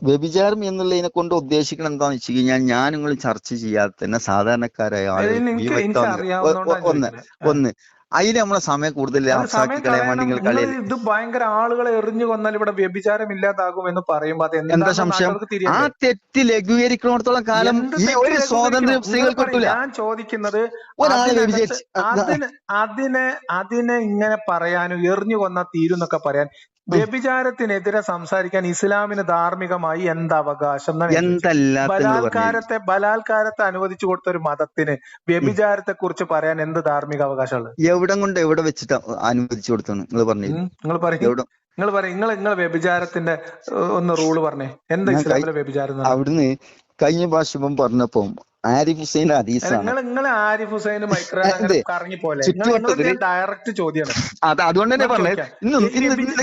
വ്യഭിചാരം എന്നുള്ളതിനെ കൊണ്ട് ഉദ്ദേശിക്കണം എന്താന്ന് വെച്ച് കഴിഞ്ഞാൽ ഞാൻ നിങ്ങൾ ചർച്ച ചെയ്യാതെ തന്നെ സാധാരണക്കാരായ ആളുകൾക്ക് എനിക്ക് വ്യക്തമാകുന്നില്ല. അറിയാവുന്നതുകൊണ്ടാണ് ഒന്ന് ചോദിക്കുന്നത്. ഒന്ന് അതിന് നമ്മളെ സമയം കൂടുതൽ അത് ലാപ്സാക്കി സമയം കളയാൻ കളയാനും വേണ്ടി നിങ്ങൾ നിങ്ങൾ കളിയല്ലേ. ഇത് ഭയങ്കര ആളുകളെ എറിഞ്ഞു കൊന്നാൽ ഇവിടെ വ്യഭിചാരം ഇല്ലാതാകും എന്ന് പറയുമ്പോ അത് എന്താ എന്താണെന്ന് സംശയം? നാട്ടുകാർക്ക് ആ തിരിയണ്ടേ? തെറ്റ് ലഘൂകരിക്കുന്നിടത്തോളം കാലം എന്ത് ഈ തെറ്റ് ഒരു സ്വാതന്ത്ര്യം ലഘൂകരിക്കണം? നിങ്ങൾ സ്ത്രീകൾക്ക് പറയും. കിട്ടൂല. ഞാൻ ചോദിക്കുന്നത് ഒരാളെ അതിനകത്ത് വ്യഭിചരിച്ച് അതിനെ ഇങ്ങനെ പറയാനും എറിഞ്ഞു കൊന്ന തീരുന്നൊക്കെ പറയാൻ വ്യഭിചാരത്തിനെതിരെ സംസാരിക്കാൻ ഇസ്ലാമിന് ധാർമ്മികമായി എന്ത് അവകാശം എന്നാണ് ഞാൻ ചോദിച്ചത്. എന്തല്ലാത്ത നിങ്ങൾ പറഞ്ഞു. ബലാത്കാരത്തെ അനുവദിച്ചു കൊടുത്ത ഒരു മതത്തിന് വ്യഭിചാരത്തെ കുറിച്ച് പറയാൻ എന്ത് ധാർമ്മിക അവകാശമുള്ളത്? എവിടെ വെച്ചിട്ട് അനുവദിച്ചു കൊടുത്തു നിങ്ങൾ പറഞ്ഞു? നിങ്ങൾ പറയും എവിടെ? നിങ്ങൾ വ്യഭിചാരത്തിന്റെ ഒന്ന് റൂള് പറഞ്ഞേ. എന്താ ഇസ്ലാമിലെ വ്യഭിചാരം? അവിടുന്ന് കഴിഞ്ഞ പ്രാവശ്യം പറഞ്ഞപ്പോ ആരിഫ് ഹുസൈൻ ഹദീസാണ്. നിങ്ങൾ ആരിഫ് ഹുസൈൻ മൈക്രോനെ കറങ്ങി പോലെ ഡയറക്റ്റ് ചോദ്യമാണ്. അതുകൊണ്ട് തന്നെ പറഞ്ഞത്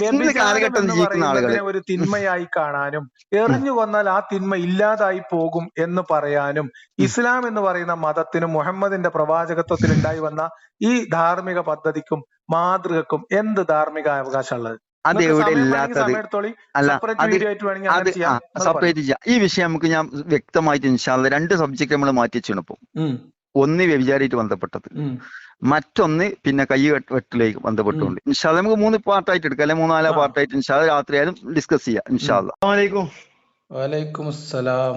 ഇന്ന് കാലഘട്ടത്തിൽ ജീവിക്കുന്ന ആളുകളെ ഒരു തിന്മയായി കാണാനും എറിഞ്ഞു കൊന്നാൽ ആ തിന്മ ഇല്ലാതായി പോകും എന്ന് പറയാനും ഇസ്ലാം എന്ന് പറയുന്ന മതത്തിനും മുഹമ്മദിന്റെ പ്രവാചകത്വത്തിൽ ഉണ്ടായി വന്ന ഈ ധാർമ്മിക പദ്ധതിക്കും മാതൃകക്കും എന്ത് ധാർമ്മിക അവകാശമുള്ളത്? അത് എവിടെ ഇല്ലാത്തത്? അല്ല, അത് സെപ്പറേറ്റ് ചെയ്യാം. ഈ വിഷയം നമുക്ക് ഞാൻ വ്യക്തമായിട്ട് ഇൻഷാല്ലാ 2 സബ്ജക്ട് നമ്മൾ മാറ്റി വെച്ചിപ്പോ. ഒന്ന് വ്യഭിചാരമായിട്ട് ബന്ധപ്പെട്ടത്, മറ്റൊന്ന് പിന്നെ കൈ വെട്ടിലേക്ക് ബന്ധപ്പെട്ടുകൊണ്ട്. ഇൻഷാല്ലാ നമുക്ക് 3 പാർട്ടായിട്ട് എടുക്കാം, അല്ലെ 3-4 പാർട്ടായിട്ട് ഇൻഷാല്ലാ രാത്രിയായാലും ഡിസ്കസ് ചെയ്യാം ഇൻഷാല്ലാ. വലൈക്കും അസ്സലാം.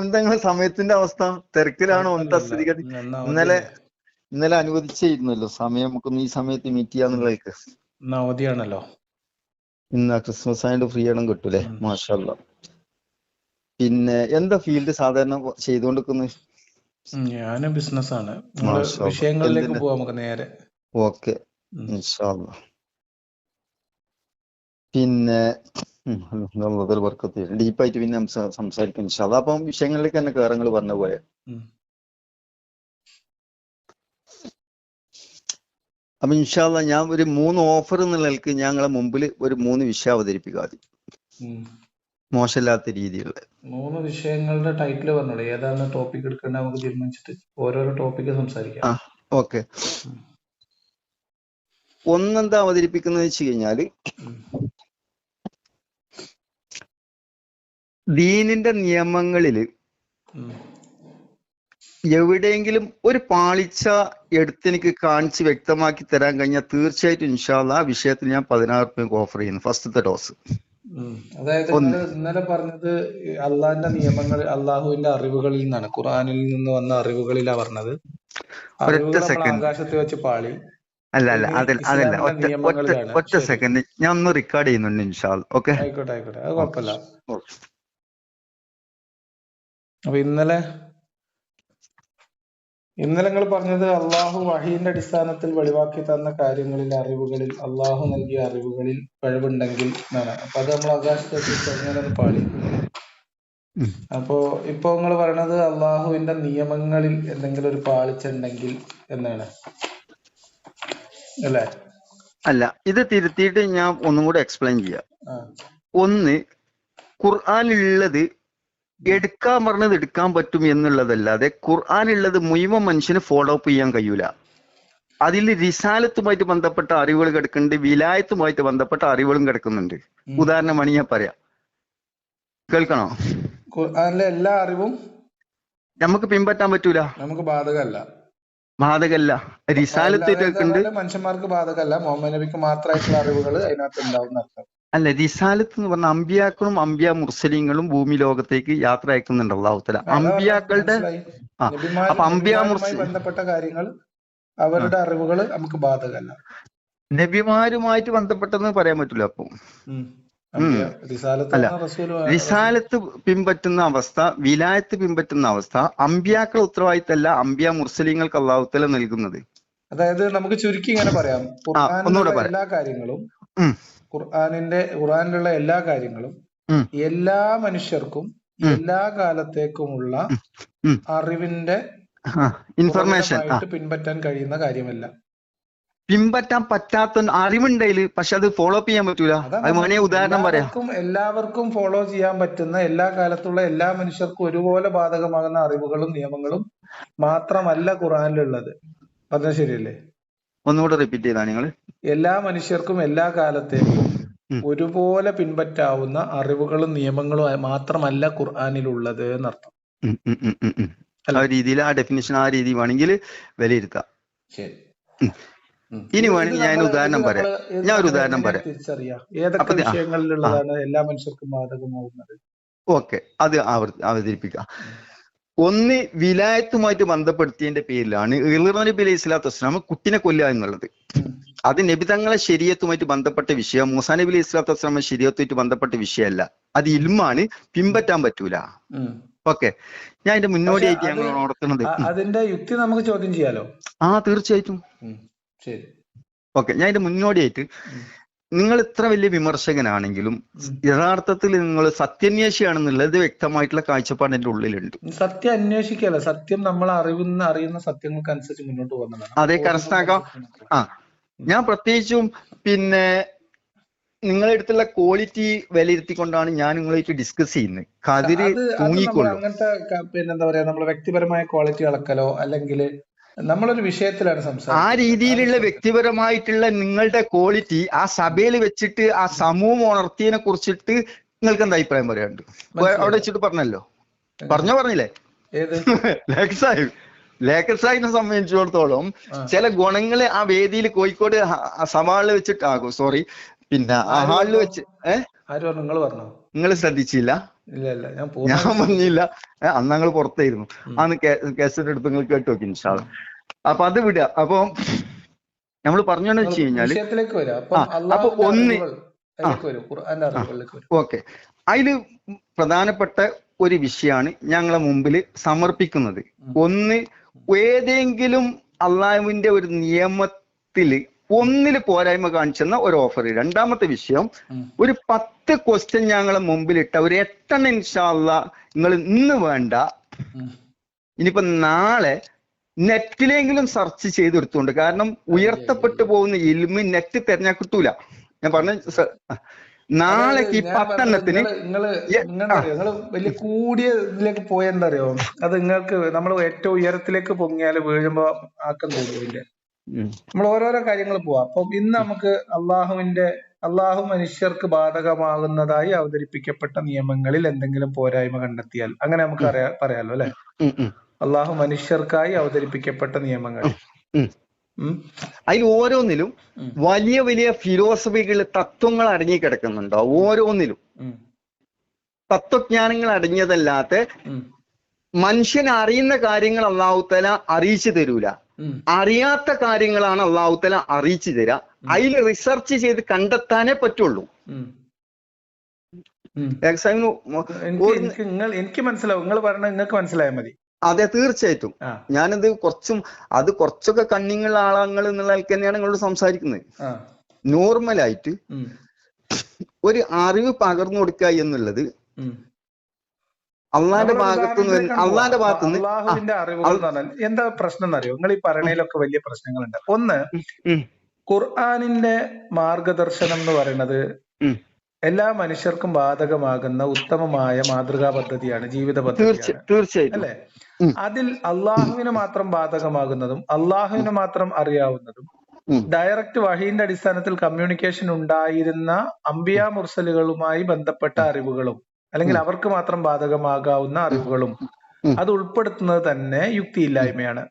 എന്താ നിങ്ങളെ സമയത്തിന്റെ അവസ്ഥ? തിരക്കിലാണോ? എന്താ സ്ഥിതിഗതി? ഇന്നലെ അനുവദിച്ചിരുന്നല്ലോ സമയം, നമുക്കൊന്ന് ഈ സമയത്ത് മീറ്റ് ചെയ്യാന്നുള്ളതൊക്കെ. അവധിയാണല്ലോ ഇന്ന്. ക്രിസ്മസ് ആയതുകൊണ്ട് ഫ്രീ ആണെന്ന് കിട്ടൂലേ? മാഷാഅല്ലാ. പിന്നെ എന്താ ഫീൽഡ് സാധാരണ ചെയ്തുകൊണ്ടിരിക്കുന്നത്? ഞാൻ ബിസിനസ് ആണ്. വിഷയങ്ങളിലേക്ക് പോവാം നമുക്ക് നേരെ. ഓക്കെ, ഇൻഷാഅല്ലാ. പിന്നെ ഡീപ്പായിട്ട് പിന്നെ സംസാരിക്കും ഇൻഷാഅല്ലാ. അപ്പം വിഷയങ്ങളിലേക്ക് തന്നെ കയറങ്ങൾ പറഞ്ഞു പോയെ. അപ്പൊ ഇൻഷാല്ലാ ഞാൻ ഒരു 3 ഓഫർ എന്നുള്ള നിലക്ക് ഞങ്ങളെ മുമ്പിൽ ഒരു 3 വിഷയം അവതരിപ്പിക്കാതെ, മോശമില്ലാത്ത രീതിയിലുള്ള 3 വിഷയങ്ങളുടെ ടൈറ്റിൽ പറഞ്ഞോളൂ. ഏതാണ് ടോപ്പിക് എടുക്കേണ്ടത് നമുക്ക് തീരുമാനിച്ചിട്ട് ഓരോരോ ടോപ്പിക്ക് സംസാരിക്കാം. ഓക്കെ. ഒന്നെന്താ അവതരിപ്പിക്കുന്നത് വെച്ച് കഴിഞ്ഞാല്, ദീനിന്റെ നിയമങ്ങളില് എവിടെയെങ്കിലും ഒരു പാളിച്ച എടുത്തെനിക്ക് കാണിച്ച് വ്യക്തമാക്കി തരാൻ കഴിഞ്ഞാൽ തീർച്ചയായിട്ടും ഇൻഷാല്ലാ ആ വിഷയത്തിൽ ഞാൻ 16 രൂപയ്ക്ക് ഓഫർ ചെയ്യുന്നു ഫസ്റ്റത്തെ ഡോസ്. അതായത് ഇന്നലെ പറഞ്ഞത് അള്ളാഹിന്റെ നിയമങ്ങൾ, അള്ളാഹുവിന്റെ അറിവുകളിൽ നിന്നാണ്, ഖുർആനിൽ നിന്ന് വന്ന അറിവുകളിലാണ് പറഞ്ഞത്. ആകാശത്ത് വെച്ച് പാളി. അതല്ല, ഒറ്റ സെക്കൻഡ് ഞാൻ ഒന്ന് റെക്കോർഡ് ചെയ്യുന്നുണ്ട് ഇൻഷാല്ലാ. ഓക്കെ, ആയിക്കോട്ടെ, അത് കുഴപ്പമില്ല. അപ്പൊ ഇന്നലെ നിങ്ങൾ പറഞ്ഞത് അള്ളാഹു വഹീന്റെ അടിസ്ഥാനത്തിൽ വെളിവാക്കി തന്ന കാര്യങ്ങളിൽ, അറിവുകളിൽ, അള്ളാഹു നൽകിയ അറിവുകളിൽ പിഴവുണ്ടെങ്കിൽ എന്നാണ്. അപ്പൊ അത് നമ്മൾ ആകാശത്തേക്ക് അങ്ങനെ പാളി. അപ്പോ ഇപ്പൊ നിങ്ങൾ പറയണത് അള്ളാഹുവിന്റെ നിയമങ്ങളിൽ എന്തെങ്കിലും ഒരു പാളിച്ച ഉണ്ടെങ്കിൽ എന്നാണ് അല്ലേ? അല്ല, ഇത് തിരുത്തിയിട്ട് ഞാൻ ഒന്നും കൂടെ എക്സ്പ്ലെയിൻ ചെയ്യാം. ഒന്ന്, ഖുർആനിലുള്ളത് എടുക്കാൻ പറഞ്ഞത് എടുക്കാൻ പറ്റും എന്നുള്ളതല്ലാതെ ഖുർആനിലുള്ളത് മുഴുവൻ മനുഷ്യന് ഫോളോ അപ്പ് ചെയ്യാൻ കഴിയൂല. അതിൽ റിസാലത്തുമായിട്ട് ബന്ധപ്പെട്ട അറിവുകൾ കിടക്കുന്നുണ്ട്, വിലായത്തുമായിട്ട് ബന്ധപ്പെട്ട അറിവുകളും കിടക്കുന്നുണ്ട്. ഉദാഹരണമാണ് ഞാൻ പറയാം, കേൾക്കണോ? ഖുർആനിലെ എല്ലാ അറിവും നമുക്ക് പിൻപറ്റാൻ പറ്റൂല, നമുക്ക് ബാധകല്ല. റിസാലത്ത് കേൾക്കുന്നുണ്ട്, മനുഷ്യന്മാർക്ക് ബാധകല്ല, മുഹമ്മദ് നബിക്ക് മാത്രമായിട്ടുള്ള അറിവുകൾ അതിനകത്ത് ഉണ്ടാവും. അല്ല, റിസാലത്ത് എന്ന് പറഞ്ഞ അമ്പിയാക്കളും അമ്പിയ മുർസലീങ്ങളും ഭൂമി ലോകത്തേക്ക് യാത്ര അയക്കുന്നുണ്ട് അല്ലാഹു തആല. അമ്പിയാക്കളുടെ അപ്പൊ ബന്ധപ്പെട്ട കാര്യങ്ങൾ, അവരുടെ അറിവുകൾ നമുക്ക് ബാധകല്ല. നബിമാരുമായിട്ട് ബന്ധപ്പെട്ടെന്ന് പറയാൻ പറ്റില്ല. അപ്പൊ അല്ല, റിസാലത്ത് പിൻപറ്റുന്ന അവസ്ഥ, വിലായത്ത് പിൻപറ്റുന്ന അവസ്ഥ അമ്പിയാക്കളുടെ ഉത്തരവാദിത്തമല്ല, അമ്പിയ മുർസലീങ്ങൾക്ക് അല്ലാഹു തആല നൽകുന്നത്. അതായത് നമുക്ക് ചുരുക്കി ഇങ്ങനെ പറയാം, എല്ലാ കാര്യങ്ങളും, ഖുർആനിലുള്ള എല്ലാ കാര്യങ്ങളും എല്ലാ മനുഷ്യർക്കും എല്ലാ കാലത്തേക്കുമുള്ള അറിവിന്റെ ഇൻഫർമേഷൻ പിൻപറ്റാൻ കഴിയുന്ന കാര്യമല്ല. പിൻപറ്റാൻ പറ്റാത്ത അറിവുണ്ടെങ്കിൽ പക്ഷെ അത് ഫോളോ അപ്പ് ചെയ്യാൻ പറ്റൂല. അത് വേണേ ഉദാഹരണം പറയാം. എല്ലാവർക്കും ഫോളോ ചെയ്യാൻ പറ്റുന്ന, എല്ലാ കാലത്തുള്ള എല്ലാ മനുഷ്യർക്കും ഒരുപോലെ ബാധകമാകുന്ന അറിവുകളും നിയമങ്ങളും മാത്രമല്ല ഖുർആനിലുള്ളത്. പറഞ്ഞത് ശരിയല്ലേ? ഒന്നുകൂടെ റിപ്പീറ്റ് ചെയ്താ നിങ്ങൾ. എല്ലാ മനുഷ്യർക്കും എല്ലാ കാലത്തേക്കും ഉം. ഒരുപോലെ പിൻപറ്റാവുന്ന അറിവുകളും നിയമങ്ങളും മാത്രമല്ല ഖുർആനിലുള്ളത് എന്നർത്ഥം. ഉം, ഉം, ഉം, ഉം, ഉം. ആ അല്ലെ? രീതിയിൽ ആ ഡെഫിനിഷൻ ആ രീതി വേണമെങ്കിൽ വിലയിരുത്താം. ശരി. ഉം. ഇനി വേണമെങ്കിൽ ഞാൻ ഉദാഹരണം പറയാം. ഞാൻ ഒരു ഉദാഹരണം പറയാം. തിരിച്ചറിയാം ഏതൊക്കെ അപ്പൊ ആ വിഷയങ്ങളിലുള്ളതാണ് എല്ലാ മനുഷ്യർക്കും ബാധകമാവുന്നത്? ഓക്കെ, അത് അവതരിപ്പിക്കാം. ഒന്ന്, വിലായത്തുമായിട്ട് ബന്ധപ്പെടുത്തിയതിന്റെ പേരിലാണ് ഖിളിർ നബി അലൈഹി സ്വലാത്തു വസ്സലാം കുട്ടിനെ കൊല്ലുക എന്നുള്ളത്. അത് നബി തങ്ങളെ ശരീഅത്തുമായിട്ട് ബന്ധപ്പെട്ട വിഷയം, മൂസാ നബി അലൈഹി സ്വലാത്തു വസ്സലാം ശരീഅത്തുമായിട്ട് ബന്ധപ്പെട്ട വിഷയമല്ല. അത് ഇൽമാണ്, പിൻപറ്റാൻ പറ്റൂല. ഓക്കെ, ഞാൻ അതിന്റെ മുന്നോടിയായിട്ട് ഞങ്ങൾ ഉണർത്തുന്നത്. അതിന്റെ യുക്തി നമുക്ക് ചോദ്യം ചെയ്യാലോ? തീർച്ചയായിട്ടും. ശരി. ഓക്കെ, ഞാൻ ഇതിന്റെ മുന്നോടിയായിട്ട്, നിങ്ങൾ ഇത്ര വലിയ വിമർശകനാണെങ്കിലും യഥാർത്ഥത്തിൽ നിങ്ങൾ സത്യാന്വേഷിയാണെന്നുള്ളത് വ്യക്തമായിട്ടുള്ള കാഴ്ചപ്പാട് എന്റെ ഉള്ളിലുണ്ട്. സത്യം അന്വേഷിക്കല്ല, സത്യം നമ്മൾ അറിയുന്ന സത്യങ്ങൾക്ക് അനുസരിച്ച് മുന്നോട്ട് പോകുന്നതാണ്. അതേ കരസ്ഥമാക്കാം. ഞാൻ പ്രത്യേകിച്ചും പിന്നെ നിങ്ങളുടെ അടുത്തുള്ള ക്വാളിറ്റി വിലയിരുത്തിക്കൊണ്ടാണ് ഞാൻ നിങ്ങളായിട്ട് ഡിസ്കസ് ചെയ്യുന്നത്. കതിര് തൂങ്ങിക്കൊള്ളും. അങ്ങനത്തെ പിന്നെന്താ പറയാ, നമ്മളെ വ്യക്തിപരമായ ക്വാളിറ്റി അളക്കലോ അല്ലെങ്കിൽ നമ്മളൊരു വിഷയത്തിലാണ് സംസാരിക്കുന്നത്. ആ രീതിയിലുള്ള വ്യക്തിപരമായിട്ടുള്ള നിങ്ങളുടെ ക്വാളിറ്റി ആ സഭയിൽ വെച്ചിട്ട് ആ സമൂഹം ഉണർത്തിയതിനെ കുറിച്ചിട്ട് നിങ്ങൾക്ക് എന്താ അഭിപ്രായം പറയാനുണ്ട്? അവിടെ വെച്ചിട്ട് പറഞ്ഞില്ലേ? ലേഖർ സാഹിബിനെ സംബന്ധിച്ചിടത്തോളം ചില ഗുണങ്ങള് ആ വേദിയിൽ കോഴിക്കോട് സവാളിൽ വെച്ചിട്ട് പിന്നെ ആ ഹാളിൽ വെച്ച് നിങ്ങൾ ശ്രദ്ധിച്ചില്ല? ഞാൻ പറഞ്ഞില്ല, അന്ന് ഞങ്ങൾ പുറത്തായിരുന്നു. അന്ന് കേസറ്റ് എടുത്ത് നിങ്ങൾ കേട്ട് നോക്കി ഇൻഷാല്ലാ. അപ്പൊ അത് വിടുക. അപ്പൊ നമ്മൾ പറഞ്ഞോന്ന് വെച്ച് കഴിഞ്ഞാല് അപ്പൊ ഒന്ന് ഓക്കെ, അതില് പ്രധാനപ്പെട്ട ഒരു വിഷയമാണ് ഞങ്ങളെ മുമ്പിൽ സമർപ്പിക്കുന്നത്. ഒന്ന്, ഏതെങ്കിലും അള്ളാഹുവിന്റെ ഒരു നിയമത്തില് ഒന്നില് പോരായ്മ കാണിച്ചെന്ന ഒരു ഓഫർ. രണ്ടാമത്തെ വിഷയം, ഒരു 10 ക്വസ്റ്റ്യൻ ഞങ്ങളെ മുമ്പിലിട്ട ഒരു 8 ഇൻഷാ അല്ലാഹ് നിങ്ങൾ ഇന്ന് വേണ്ട, ഇനിയിപ്പോ നാളെ നെറ്റിലെങ്കിലും സെർച്ച് ചെയ്തെടുത്തുകൊണ്ട്, കാരണം ഉയർത്തപ്പെട്ടു പോകുന്ന ഇൽമ് നെറ്റ് തെരഞ്ഞാൽ കിട്ടൂല. ഞാൻ പറഞ്ഞ നാളേക്ക് ഈ 10 എണ്ണത്തിന് വലിയ കൂടിയ ഇതിലേക്ക് പോയെന്താ അറിയോ, അത് നിങ്ങൾക്ക് നമ്മൾ ഏറ്റവും ഉയരത്തിലേക്ക് പൊങ്ങിയാൽ വീഴുമ്പോ ആക്കം തോന്നില്ല. നമ്മൾ ഓരോരോ കാര്യങ്ങൾ പോവാം. അപ്പം ഇന്ന് നമുക്ക് അള്ളാഹു മനുഷ്യർക്ക് ബാധകമാകുന്നതായി അവതരിപ്പിക്കപ്പെട്ട നിയമങ്ങളിൽ എന്തെങ്കിലും പോരായ്മ കണ്ടെത്തിയാൽ, അങ്ങനെ നമുക്ക് പറയാലോ അല്ലെ? അള്ളാഹു മനുഷ്യർക്കായി അവതരിപ്പിക്കപ്പെട്ട നിയമങ്ങൾ, അതിൽ ഓരോന്നിലും വലിയ വലിയ ഫിലോസഫികൾ, തത്വങ്ങൾ അടങ്ങി കിടക്കുന്നുണ്ടോ? ഓരോന്നിലും തത്വജ്ഞാനങ്ങൾ അടങ്ങിയതല്ലാത്ത മനുഷ്യൻ അറിയുന്ന കാര്യങ്ങൾ അള്ളാഹുത്തല അറിയിച്ചു തരൂല. അറിയാത്ത കാര്യങ്ങളാണ് അള്ളാഹുത്തല അറിയിച്ചു തരാ. അതിൽ റിസർച്ച് ചെയ്ത് കണ്ടെത്താനേ പറ്റുള്ളൂ. എനിക്ക് മനസ്സിലാവും, നിങ്ങൾ പറഞ്ഞ നിങ്ങൾക്ക് മനസ്സിലായാൽ മതി. അതെ, തീർച്ചയായിട്ടും. ഞാനത് കുറച്ചൊക്കെ കണ്ണിങ്ങുള്ള ആളങ്ങൾ എന്നുള്ള ആൾക്ക് തന്നെയാണ് നിങ്ങളോട് സംസാരിക്കുന്നത്. നോർമലായിട്ട് ഒരു അറിവ് പകർന്നു കൊടുക്കുക എന്നുള്ളത് അള്ളാന്റെ ഭാഗത്തുനിന്ന് അള്ളാഹുവിന്റെ അറിവുകൾ എന്ന് പറഞ്ഞാൽ എന്താ പ്രശ്നം എന്നറിയോ? നിങ്ങൾ ഈ പറയണതിലൊക്കെ വലിയ പ്രശ്നങ്ങളുണ്ട്. ഒന്ന്, ഖുർആനിന്റെ മാർഗദർശനം എന്ന് പറയുന്നത് എല്ലാ മനുഷ്യർക്കും ബാധകമാകുന്ന ഉത്തമമായ മാതൃകാ പദ്ധതിയാണ്, ജീവിത പദ്ധതിയാണ്, തീർച്ചയായിട്ടും അല്ലെ? അതിൽ അള്ളാഹുവിന് മാത്രം ബാധകമാകുന്നതും അള്ളാഹുവിന് മാത്രം അറിയാവുന്നതും ഡയറക്റ്റ് വഹീന്റെ അടിസ്ഥാനത്തിൽ കമ്മ്യൂണിക്കേഷൻ ഉണ്ടായിരുന്ന അംബിയാ മുർസലുകളുമായി ബന്ധപ്പെട്ട അറിവുകളും, അല്ലെങ്കിൽ അവർക്ക് മാത്രം ബാധകമാകാവുന്ന അറിവുകളും അത് ഉൾപ്പെടുത്തുന്നത് തന്നെ യുക്തിയില്ലായ്മയാണ്.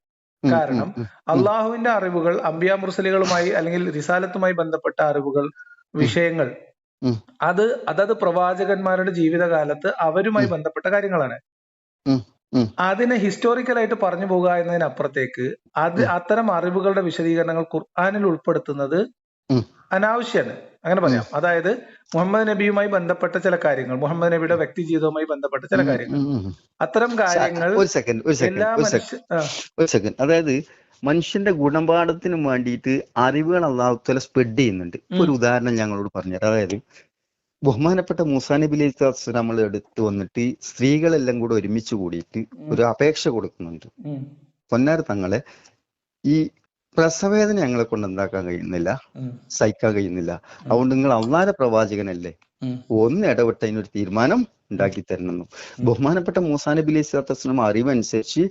കാരണം അള്ളാഹുവിന്റെ അറിവുകൾ അംബിയാ മുർസലുകളുമായി അല്ലെങ്കിൽ റിസാലത്തുമായി ബന്ധപ്പെട്ട അറിവുകൾ, വിഷയങ്ങൾ അതത് പ്രവാചകന്മാരുടെ ജീവിതകാലത്ത് അവരുമായി ബന്ധപ്പെട്ട കാര്യങ്ങളാണ്. അതിനെ ഹിസ്റ്റോറിക്കലായിട്ട് പറഞ്ഞു പോകുക എന്നതിനപ്പുറത്തേക്ക് അത്തരം അറിവുകളുടെ വിശദീകരണങ്ങൾ ഖുർആനിൽ ഉൾപ്പെടുത്തുന്നത് അനാവശ്യമാണ്, അങ്ങനെ പറയാം. അതായത് മുഹമ്മദ് നബിയുമായി ബന്ധപ്പെട്ട ചില കാര്യങ്ങൾ, മുഹമ്മദ് നബിയുടെ വ്യക്തി ജീവിതവുമായി ബന്ധപ്പെട്ട ചില കാര്യങ്ങൾ, അത്തരം കാര്യങ്ങൾ അതായത് മനുഷ്യന്റെ ഗുണപാഠത്തിന് വേണ്ടിയിട്ട് അറിവുകൾ അല്ലാഹു തആല സ്പ്രെഡ് ചെയ്യുന്നുണ്ട്. ഒരു ഉദാഹരണം ഞങ്ങളോട് പറഞ്ഞുതരാം. അതായത് ബഹുമാനപ്പെട്ട മൂസാ നബി അലൈഹി സ്വലാത്തു വസ്സലാം നമ്മൾ എടുത്തു വന്നിട്ട് സ്ത്രീകളെല്ലാം കൂടെ ഒരുമിച്ച് കൂടിയിട്ട് ഒരു അപേക്ഷ കൊടുക്കുന്നുണ്ട്. പൊന്നാര തങ്ങളെ, ഈ പ്രസവേദന ഞങ്ങളെ കൊണ്ട് എന്താക്കാൻ കഴിയുന്നില്ല, സഹിക്കാൻ കഴിയുന്നില്ല. അതുകൊണ്ട് നിങ്ങൾ അള്ളാഹുവിന്റെ പ്രവാചകനല്ലേ, ഒന്ന് ഇടപെട്ട് അതിനൊരു തീരുമാനം ഉണ്ടാക്കി തരണം. ബഹുമാനപ്പെട്ട മൂസാ നബി അലൈഹി സ്വലാത്തു വസ്സലാം അറിവനുസരിച്ച്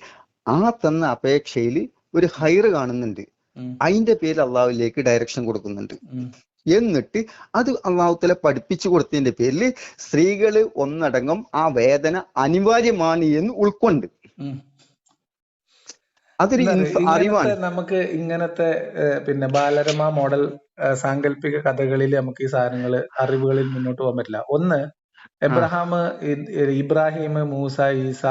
ആ തന്ന അപേക്ഷയിൽ ഒരു ഹൈറ് കാണുന്നുണ്ട്. അതിന്റെ പേര് അള്ളാഹുവിലേക്ക് ഡയറക്ഷൻ കൊടുക്കുന്നുണ്ട്. എന്നിട്ട് അത് അള്ളാഹുത്തല പഠിപ്പിച്ചു കൊടുത്തതിന്റെ പേരിൽ സ്ത്രീകള് ഒന്നടങ്കം ആ വേദന അനിവാര്യമാണ് എന്ന് ഉൾക്കൊണ്ട് അതൊരു അറിവാണ്. നമുക്ക് ഇങ്ങനത്തെ പിന്നെ ബാലരമ മോഡൽ സാങ്കല്പിക കഥകളിൽ നമുക്ക് ഈ സാധനങ്ങള് അറിവുകളിൽ മുന്നോട്ട് പോകാൻ പറ്റില്ല. ഒന്ന്, ഇബ്രാഹിം, മൂസ, ഈസ,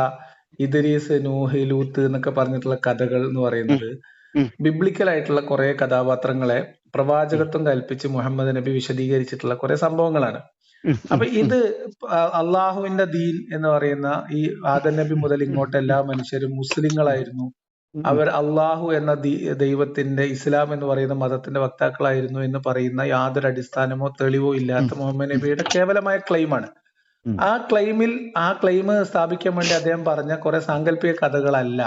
ഇദ്രീസ്, നൂഹ്, ലൂത്ത് എന്നൊക്കെ പറഞ്ഞിട്ടുള്ള കഥകൾ എന്ന് പറയുന്നത് ബിബ്ലിക്കൽ ആയിട്ടുള്ള കുറെ കഥാപാത്രങ്ങളെ പ്രവാചകത്വം കൽപ്പിച്ച് മുഹമ്മദ് നബി വിശദീകരിച്ചിട്ടുള്ള കുറെ സംഭവങ്ങളാണ്. അപ്പൊ ഇത് അള്ളാഹുവിന്റെ ദീൻ എന്ന് പറയുന്ന ഈ ആദം നബി മുതൽ ഇങ്ങോട്ട് എല്ലാ മനുഷ്യരും മുസ്ലിങ്ങളായിരുന്നു. അവർ അള്ളാഹു എന്ന ദൈവത്തിന്റെ, ഇസ്ലാം എന്ന് പറയുന്ന മതത്തിന്റെ വക്താക്കളായിരുന്നു എന്ന് പറയുന്ന യാതൊരു അടിസ്ഥാനമോ തെളിവോ ഇല്ലാത്ത മുഹമ്മദ് നബിയുടെ കേവലമായ ക്ലെയിമാണ്. ആ ക്ലെയിം സ്ഥാപിക്കാൻ വേണ്ടി അദ്ദേഹം പറഞ്ഞ കുറെ സാങ്കല്പിക കഥകളല്ല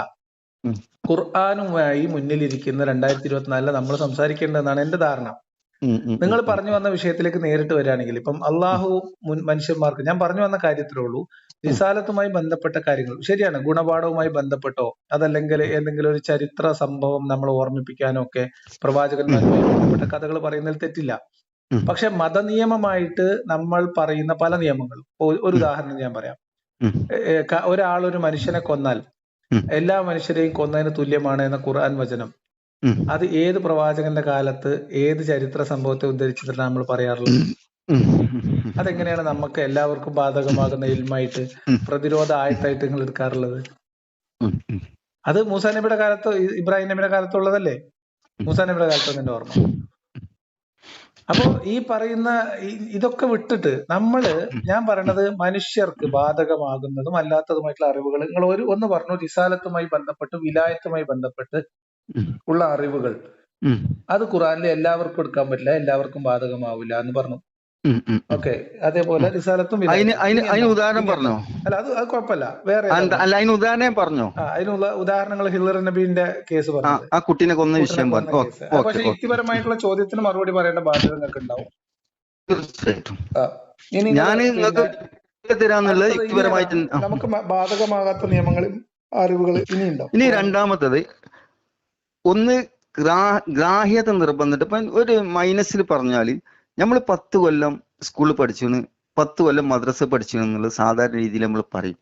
ഖുർആനുമായി മുന്നിലിരിക്കുന്ന 2024 നമ്മൾ സംസാരിക്കേണ്ടതെന്നാണ് എന്റെ ധാരണ. നിങ്ങൾ പറഞ്ഞു വന്ന വിഷയത്തിലേക്ക് നേരിട്ട് വരികയാണെങ്കിൽ, ഇപ്പം അള്ളാഹു മനുഷ്യന്മാർക്ക്, ഞാൻ പറഞ്ഞു വന്ന കാര്യത്തിലുള്ളൂ, റിസാലത്തുമായി ബന്ധപ്പെട്ട കാര്യങ്ങൾ ശരിയാണ്, ഗുണപാഠവുമായി ബന്ധപ്പെട്ടോ അതല്ലെങ്കിൽ ഏതെങ്കിലും ഒരു ചരിത്ര സംഭവം നമ്മൾ ഓർമ്മിപ്പിക്കാനോ ഒക്കെ പ്രവാചകന്മാരുമായി ബന്ധപ്പെട്ട കഥകൾ പറയുന്നതിൽ തെറ്റില്ല. പക്ഷെ മതനിയമമായിട്ട് നമ്മൾ പറയുന്ന പല നിയമങ്ങളും, ഒരു ഉദാഹരണം ഞാൻ പറയാം. ഒരാളൊരു മനുഷ്യനെ കൊന്നാൽ എല്ലാ മനുഷ്യരെയും കൊന്നതിന് തുല്യമാണ് എന്ന ഖുർആൻ വചനം, അത് ഏത് പ്രവാചകന്റെ കാലത്ത് ഏത് ചരിത്ര സംഭവത്തെ ഉദ്ധരിച്ചിട്ടാണ് നമ്മൾ പറയാറുള്ളത്? അതെങ്ങനെയാണ് നമുക്ക് എല്ലാവർക്കും ബാധകമാകുന്ന ഇൽമായിട്ട്, പ്രതിരോധ ആയത്തായിട്ട് നിങ്ങൾ എടുക്കാറുള്ളത്? അത് മൂസാ നബിയുടെ കാലത്ത്, ഇബ്രാഹിം നബിയുടെ കാലത്തുള്ളതല്ലേ? മൂസാ നബിയുടെ കാലത്ത് എന്റെ ഓർമ്മ. അപ്പോ ഈ പറയുന്ന ഇതൊക്കെ വിട്ടിട്ട് ഞാൻ പറയണത് മനുഷ്യർക്ക് ബാധകമാകുന്നതും അല്ലാത്തതുമായിട്ടുള്ള അറിവുകൾ നിങ്ങൾ ഒന്ന് പറഞ്ഞു. റിസാലത്തുമായി ബന്ധപ്പെട്ട്, വിലായത്തുമായി ബന്ധപ്പെട്ട് ഉള്ള അറിവുകൾ അത് ഖുറാനിൽ എല്ലാവർക്കും എടുക്കാൻ പറ്റില്ല, എല്ലാവർക്കും ബാധകമാവില്ല എന്ന് പറഞ്ഞു. ഓക്കെ, അതേപോലെ റിസാലത്തും ഉദാഹരണം പറഞ്ഞോ? അല്ല, അത് കുഴപ്പമില്ല, വേറെ ഉദാഹരണം പറഞ്ഞോ? അതിനുള്ള ഉദാഹരണങ്ങൾ ഹിളർ നബീന്റെ കേസ് പറഞ്ഞു, ആ കുട്ടീനെ കൊന്ന വിഷയം പറഞ്ഞു. പക്ഷെ യുക്തിപരമായിട്ടുള്ള ചോദ്യത്തിന് മറുപടി പറയേണ്ട ബാധ്യത നിങ്ങൾക്ക് ഉണ്ടാവും. നമുക്ക് ബാധകമാകാത്ത നിയമങ്ങളും അറിവുകൾ ഇനിയുണ്ടാവും. ഇനി രണ്ടാമത്തത്, ഒന്ന് ഗ്രാഹ്യത നിർബന്ധിട്ട്. ഇപ്പൊ ഒരു മൈനസിൽ പറഞ്ഞാല്, നമ്മൾ 10 കൊല്ലം സ്കൂളിൽ പഠിച്ചു, 10 കൊല്ലം മദ്രസ പഠിച്ചു എന്നുള്ളത് സാധാരണ രീതിയിൽ നമ്മൾ പറയും.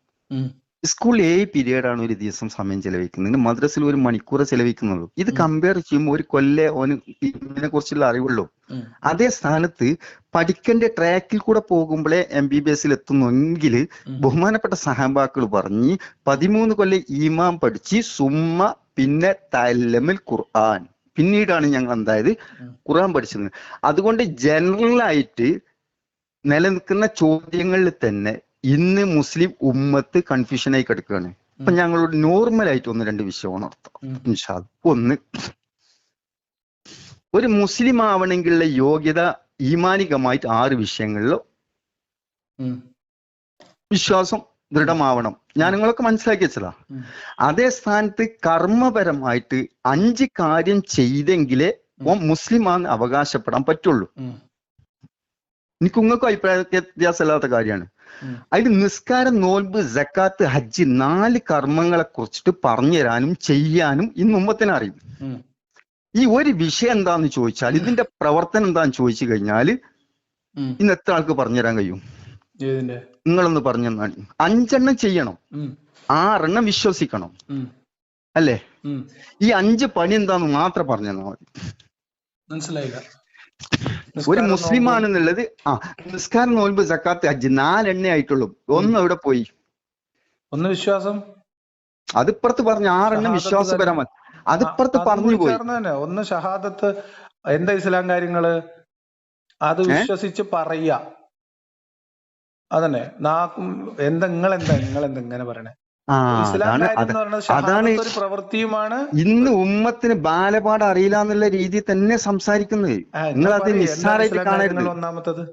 സ്കൂളിൽ 7 പീരീഡാണ് ഒരു ദിവസം സമയം ചെലവഴിക്കുന്നത്, മദ്രസയിൽ 1 മണിക്കൂർ ചെലവഴിക്കുന്നുള്ളൂ. ഇത് കമ്പയർ ചെയ്യുമ്പോൾ ഒരു കൊല്ലേ ഓന് ഇതിനെ കുറിച്ചുള്ള അറിവുള്ളൂ. അതേ സ്ഥാനത്ത് പഠിക്കേണ്ട ട്രാക്കിൽ കൂടെ പോകുമ്പോഴേ MBBS എത്തുന്നെങ്കിൽ ബഹുമാനപ്പെട്ട സഹാബാക്കൾ പറഞ്ഞ് 13 കൊല്ലം ഈമാൻ പഠിച്ച് സുമ്മ പിന്നെ തഅല്ലമുൽ ഖുർആൻ, പിന്നീടാണ് ഞങ്ങൾ ഖുർആൻ പഠിച്ചത്. അതുകൊണ്ട് ജനറലായിട്ട് നിലനിൽക്കുന്ന ചോദ്യങ്ങളിൽ തന്നെ ഇന്ന് മുസ്ലിം ഉമ്മത്ത് കൺഫ്യൂഷനായി കിടക്കുകയാണ്. അപ്പൊ ഞങ്ങളോട് നോർമലായിട്ട് 1-2 വിഷയമാണ് അർത്ഥം. ഒന്ന്, ഒരു മുസ്ലിം ആവണമെങ്കിലുള്ള യോഗ്യത ഈമാനികമായിട്ട് 6 വിഷയങ്ങളിലോ വിശ്വാസം ദൃഢമാവണം. ഞാൻ നിങ്ങളൊക്കെ മനസ്സിലാക്കി വെച്ചതാ. അതേ സ്ഥാനത്ത് കർമ്മപരമായിട്ട് 5 കാര്യം ചെയ്തെങ്കിലേ മുസ്ലിമാന്ന് അവകാശപ്പെടാൻ പറ്റുള്ളൂ. എനിക്ക് ഉങ്ങൾക്കും അഭിപ്രായ വ്യത്യാസമില്ലാത്ത കാര്യമാണ്. അതിൽ നിസ്കാരം, നോൽബ്, സക്കാത്ത്, ഹജ്ജ് 4 കർമ്മങ്ങളെ കുറിച്ചിട്ട് പറഞ്ഞു തരാനും ചെയ്യാനും ഇന്ന് ഉമ്മത്തിനെ അറിയും. ഈ ഒരു വിഷയം എന്താന്ന് ചോദിച്ചാൽ, ഇതിന്റെ പ്രവർത്തനം എന്താന്ന് ചോദിച്ചു കഴിഞ്ഞാല് ഇന്ന് എത്ര ആൾക്ക് പറഞ്ഞുതരാൻ കഴിയും? നിങ്ങളൊന്ന് പറഞ്ഞു തന്നാൽ. 5 എണ്ണം ചെയ്യണം, 6 എണ്ണം വിശ്വസിക്കണം, അല്ലേ? ഈ 5 പണി എന്താന്ന് മാത്രം പറഞ്ഞു തന്നാൽ മതി. മനസ്സിലായില്ല? ഒരു മുസ്ലിമാണെന്നുള്ളത് നിസ്കാരം, നോൽബ്, സക്കാത്ത്, ഹജ്ജ് 4 എണ്ണേ ആയിട്ടുള്ളൂ. 1 എവിടെ പോയി? 1 വിശ്വാസം. അതിപ്പുറത്ത് പറഞ്ഞു 6 എണ്ണം വിശ്വാസപരമാണ്. അതിപ്പുറത്ത് പറഞ്ഞു പോയി. 1 ഷഹാദത്ത്. എന്താ ഇസ്ലാം കാര്യങ്ങള്? അത് വിശ്വസിച്ച് പറയാ. അതന്നെ. നിങ്ങളെന്താ ഇങ്ങനെ പറയണേ? അതാണ് ഒരു പ്രവൃത്തിയുമാണ്. ഇന്ന് ഉമ്മത്തിന് ബാലപാഠം അറിയില്ല എന്നുള്ള രീതിയിൽ തന്നെ സംസാരിക്കുന്നത്. നിങ്ങൾ അത് നിസ്സാരമായിട്ട് കാണരുത്. ഒന്നാമത്തത്,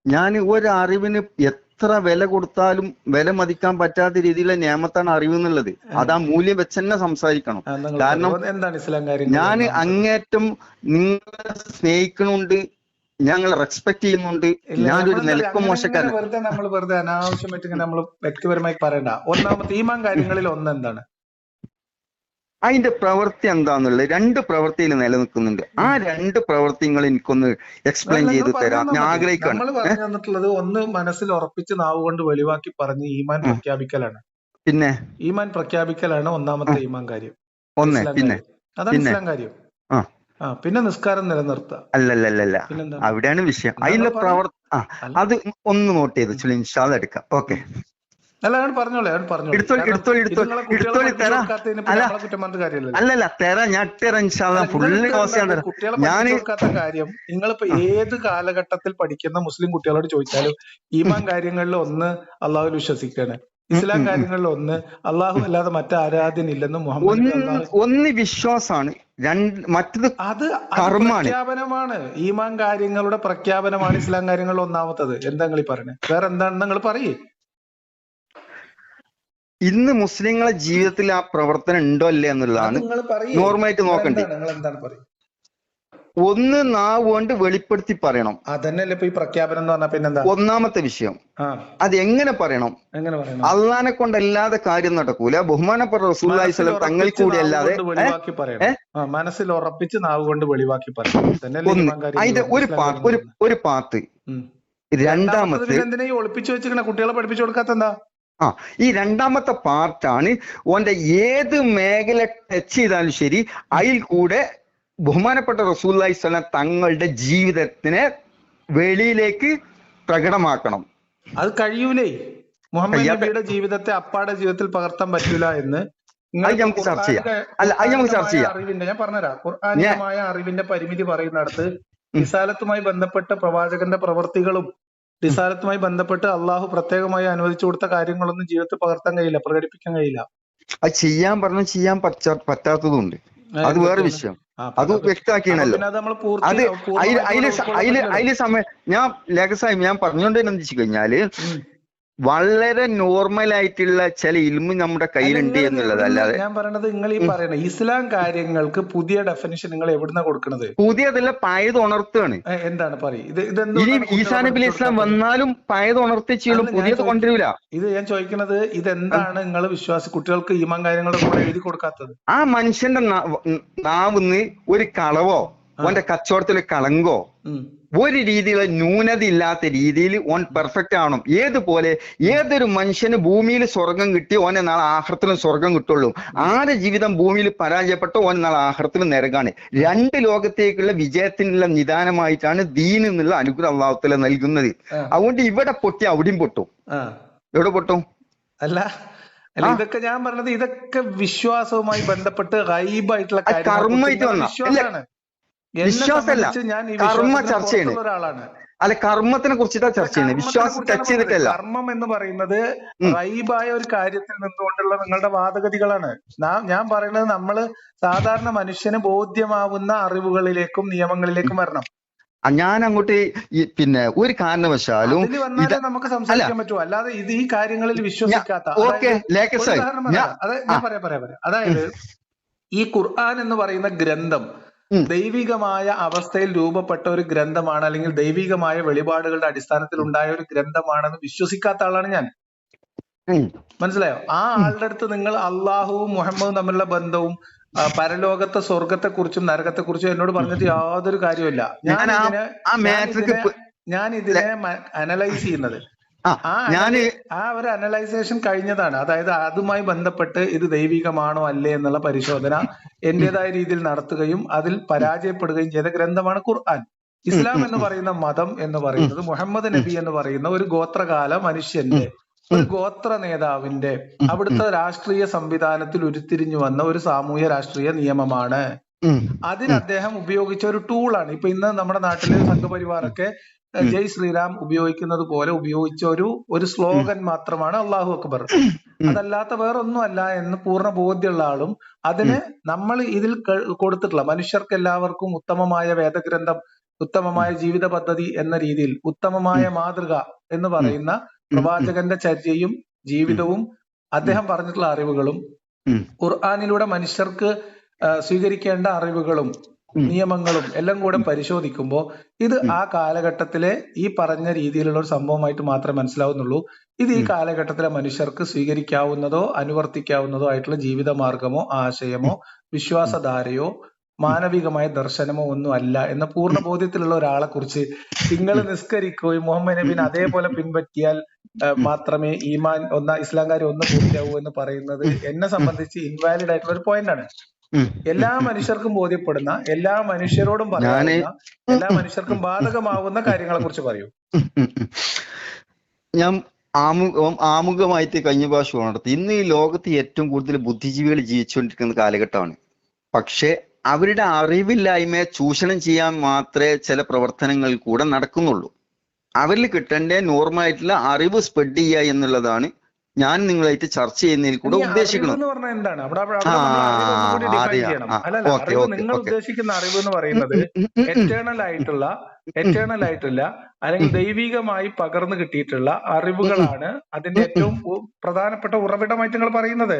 ഞാൻ ഒരു അറിവിന് എത്ര വില കൊടുത്താലും വില മതിക്കാൻ പറ്റാത്ത രീതിയിലുള്ള നിയമത്താണ് അറിവ് എന്നുള്ളത്. അത് ആ മൂല്യം വെച്ച് തന്നെ സംസാരിക്കണം. കാരണം എന്താണ് ഇസ്ലാം കാര്യം? ഞാൻ അങ്ങേറ്റം നിങ്ങളെ സ്നേഹിക്കണുണ്ട്, ഞങ്ങൾ റെസ്പെക്ട് ചെയ്യുന്നുണ്ട്. ഞാനൊരു നിലക്കും മോശക്കാരൻ. വെറുതെ അനാവശ്യമായിട്ട് ഇങ്ങനെ നമ്മൾ വ്യക്തിപരമായി പറയണ്ട. ഒന്നാമത്തെ ഈമാൻ കാര്യങ്ങളിൽ 1 എന്താണ്? അതിന്റെ പ്രവൃത്തി എന്താന്നുള്ളത് 2 പ്രവൃത്തിയിൽ നിലനിൽക്കുന്നുണ്ട്. ആ 2 പ്രവൃത്തികൾ എനിക്കൊന്ന് എക്സ്പ്ലെയിൻ നിങ്ങൾ ചെയ്ത് പറഞ്ഞു തരാം. തന്നാ ഞാൻ മതി. ആഗ്രഹിക്കാണ്. നമ്മൾ പറഞ്ഞു തന്നിട്ടുള്ളത് ഒന്ന് മനസ്സിൽ ഉറപ്പിച്ച് നാവ് കൊണ്ട് വെളിവാക്കി പറഞ്ഞ് ഈമാൻ ആ, പ്രഖ്യാപിക്കലാണ്. പിന്നെ ഈമാൻ പ്രഖ്യാപിക്കലാണ് ആ, ഒന്നാമത്തെ ഈമാൻ കാര്യം, ഒന്ന് ഇസ്ലാം പിന്നെ കാര്യം. അതാണ് പിന്നെ ഇസ്ലാം കാര്യം. ആ പിന്നെ നിസ്കാരം നിലനിർത്തുക. അല്ലല്ലല്ല, പിന്നെന്താണ്? അവിടെയാണ് വിഷയം. എന്നാ അതിലെ നിങ്ങൾ പറഞ്ഞു. അല്ല അത് ഒന്ന് നോട്ട് ചെയ്ത് ചൊല്ലി ഇൻഷാല്ല എടുക്കാം. ഓക്കെ, അല്ല അവൻ പറഞ്ഞോളെ, അവൻ പറഞ്ഞോളെ. എടുത്തോളി കാരണം എടുത്തോളി ഇത് എടുത്തോളി നിങ്ങളെ കുട്ടികളെ എടുത്തോളി പഠിപ്പിച്ചു തരാ. കൊടുക്കാത്തതിന് പിന്നെ അല്ല നമ്മളെ കുറ്റം പറഞ്ഞിട്ട് കാര്യമില്ലല്ലോ. അല്ലല്ല, തരാം, ഞാൻ ഇട്ടുതരാം ഇൻഷാല്ല. അല്ല നിങ്ങൾ ഫുള്ള് ക്ലാസ് ഞാൻ ഇട്ടുണ്ടാകും. തരാം. കുട്ടികളെ പഠിപ്പിച്ചു ഞാന് കൊടുക്കാത്ത കാര്യം നിങ്ങളിപ്പോ ആ, ഏത് കാലഘട്ടത്തിൽ പഠിക്കുന്ന മുസ്ലിം കുട്ടികളോട് ചോദിച്ചാലും ഈമാൻ കാര്യങ്ങളിൽ ഒന്ന് അള്ളാഹുവിൽ വിശ്വസിക്കാണ്, ഇസ്ലാം കാര്യങ്ങളിൽ ഒന്ന് അള്ളാഹു അല്ലാതെ മറ്റാരാധ്യനില്ലെന്നും മുഹമ്മദ് നബി അള്ളാഹു. ഒന്ന് വിശ്വാസാണ്, മറ്റത് അത് കർമ്മാണ്. പ്രഖ്യാപനമാണ്. ഈമാൻ കാര്യങ്ങളുടെ പ്രഖ്യാപനമാണ് ഇസ്ലാം കാര്യങ്ങളിൽ ഒന്നാമത്തത്. എന്താ നിങ്ങൾ ഈ പറയണേ? വേറെ എന്താണെന്ന് നിങ്ങൾ പറയേ. ഇന്ന് മുസ്ലിങ്ങളെ ജീവിതത്തിൽ ആ പ്രവർത്തനം ഉണ്ടോ അല്ലേ അത് എന്നുള്ളതാണ് നിങ്ങൾ പറയേ. നോർമലായിട്ട് നോക്കണ്ടേ. നിങ്ങൾ എന്താണ് പറയും? ഒന്ന് നാവ് കൊണ്ട് വെളിപ്പെടുത്തി പറയണം. അതന്നെയല്ലേ ഇപ്പൊ ഈ പ്രഖ്യാപനം എന്ന് പറഞ്ഞാ. പിന്നെന്താ ഒന്നാമത്തെ വിഷയം. ആ അത് എങ്ങനെ പറയണം? എങ്ങനെ പറയണം? അള്ളാനെ കൊണ്ടല്ലാതെ കാര്യം നടക്കൂല. ബഹുമാനപ്പെട്ട റസൂലുള്ളാഹി മനസ്സിൽ സ്വല്ലല്ലാഹു തങ്ങൾ ഉറപ്പിച്ച് കൂടി നാവ് അല്ലാതെ കൊണ്ട് വെളിവാക്കി പറയണം. മനസ്സിൽ ഉറപ്പിച്ച് നാവ് കൊണ്ട് വെളിവാക്കി പറയണം. തന്നെയല്ലേ ഒന്ന് ഈമാൻ കാര്യങ്ങൾ അതിന്റെ പറഞ്ഞത്, ഒരു ഇസ്ലാം പാർട്ട് കാര്യങ്ങൾ പറഞ്ഞത്. ഒരു പാർട്ട്. രണ്ടാമത്തത് രണ്ടാമത്തെ പിന്നെ എന്തിനാ ഈ ഒളിപ്പിച്ചു വെച്ചിരിക്കണ? കുട്ടികളെ പഠിപ്പിച്ചു കൊടുക്കാത്ത എന്താ? ഈ രണ്ടാമത്തെ പാർട്ടാണ് ഓന്റെ ഏത് മേഖല ടച്ച് ചെയ്താലും ശരി, അതിൽ കൂടെ ബഹുമാനപ്പെട്ട റസൂലുള്ളാഹി സ്വല്ലല്ലാഹു തങ്ങളുടെ ജീവിതത്തിനെ വെളിയിലേക്ക് പ്രകടമാക്കണം. അത് കഴിയൂലേ. മുഹമ്മദ് കഴിയാത്ത നബിയുടെ ജീവിതത്തെ അപ്പാടെ ജീവിതത്തിൽ പകർത്താൻ പറ്റൂല എന്ന് അത് നിങ്ങൾക്ക് നമുക്ക് ചർച്ച ചെയ്യാം. അത് നമുക്ക് ചർച്ച ഖുർആനികമായ ചെയ്യാം. അറിവിന്റെ, ഞാൻ പറഞ്ഞുതരാം, ഖുർആനികമായ അറിവിന്റെ പരിമിതി പറയുന്നിടത്ത് റിസാലത്തുമായി ബന്ധപ്പെട്ട പ്രവാചകന്റെ പ്രവർത്തികളും റിസാലത്തുമായി ബന്ധപ്പെട്ട് അള്ളാഹു പ്രത്യേകമായി അനുവദിച്ചു കൊടുത്ത കാര്യങ്ങളൊന്നും ജീവിതത്തിൽ പകർത്താൻ കഴിയില്ല, പ്രകടിപ്പിക്കാൻ കഴിയില്ല. അത് ചെയ്യാൻ പറഞ്ഞ ചെയ്യാൻ പറ്റാത്തതുണ്ട്. അത് വേറെ വിഷയം. അത് വ്യക്തമാക്കിയാണല്ലോ. പിന്നെ അത് നമ്മൾ അത് അതില് സമയം ഞാൻ ലേഖസായി ഞാൻ പറഞ്ഞുകൊണ്ടേന്ന് വെച്ച് കഴിഞ്ഞാല് വളരെ നോർമൽ ആയിട്ടുള്ള ചില ഇൽമ് നമ്മുടെ കയ്യിലുണ്ട് എന്നുള്ളത്. അല്ലാതെ ഞാൻ പറയണത് നിങ്ങൾ ഈ പറയണ ഇസ്ലാം കാര്യങ്ങൾക്ക് പുതിയ ഡെഫിനിഷൻ നിങ്ങൾ എവിടുന്ന കൊടുക്കണത്? പുതിയതല്ല, പഴയത് ഉണർത്തുകയാണ്. എന്താണ് പറയും? ഇനി ഈസാ നബി ഇസ്ലാം വന്നാലും പഴയത് ഉണർത്തിച്ചുള്ളൂ, പുതിയത് കൊണ്ടുവരില്ല. ഇത് ഞാൻ ചോദിക്കുന്നത്, ഇതെന്താണ് നിങ്ങൾ കുട്ടികൾക്ക് ഈമാൻ കാര്യങ്ങളുടെ കൂടെ എഴുതി കൊടുക്കാത്തത്? ആ മനുഷ്യന്റെ നാവിന്ന് ഒരു കളവോ ഓന്റെ കച്ചവടത്തില് കളങ്കോ ഒരു രീതിയിലുള്ള ന്യൂനത ഇല്ലാത്ത രീതിയിൽ ഓൻ പെർഫെക്റ്റ് ആവണം. ഏതുപോലെ ഏതൊരു മനുഷ്യന് ഭൂമിയിൽ സ്വർഗം കിട്ടി ഓനെ നാളെ ആഖിറത്തിലും സ്വർഗം കിട്ടുള്ളൂ. ആരുടെ ജീവിതം ഭൂമിയിൽ പരാജയപ്പെട്ടോ ഓൻ നാളെ ആഖിറത്തിലും നരകാണ്. 2 ലോകത്തേക്കുള്ള വിജയത്തിനുള്ള നിദാനമായിട്ടാണ് ദീൻ എന്നുള്ള അനുഗ്രഹം അല്ലാഹു തആല നൽകുന്നത്. അതുകൊണ്ട് ഇവിടെ പൊട്ടി അവിടെയും പൊട്ടും. എവിടെ പൊട്ടും? അല്ല ഇതൊക്കെ ഞാൻ പറഞ്ഞത്, ഇതൊക്കെ വിശ്വാസവുമായി ബന്ധപ്പെട്ട് ഗൈബായിട്ടുള്ള കർമ്മമായിട്ട് വന്ന വിശ്വാസമാണ്. വിശ്വാസമല്ല, കർമ്മ ചർച്ച ചെയ്യണേ. ഒരാളാണ്. അല്ല, കർമ്മത്തിനെ കുറിച്ചിട്ടാ ചർച്ച ചെയ്യുന്നത്, വിശ്വാസം ടച്ച് ചെയ്തിട്ടല്ല. കർമ്മം എന്ന് പറയുന്നത് ഗൈബായ ഒരു കാര്യത്തിൽ നിന്നുകൊണ്ടുള്ള നിങ്ങളുടെ വാദഗതികളാണ്. ഞാൻ പറയുന്നത് നമ്മള് സാധാരണ മനുഷ്യന് ബോധ്യമാവുന്ന അറിവുകളിലേക്കും നിയമങ്ങളിലേക്കും വരണം. ഞാൻ അങ്ങോട്ട് പിന്നെ ഒരു കാരണവശാലും വന്നാലേ നമുക്ക് സംസാരിക്കാൻ പറ്റൂ. അല്ലാതെ ഇത് ഈ കാര്യങ്ങളിൽ വിശ്വസിക്കാത്ത, ഞാൻ പറയാം. അതായത് ഈ ഖുർആൻ എന്ന് പറയുന്ന ഗ്രന്ഥം ദൈവികമായ അവസ്ഥയിൽ രൂപപ്പെട്ട ഒരു ഗ്രന്ഥമാണ്, അല്ലെങ്കിൽ ദൈവികമായ വെളിപാടുകളുടെ അടിസ്ഥാനത്തിൽ ഉണ്ടായ ഒരു ഗ്രന്ഥമാണെന്ന് വിശ്വസിക്കാത്ത ആളാണ് ഞാൻ. മനസ്സിലായോ? ആ ആളുടെ അടുത്ത് നിങ്ങൾ അള്ളാഹുവും മുഹമ്മദും തമ്മിലുള്ള ബന്ധവും പരലോകത്തെ സ്വർഗത്തെ കുറിച്ചും നരകത്തെ കുറിച്ചും എന്നോട് പറഞ്ഞിട്ട് യാതൊരു കാര്യമില്ല. ഞാൻ ഇതിനെ അനലൈസ് ചെയ്യുന്നത് ആ ഒരു അനലൈസേഷൻ കഴിഞ്ഞതാണ്. അതായത് അതുമായി ബന്ധപ്പെട്ട് ഇത് ദൈവികമാണോ അല്ലേ എന്നുള്ള പരിശോധന എന്റേതായ രീതിയിൽ നടത്തുകയും അതിൽ പരാജയപ്പെടുകയും ചെയ്ത ഗ്രന്ഥമാണ് ഖുർആൻ. ഇസ്ലാം എന്ന് പറയുന്ന മതം എന്ന് പറയുന്നത് മുഹമ്മദ് നബി എന്ന് പറയുന്ന ഒരു ഗോത്രകാല മനുഷ്യന്റെ, ഒരു ഗോത്ര നേതാവിന്റെ, അവിടുത്തെ രാഷ്ട്രീയ സംവിധാനത്തിൽ ഉരുത്തിരിഞ്ഞു വന്ന ഒരു സാമൂഹ്യ രാഷ്ട്രീയ നിയമമാണ്. അതിന് അദ്ദേഹം ഉപയോഗിച്ച ഒരു ടൂളാണ്. ഇപ്പൊ ഇന്ന് നമ്മുടെ നാട്ടിലെ സംഘപരിവാറൊക്കെ ജയ് ശ്രീറാം ഉപയോഗിക്കുന്നത് പോലെ ഉപയോഗിച്ച ഒരു സ്ലോഗൻ മാത്രമാണ് അല്ലാഹു അക്ബർ. അതല്ലാത്ത വേറൊന്നും അല്ല എന്ന് പൂർണ്ണ ബോധ്യമുള്ള ആളും അതിന് നമ്മൾ ഇതിൽ കൊടുത്തിട്ടുള്ള മനുഷ്യർക്ക് എല്ലാവർക്കും ഉത്തമമായ വേദഗ്രന്ഥം, ഉത്തമമായ ജീവിത പദ്ധതി എന്ന രീതിയിൽ ഉത്തമമായ മാതൃക എന്ന് പറയുന്ന പ്രവാചകന്റെ ചര്യയും ജീവിതവും അദ്ദേഹം പറഞ്ഞിട്ടുള്ള അറിവുകളും ഖുർആനിലൂടെ മനുഷ്യർക്ക് സ്വീകരിക്കേണ്ട അറിവുകളും നിയമങ്ങളും എല്ലാം കൂടെ പരിശോധിക്കുമ്പോൾ ഇത് ആ കാലഘട്ടത്തിലെ ഈ പറഞ്ഞ രീതിയിലുള്ള ഒരു സംഭവമായിട്ട് മാത്രമേ മനസ്സിലാവുന്നുള്ളൂ. ഇത് ഈ കാലഘട്ടത്തിലെ മനുഷ്യർക്ക് സ്വീകരിക്കാവുന്നതോ അനുവർത്തിക്കാവുന്നതോ ആയിട്ടുള്ള ജീവിത മാർഗമോ ആശയമോ വിശ്വാസധാരയോ മാനവികമായ ദർശനമോ ഒന്നും അല്ല എന്ന പൂർണ്ണ ബോധ്യത്തിലുള്ള ഒരാളെ കുറിച്ച് നിങ്ങൾ നിസ്കരിക്കുകയും മുഹമ്മദ് നബീനെ അതേപോലെ പിൻപറ്റിയാൽ മാത്രമേ ഈമാൻ ഇസ്ലാം കാര്യം ഒന്ന് പൂർത്തിയാവൂ എന്ന് പറയുന്നത് എന്നെ സംബന്ധിച്ച് ഇൻവാലിഡ് ആയിട്ടുള്ള ഒരു പോയിന്റ് ആണ്. എല്ലാ മനുഷ്യർക്കും ബോധ്യപ്പെടുന്ന, എല്ലാ മനുഷ്യരോടും പറയാവുന്ന, എല്ലാ മനുഷ്യർക്കും ബാധകമാവുന്ന കാര്യങ്ങളെ കുറിച്ച് പറയൂ. ഞാൻ ആമുഖമായിട്ട് കഴിഞ്ഞ പ്രാവശ്യം നടത്തി. ഇന്ന് ഈ ലോകത്ത് ഏറ്റവും കൂടുതൽ ബുദ്ധിജീവികൾ ജീവിച്ചുകൊണ്ടിരിക്കുന്ന കാലഘട്ടമാണ്. പക്ഷെ അവരുടെ അറിവില്ലായ്മയെ ചൂഷണം ചെയ്യാൻ മാത്രമേ ചില പ്രവർത്തനങ്ങൾ കൂടെ നടക്കുന്നുള്ളൂ. അവരിൽ കിട്ടേണ്ട നോർമലായിട്ടുള്ള അറിവ് സ്പ്രെഡ് ചെയ്യുക എന്നുള്ളതാണ് ഞാൻ നിങ്ങളായിട്ട് ചർച്ച ചെയ്യുന്നതിൽ കൂടെ ഉദ്ദേശിക്കുന്നത്. നിങ്ങൾ ഉദ്ദേശിക്കുന്ന അറിവ് എന്ന് പറയുന്നത് എറ്റേണൽ ആയിട്ടുള്ള അല്ലെങ്കിൽ ദൈവികമായി പകർന്നു കിട്ടിയിട്ടുള്ള അറിവുകളാണ് അതിന്റെ ഏറ്റവും പ്രധാനപ്പെട്ട ഉറവിടമായിട്ട് നിങ്ങൾ പറയുന്നത്.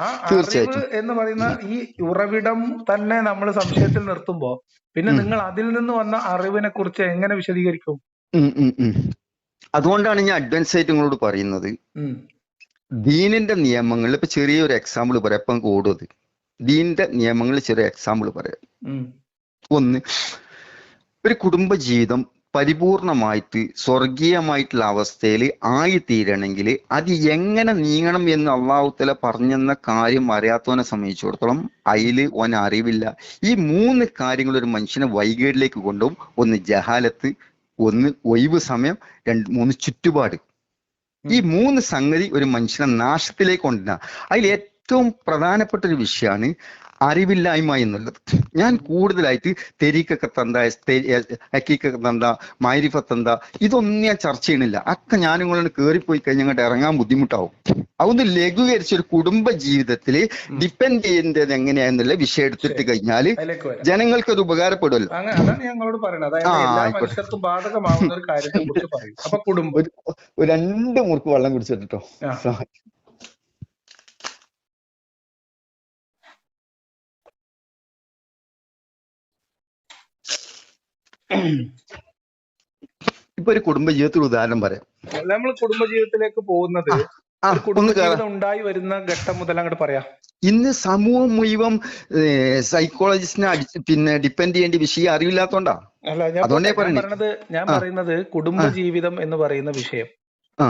ആ അറിവ് എന്ന് പറയുന്ന ഈ ഉറവിടം തന്നെ നമ്മൾ സംശയത്തിൽ നിർത്തുമ്പോ പിന്നെ നിങ്ങൾ അതിൽ നിന്ന് വന്ന അറിവിനെ കുറിച്ച് എങ്ങനെ വിശദീകരിക്കും? അതുകൊണ്ടാണ് ഞാൻ അഡ്വാൻസ് ആയിട്ട് നിങ്ങളോട് പറയുന്നത്. ദീനിന്റെ നിയമങ്ങളിൽ ഇപ്പൊ ചെറിയൊരു എക്സാമ്പിൾ പറയാം. ഇപ്പം കൂടുന്നത് ദീനിന്റെ നിയമങ്ങളിൽ ചെറിയ എക്സാമ്പിൾ പറയാം. ഒന്ന്, ഒരു കുടുംബജീവിതം പരിപൂർണമായിട്ട് സ്വർഗീയമായിട്ടുള്ള അവസ്ഥയിൽ ആയിത്തീരണമെങ്കിൽ അത് എങ്ങനെ നീങ്ങണം എന്ന് അള്ളാഹു തആല പറഞ്ഞെന്ന കാര്യം അറിയാത്തവനെ സംബന്ധിച്ചിടത്തോളം അതിൽ ഓൻ അറിവില്ല. ഈ 3 കാര്യങ്ങൾ ഒരു മനുഷ്യനെ വൈകേടിലേക്ക് കൊണ്ടുപോകും. ഒന്ന് ജഹാലത്ത്, ഒന്ന് ഒഴിവ് സമയം, 3 ചുറ്റുപാട്. ഈ 3 സംഗതി ഒരു മനുഷ്യനെ നാശത്തിലേക്ക് കൊണ്ടുവരിക. അതിൽ ഏറ്റവും പ്രധാനപ്പെട്ട ഒരു വിഷയമാണ് അറിവില്ലായ്മ എന്നുള്ളത്. ഞാൻ കൂടുതലായിട്ട് തെരീക്കൊക്കെ തന്ത, ഹക്കീക്കൊക്കെ തന്ത, മാരിഫത്ത് എന്താ, ഇതൊന്നും ഞാൻ ചർച്ച ചെയ്യണില്ല. ഒക്കെ ഞാനും കൂടെ കയറിപ്പോയി കഴിഞ്ഞാൽ അങ്ങോട്ട് ഇറങ്ങാൻ ബുദ്ധിമുട്ടാവും. അതൊന്ന് ലഘൂകരിച്ച് ഒരു കുടുംബ ജീവിതത്തിൽ ഡിപ്പെൻഡ് ചെയ്യേണ്ടത് എങ്ങനെയാന്നുള്ള വിഷയം എടുത്തിട്ട് കഴിഞ്ഞാൽ ജനങ്ങൾക്ക് അത് ഉപകാരപ്പെടുമല്ലോ. ഒരു 2 മുറുക്ക് വെള്ളം കുടിച്ചിട്ടോ. ഇപ്പൊ ഒരു കുടുംബജീവിതത്തിൽ ഉദാഹരണം പറയാം. നമ്മൾ കുടുംബജീവിതത്തിലേക്ക് പോകുന്നത് കുടുംബജീവിതം ഉണ്ടായി വരുന്ന ഘട്ടം മുതൽ അങ്ങോട്ട് പറയാം. ഇന്ന് സമൂഹം മുഴുവൻ സൈക്കോളജിസ്റ്റിനെ ഡിപ്പെൻഡ് ചെയ്യേണ്ട വിഷയം അറിവില്ലാത്തോണ്ടാ. ഞാൻ പറയുന്നത് കുടുംബജീവിതം എന്ന് പറയുന്ന വിഷയം, ആ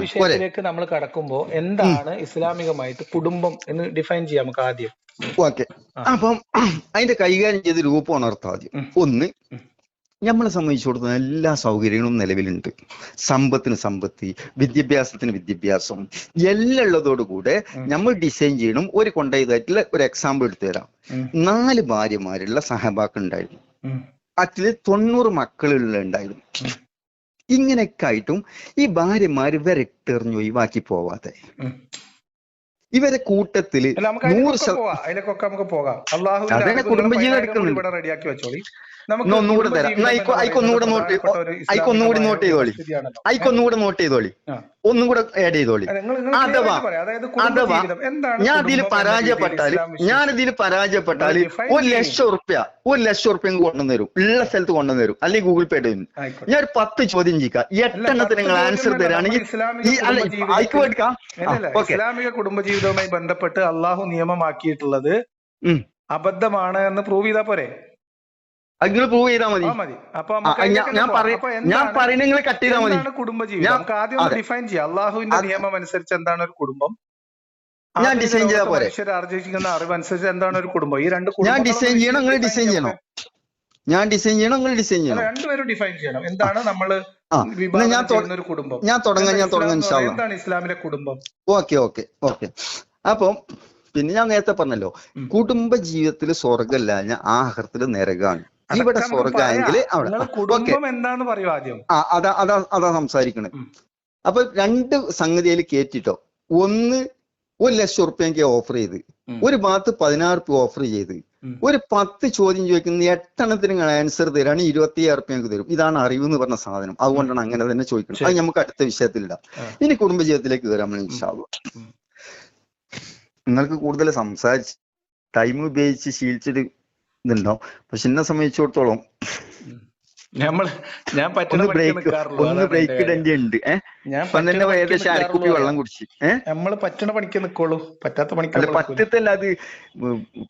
വിഷയത്തിലേക്ക് നമ്മൾ കടക്കുമ്പോ എന്താണ് ഇസ്ലാമികമായിട്ട് കുടുംബം എന്ന് ഡിഫൈൻ ചെയ്യാം നമുക്ക് ആദ്യം. ഓക്കെ, അപ്പം അതിന്റെ കൈകാര്യം ചെയ്ത് രൂപം ഉണർത്താം ആദ്യം. ഒന്ന്, നമ്മളെ സംബന്ധിച്ചിടത്തോളം എല്ലാ സൗകര്യങ്ങളും നിലവിലുണ്ട്. സമ്പത്തിന് സമ്പത്ത്, വിദ്യാഭ്യാസത്തിന് വിദ്യാഭ്യാസം, എല്ലാം ഉള്ളതോടുകൂടെ നമ്മൾ ഡിസൈൻ ചെയ്യണം. ഒരു കൊണ്ടുപോയതായിട്ടുള്ള ഒരു എക്സാമ്പിൾ എടുത്തു തരാം. 4 ഭാര്യമാരുള്ള സഹബാക്കൾ ഉണ്ടായിരുന്നു. അതിൽ 90 മക്കളുള്ള ഉണ്ടായിരുന്നു. ഇങ്ങനെയൊക്കെ ആയിട്ടും ഈ ഭാര്യമാര് ഇവരെട്ടെറിഞ്ഞു ഒഴിവാക്കി പോവാതെ ഇവരെ കൂട്ടത്തില് 100% പോകാം. അതാണ് കുടുംബജീവിതം എടുക്കുന്നത്. റെഡിയാക്കി വെച്ചോളി. ഒന്നുകൂടെ തരാം. ഒന്നുകൂടെ നോട്ട് ചെയ്തോളി, ഒന്നും കൂടെ ആഡ് ചെയ്തോളി. അഥവാ ഞാൻ ഇതിൽ പരാജയപ്പെട്ടാല് 1,00,000 ഉറുപ്പ്യ കൊണ്ടുവരും, ഉള്ള സ്ഥലത്ത് കൊണ്ടുവരും, അല്ലെങ്കിൽ ഗൂഗിൾ പേ ഇടും. ഞാൻ ഒരു 10 ചോദ്യം ചെയ്യാം. 8 എണ്ണത്തിന് നിങ്ങൾ ആൻസർ തരാണെങ്കിൽ ഇസ്ലാമിക കുടുംബജീവിതവുമായി ബന്ധപ്പെട്ട് അള്ളാഹു നിയമമാക്കിയിട്ടുള്ളത് അബദ്ധമാണ് എന്ന് പ്രൂവ് ചെയ്താൽ പോരെ? അങ്ങനെ പ്രൂവ് ചെയ്താൽ മതി. ഞാൻ പറയുന്നത് നിങ്ങൾ കട്ട് ചെയ്താൽ മതി. കുടുംബജീവിതം നമുക്ക് ആദ്യം ഡിഫൈൻ ചെയ്യാം. അള്ളാഹുവിന്റെ നിയമം അനുസരിച്ച് എന്താണ് ഒരു കുടുംബം? ഞാൻ ഡിസൈൻ ചെയ്താൽ പോരെ? ആർജിക്കുന്ന അറിവനുസരിച്ച് എന്താണ് ഒരു കുടുംബം? ഈ 2 ഞാൻ ഡിസൈൻ ചെയ്യണം, നിങ്ങൾ ഡിസൈൻ ചെയ്യണം. ഞാൻ ഡിസൈൻ ചെയ്യണം, നിങ്ങൾ ഡിസൈൻ ചെയ്യണം. രണ്ടുപേരും ഡിഫൈൻ ചെയ്യണം. എന്താണ് നമ്മള് ഒരു കുടുംബം? ഞാൻ തുടങ്ങാം. എന്താണ് ഇസ്ലാമിലെ കുടുംബം? ഓക്കെ. അപ്പം പിന്നെ ഞാൻ നേരത്തെ പറഞ്ഞല്ലോ, കുടുംബ ജീവിതത്തിൽ സ്വർഗമല്ല, ആഹൃത്തില് നരകാണ്. ഇവിടെ സ്വർഗമെങ്കിൽ അതാ സംസാരിക്കണേ. അപ്പൊ 2 സംഗതിയിൽ കേറ്റിട്ടോ. ഒന്ന്, 1,00,000 ഉറുപ്പ്യ എനിക്ക് ഓഫർ ചെയ്ത്, ഒരു ഭാഗത്ത് 16 ഉറുപ്പ്യ ഓഫർ ചെയ്ത്, ഒരു 10 ചോദ്യം ചോദിക്കുന്ന 8 എണ്ണത്തിന് ആൻസർ തരാണ് 25,000 ഉറുപ്പ്യ എനിക്ക് തരും. ഇതാണ് അറിവ് എന്ന് പറഞ്ഞ സാധനം. അതുകൊണ്ടാണ് അങ്ങനെ തന്നെ ചോദിക്കുന്നത്. അത് നമുക്ക് അടുത്ത വിഷയത്തിലിടാം. ഇനി കുടുംബജീവിതത്തിലേക്ക് കയറാം. ഇൻഷാ അല്ലാഹ് നിങ്ങൾക്ക് കൂടുതൽ സംസാരിച്ച് ടൈം ഉപയോഗിച്ച് ശീലിച്ചിട്ട് ഇതുണ്ടാവും. പക്ഷെ എന്നെ സംബന്ധിച്ചിടത്തോളം ഞാൻ പറ്റണ ഒന്ന് പണിക്ക് ബ്രേക്ക് നിൽക്കാറുള്ളൂ, ഒന്ന് അതാണ് എന്റെ ബ്രേക്ക് കാര്യം. ഇടേണ്ടി ഉണ്ട്. ഞാൻ ഇപ്പം പറ്റണ തന്നെ പണിക്ക് ഏകദേശം അരക്കുപ്പി നിൽക്കാറുള്ളൂ വെള്ളം പറയാം. കുടിച്ച് നമ്മള് പറ്റണ പണിക്ക് നിക്കോളൂ, പറ്റാത്ത പണിക്ക് അല്ല നമ്മൾ നിൽക്കൂല. പറ്റത്തല്ല അത്.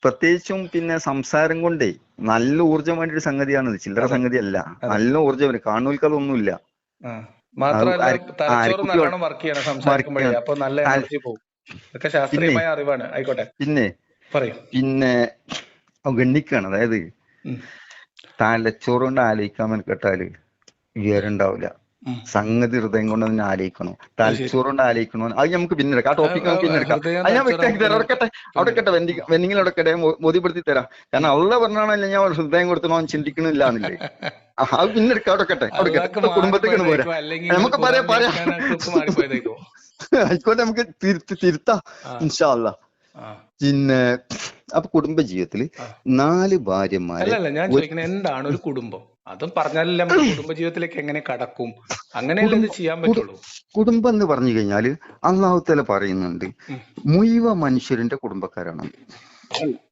പ്രത്യേകിച്ചും പിന്നെ സംസാരം കൊണ്ടേ നല്ല ഊർജ്ജം വേണ്ട ഒരു സംഗതിയാണത്, ചില്ലറ അതെ സംഗതി അല്ല. അതെ. നല്ല ഊർജ്ജം വരും, കാണുന്നവർക്ക് അതൊന്നുമില്ല. ആ മാത്രമല്ല തലച്ചോറ് അരക്കുപ്പി നല്ലോണം വർക്ക് ചെയ്യണം സംസാരിക്കുമ്പോഴേ, വർക്ക് അപ്പൊ നല്ല എനർജി പോകും. ഇതൊക്കെ പിന്നെ ശാസ്ത്രീയമായ അറിവാണ്. ആയിക്കോട്ടെ, പിന്നെ പറയൂ. പിന്നെ ഗണ്ണിക്കാണ്. അതായത് ഉം, തലച്ചോറ് കൊണ്ട് ആലോചിക്കാൻ മെനക്കെട്ടാല് വിവരണ്ടാവില്ല. ഉം. സംഗതി ഹൃദയം കൊണ്ട് തന്നെ ആലോചിക്കണോ, അത് ശരി. തലച്ചോറ് കൊണ്ട് ആലോചിക്കണോ, അത് നമുക്ക് പിന്നെ എടുക്കാം. ആ ടോപ്പിക് നമുക്ക് പിന്നെ എടുക്കാം. ഹൃദയം അത് ഞാൻ തലച്ചോറ് വ്യക്തമാക്കി നമുക്ക് തരാം. പിന്നെ അവിടെ കട്ടെ, പിന്നെ അവിടെ എടുക്കാം. കട്ടെ, വെന്റിങ്ങിൽ അവിടെ കട്ടെ, ബോധ്യപ്പെടുത്തി തരാം. കാരണം അള്ള പറഞ്ഞാണല്ലോ ഞാൻ ഹൃദയം കൊടുത്തണോ ചിന്തിക്കണില്ല എന്നില്ലേ. അത് പിന്നെ എടുക്കാം. അവിടെ കട്ടെ, അവിടെ കട്ടെ. അള്ളാഹ്ക്ക് ഇപ്പൊ കുടുംബത്തേക്കാണ് പോരാ. മാറിപ്പോയതായിരിക്കും, അല്ലെങ്കിൽ നിങ്ങൾ നമുക്ക് ഖുർആൻ പറയാം വ്യാഖ്യാനങ്ങൾക്ക് മാറിപ്പോയതായിരിക്കും. ആയിക്കോട്ടെ, നമുക്ക് തിരുത്താം ആ ഇൻഷാ അള്ളാ. ആ പിന്നെ അപ്പൊ കുടുംബ ജീവിതത്തില് ആ 4 ഭാര്യമാരെ അല്ലല്ല, ഞാൻ ഒരു ചോദിക്കുന്നത് എന്താണ് ഒരു കുടുംബം? അതും പറഞ്ഞാലല്ലേ നമുക്ക് കുടുംബജീവിതത്തിലേക്ക് എങ്ങനെ കടക്കും, അങ്ങനെയല്ലേ ഇത് കുടുംബ ചെയ്യാൻ കുടു- പറ്റുള്ളൂ. കുടുംബം എന്ന് പറഞ്ഞു കഴിഞ്ഞാല് അള്ളാഹു തആല പറയുന്നുണ്ട്, ഉം. മുഴുവൻ മനുഷ്യരുടെ കുടുംബക്കാരാണ്.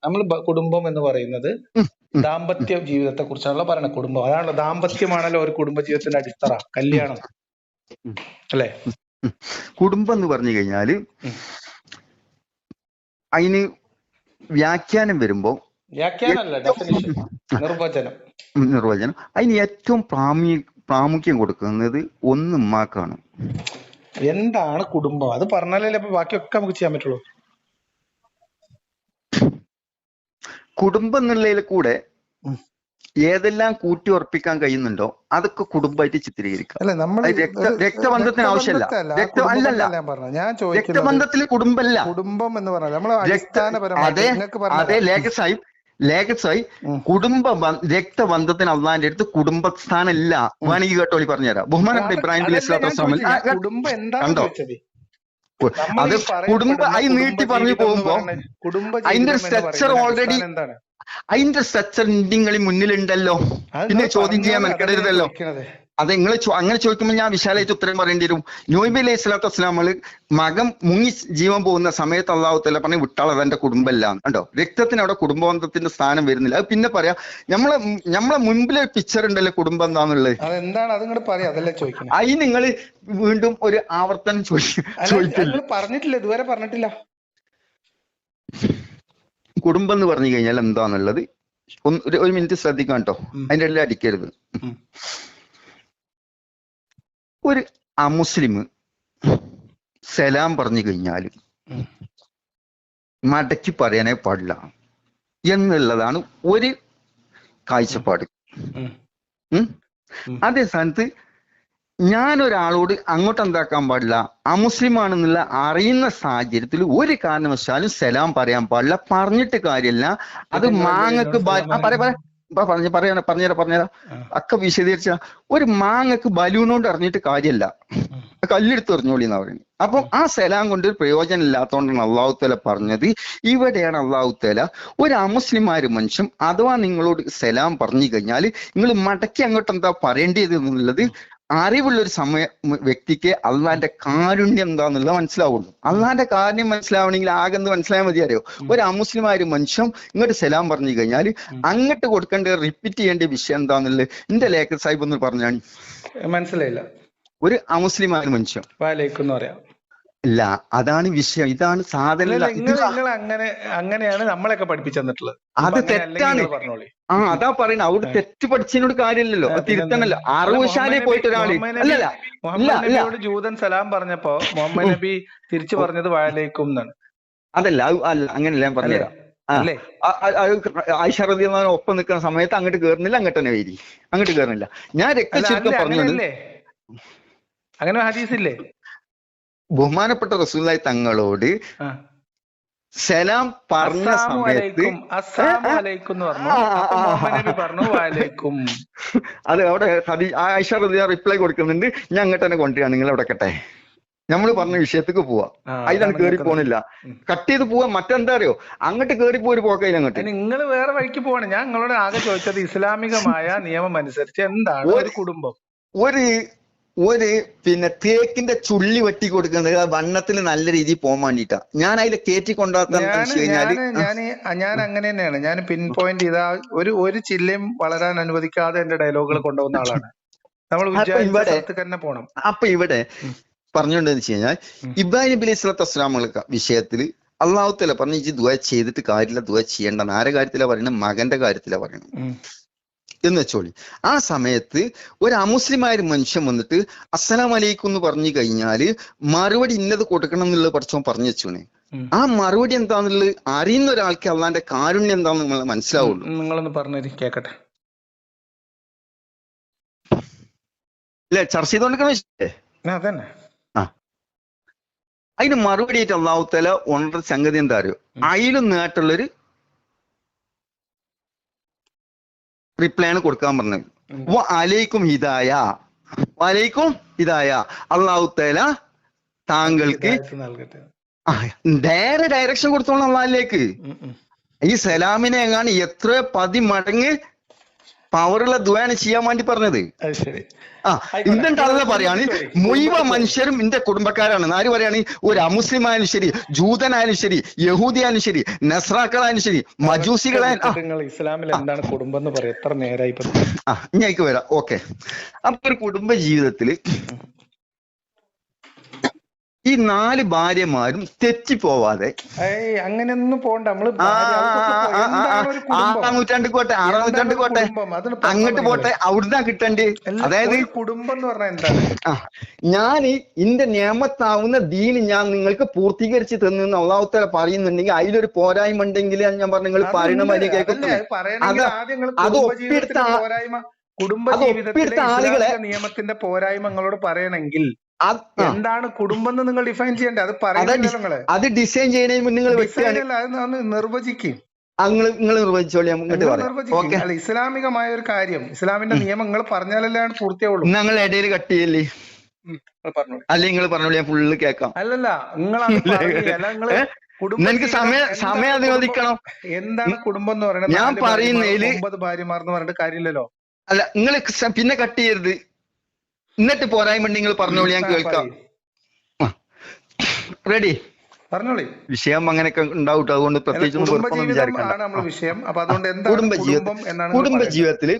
നമ്മൾ കുടുംബം എന്ന് പറയുന്നത് ഉം, ഉം, ദാമ്പത്യ ജീവിതത്തെ കുറിച്ചാണല്ലോ പറയുന്നത്. കുടുംബം അതാണല്ലോ, ദാമ്പത്യമാണല്ലോ ഒരു കുടുംബ ജീവിതത്തിന്റെ അടിത്തറ, കല്യാണം ഉം, അല്ലേ? ഉം. കുടുംബം എന്ന് പറഞ്ഞു കഴിഞ്ഞാല് ഉം. അതിന് വ്യാഖ്യാനം വരുമ്പോ വ്യാഖ്യാനമല്ല, ഏറ്റവും ഡെഫിനിഷൻ, നിർവചനം. നിർവചനം, അതിന് ഏറ്റവും പ്രാമുഖ്യം കൊടുക്കുന്നത് ഒന്ന് ഉമ്മാക്കാണ്. എന്താണ് കുടുംബം? അത് പറഞ്ഞാലല്ലേ അപ്പൊ ബാക്കിയൊക്കെ നമുക്ക് ചെയ്യാൻ പറ്റുള്ളൂ. കുടുംബം എന്നുള്ളതിൽ കൂടെ ഉം. ഏതെല്ലാം കൂട്ടി ഉറപ്പിക്കാൻ കഴിയുന്നുണ്ടോ അതൊക്കെ കുടുംബമായിട്ട് ചിത്രീകരിക്കാം. അല്ല, നമ്മൾ അത് രക്തബന്ധത്തിന് ആവശ്യമല്ല. അല്ലല്ല, ഞാൻ പറഞ്ഞ ഞാൻ ചോദിക്കുന്നത് രക്തബന്ധത്തിൽ കുടുംബമല്ല. കുടുംബം എന്ന് പറഞ്ഞാൽ നമ്മൾ അതെ അടിസ്ഥാനപരമായിട്ട് നിങ്ങൾക്ക് അതെ പറഞ്ഞ ലേഖസായി രക്തബന്ധത്തിന് അള്ളാന്റെ അടുത്ത് കുടുംബസ്ഥാനല്ല. വേണമെങ്കിൽ കേട്ടോളി പറഞ്ഞുതരാം. ബഹുമാനപ്പെട്ട ഇബ്രാഹിം നബി സ്വല്ലല്ലാഹു അലൈഹി വസല്ലം കുടുംബം എന്താണെന്ന് കണ്ടോ, ചോദിച്ചത്. അത് കുടുംബ ആയി നീട്ടി പറഞ്ഞു പോകുമ്പോ അതിന്റെ സ്ട്രക്ചർ ഓൾറെഡി, എന്താണ് അതിന്റെ സ്ട്രക്ചർ നിങ്ങൾ മുന്നിലുണ്ടല്ലോ. പിന്നെ ചോദ്യം ചെയ്യാൻ മെനക്കെടരുതല്ലോ. അത് നിങ്ങൾ അങ്ങനെ ചോദിക്കുമ്പോൾ ഞാൻ വിശാലമായിട്ട് ഉത്തരം പറയേണ്ടി വരും. നൂഹ് അലൈഹി സ്വലാത്തു വസ്സലാമ് മകൻ മുങ്ങി ജീവൻ പോകുന്ന സമയത്ത് അള്ളാഹു തആല പറഞ്ഞ് വിട്ടാളത് എന്റെ കുടുംബമല്ല. കണ്ടോ, രക്തത്തിന് അവിടെ കുടുംബബന്ധത്തിന്റെ സ്ഥാനം വരുന്നില്ല. അത് പിന്നെ പറയാം. നമ്മളെ മുമ്പിലെ പിക്ചർ ഉണ്ടല്ലോ കുടുംബം എന്താന്നുള്ളത്. അതെന്താണ് അത് ഇങ്ങോട്ട് പറയാം, അതല്ലേ ചോദിക്കുന്നത്. അതിന് നിങ്ങൾ വീണ്ടും ഒരു ആവർത്തനം ചോദിക്കില്ല. പറഞ്ഞിട്ടില്ല, ഇതുവരെ പറഞ്ഞിട്ടില്ല. കുടുംബം എന്ന് പറഞ്ഞു കഴിഞ്ഞാൽ എന്താന്നുള്ളത് ഒരു മിനിറ്റ് ശ്രദ്ധിക്കാം കേട്ടോ. അതിന്റെ ഇടയിൽ അടിക്കരുത്. ഒരു അമുസ്ലിം സലാം പറഞ്ഞു കഴിഞ്ഞാൽ മടക്കി പറയാനേ പാടില്ല എന്നുള്ളതാണ് ഒരു കാഴ്ചപ്പാട്. അതേ സ്ഥാനത്ത് ഞാനൊരാളോട് അങ്ങോട്ട് എന്താക്കാൻ പാടില്ല, അമുസ്ലിം ആണെന്നുള്ള അറിയുന്ന സാഹചര്യത്തിൽ ഒരു കാരണവശാലും സലാം പറയാൻ പാടില്ല. പറഞ്ഞിട്ട് കാര്യമില്ല. അത് മാങ്ങക്ക് പറഞ്ഞുതരാം ഒക്കെ വിശദീകരിച്ച ഒരു മാങ്ങക്ക് ബലൂണോണ്ട് അറിഞ്ഞിട്ട് കാര്യമല്ല, കല്ലെടുത്ത് എറിഞ്ഞോളി എന്നാ പറയുന്നത്. അപ്പം ആ സലാം കൊണ്ട് പ്രയോജനം ഇല്ലാത്തതുകൊണ്ടാണ് അള്ളാഹു തആല പറഞ്ഞത്. ഇവിടെയാണ് അള്ളാഹു തആല ഒരു അമുസ്ലിമാര് മനുഷ്യൻ അഥവാ നിങ്ങളോട് സലാം പറഞ്ഞു കഴിഞ്ഞാൽ നിങ്ങൾ മടക്കി അങ്ങോട്ട് എന്താ പറയേണ്ടത് എന്നുള്ളത് അറിവുള്ള ഒരു വ്യക്തിക്ക് അള്ളാന്റെ കാരുണ്യം എന്താന്നുള്ളത് മനസ്സിലാവുള്ളൂ. അള്ളാന്റെ കാരുണ്യം മനസ്സിലാവണമെങ്കിൽ ആകെ എന്ത് മനസ്സിലായാൽ മതി അറിയോ, ഒരു അമുസ്ലിമാര് മനുഷ്യൻ ഇങ്ങോട്ട് സലാം പറഞ്ഞു കഴിഞ്ഞാൽ അങ്ങോട്ട് കൊടുക്കേണ്ട റിപ്പീറ്റ് ചെയ്യേണ്ട വിഷയം എന്താന്നുള്ളത് എന്റെ ലേഖർ സാഹിബ് ഒന്ന് പറഞ്ഞാണ്. മനസ്സിലായില്ല. ഒരു അമുസ്ലിമാര് മനുഷ്യൻ പറയാം ഇല്ല, അതാണ് വിഷയം. ഇതാണ് സാധനം. അങ്ങനെയാണ് നമ്മളൊക്കെ പഠിപ്പിച്ചു തന്നിട്ടുള്ളത്. അത് തെറ്റാണ്. അതാ പറയുന്നത്. അവിടെ തെറ്റ് പഠിച്ചതിനോട് കാര്യമില്ലല്ലോ, തിരുത്തണല്ലോ. അറിവുശാലയിൽ പോയിട്ട് ഒരാള് മുഹമ്മദ് ജൂതൻ സലാം പറഞ്ഞപ്പോ മുഹമ്മദ് നബി തിരിച്ചു പറഞ്ഞത് വഅലൈക്കും എന്നാണ്. അതല്ല, അല്ല അങ്ങനെയല്ല, ഞാൻ പറഞ്ഞുതരാം. ആയിഷ റളിയല്ലാഹു അൻഹ ഒപ്പം നിൽക്കുന്ന സമയത്ത് അങ്ങോട്ട് കേറുന്നില്ല, അങ്ങോട്ട് തന്നെ വരി, അങ്ങോട്ട് കേറുന്നില്ല. ഞാൻ രക്തചുരുക്കം പറഞ്ഞത് അങ്ങനെ ഹദീസില്ലേ? ബഹുമാനപ്പെട്ട റസൂലുള്ളാഹി തങ്ങളോട് സലാം പറഞ്ഞ സമയത്ത് അത് അവിടെ ആയിഷ റളിയല്ലാഹു റിപ്ലൈ കൊടുക്കുന്നുണ്ട്, ഞാൻ അങ്ങോട്ട് തന്നെ കൊണ്ടുവരാണ്, നിങ്ങൾ അവിടെ കട്ടെ, നമ്മൾ പറഞ്ഞ വിഷയത്തേക്ക് പോവാ. അതിലാണ് കേറി പോണില്ല, കട്ട് ചെയ്ത് പോവാ. മറ്റെന്താ അറിയോ, അങ്ങോട്ട് കേറി പോയി പോക്കയില്ല. അങ്ങോട്ട് നിങ്ങൾ വേറെ വഴിക്ക് പോവാണ്. ഞാൻ നിങ്ങളോട് ആകെ ചോദിച്ചത് ഇസ്ലാമികമായ നിയമം അനുസരിച്ച് എന്താണ് ഒരു കുടുംബം. ഒരു തേക്കിന്റെ ചുള്ളി വെട്ടി കൊടുക്കുന്നത് ആ വണ്ണത്തിന് നല്ല രീതിയിൽ പോകാൻ വേണ്ടിട്ടാ. ഞാൻ അതിൽ കയറ്റി കൊണ്ടുവരാന്ന് വെച്ച് കഴിഞ്ഞാല് ഞാൻ അങ്ങനെ തന്നെയാണ്. ഞാൻ പിൻ പോയിന്റ് ചെയ്ത ഒരു ചില്ലയും വളരാൻ അനുവദിക്കാതെ എന്റെ ഡയലോഗുകൾ കൊണ്ടുപോകുന്ന ആളാണ്. നമ്മൾ വിചാരിച്ച സ്ഥലത്ത് തന്നെ പോണം. അപ്പൊ ഇവിടെ പറഞ്ഞുകൊണ്ടെന്ന് വെച്ച് കഴിഞ്ഞാൽ ഇബ്രാഹിം നബി അലൈഹി സ്വലാത്തു വസ്സലാമുള്ള വിഷയത്തില് അള്ളാഹു തആല പറഞ്ഞു ഇജ്ജ് ദുആ ചെയ്തിട്ട് കാര്യമില്ല, ദുആ ചെയ്യേണ്ടെന്ന്. ആരെ കാര്യത്തിലാ പറയുന്നത്? മകന്റെ കാര്യത്തിലാ പറയണം എന്ന് വെച്ചോളി. ആ സമയത്ത് ഒരു അമുസ്ലിമായ ഒരു മനുഷ്യൻ വന്നിട്ട് അസ്സലാമു അലൈക്കും എന്ന് പറഞ്ഞു കഴിഞ്ഞാല് മറുപടി ഇന്നത് കൊടുക്കണം എന്നുള്ളത് പഠിച്ചോൻ പറഞ്ഞു വെച്ചോനെ. ആ മറുപടി എന്താന്നുള്ളത് അറിയുന്ന ഒരാൾക്ക് അള്ളാന്റെ കാരുണ്യം എന്താണെന്ന് നിങ്ങൾ മനസ്സിലാവുള്ളൂ. നിങ്ങളൊന്ന് പറഞ്ഞു കേക്കട്ടെ. അല്ലെ ചർച്ച ചെയ്തോണ്ടിരിക്കണ വിഷയേ അതന്നെ. അതിന് മറുപടി ആയിട്ട് അള്ളാഹു തആല ഉണർന്ന സംഗതി എന്താ അറിയോ? അതിലും നേട്ടുള്ളൊരു റിപ്ലൈ ആണ് കൊടുക്കാൻ പറഞ്ഞത്. വഅലൈക്കും ഹിദായ, വഅലൈക്കും ഹിദായ. അള്ളാഹു തആല താങ്കൾക്ക് നേരെ ഡയറക്ഷൻ കൊടുത്തോളാം അള്ളാഹിലേക്ക്. ഈ സലാമിനെ എങ്ങാണ് എത്ര 10 മടങ്ങ് പവറുള്ള ദുആണ് ചെയ്യാൻ വേണ്ടി പറഞ്ഞത്. എന്നിട്ട് അല്ല പറയാണ് മുഴുവൻ മനുഷ്യരും എന്റെ കുടുംബക്കാരാണ്. ആര് പറയാണ്? ഒരു അമുസ്ലിം ആയാലും ശരി, ജൂതനായാലും ശരി, യഹൂദിയായാലും ശരി, നസ്രാക്കളായാലും ശരി, മജൂസികളായാലും. ഇസ്ലാമിൽ എന്താണ് കുടുംബം എന്ന് പറയാം? എത്ര നേരായി ഞാൻ വരാം. ഓക്കെ. അപ്പൊ ഒരു കുടുംബ ജീവിതത്തില് ഈ 4 ഭാര്യമാരും തെറ്റിപ്പോവാതെ അങ്ങനെയൊന്നും പോണ്ട. നമ്മള് 6-ാം നൂറ്റാണ്ടിൽ പോട്ടെ, 6-ാം നൂറ്റാണ്ടിൽ പോട്ടെ, അങ്ങോട്ട് പോട്ടെ, അവിടുന്ന് കിട്ടണ്ടേ. അതായത് കുടുംബം എന്ന് പറഞ്ഞാൽ എന്താണ്? ഞാൻ ഇന്റെ നിയമത്താവുന്ന ദീന് ഞാൻ നിങ്ങൾക്ക് പൂർത്തീകരിച്ച് തന്നു അള്ളാഹു തആല പറയുന്നുണ്ടെങ്കിൽ അതിലൊരു പോരായ്മ ഉണ്ടെങ്കിൽ ഞാൻ പറഞ്ഞു നിങ്ങൾ പറയണ മാതിരി കേൾക്കുന്നത്. അത് ഒപ്പിയെടുത്ത ആളുകളെ നിയമത്തിന്റെ പോരായ്മകളോട് പറയണമെങ്കിൽ എന്താണ് കുടുംബം എന്ന് നിങ്ങൾ ഡിഫൈൻ ചെയ്യണ്ടേ? അത് പറയുന്നത് അത് ഡിസൈൻ ചെയ്യണേ നിങ്ങൾ നിർവചിക്കും. നിങ്ങൾ നിർവചിച്ചോളി. അല്ല, ഇസ്ലാമികമായ ഒരു കാര്യം, ഇസ്ലാമിന്റെ നിയമം നിങ്ങൾ പറഞ്ഞാലല്ലേ പൂർത്തിയാവുള്ളൂ. ഞങ്ങൾ ഇടയിൽ കട്ട് ചെയ്യല്ലേ? അല്ലെ നിങ്ങൾ പറഞ്ഞോളൂ, ഞാൻ ഫുള്ള് കേൾക്കാം. അല്ലല്ല, നിങ്ങളാണ് എനിക്ക് സമയം അനുവദിക്കണം. എന്താണ് കുടുംബം എന്ന് പറയുന്നത്? ഞാൻ പറയുന്നതില് 9 ഭാര്യമാർ എന്ന് പറഞ്ഞിട്ട് കാര്യമില്ലല്ലോ. അല്ല, നിങ്ങൾ പിന്നെ കട്ട് ചെയ്യരുത്. എന്നിട്ട് പോരായ്മ നിങ്ങൾ പറഞ്ഞോളൂ, ഞാൻ കേൾക്കാം. റെഡി? പറഞ്ഞോളി. വിഷയം അങ്ങനെയൊക്കെ ഉണ്ടാവും, അതുകൊണ്ട് പ്രത്യേകിച്ച് കുടുംബ ജീവിതത്തില്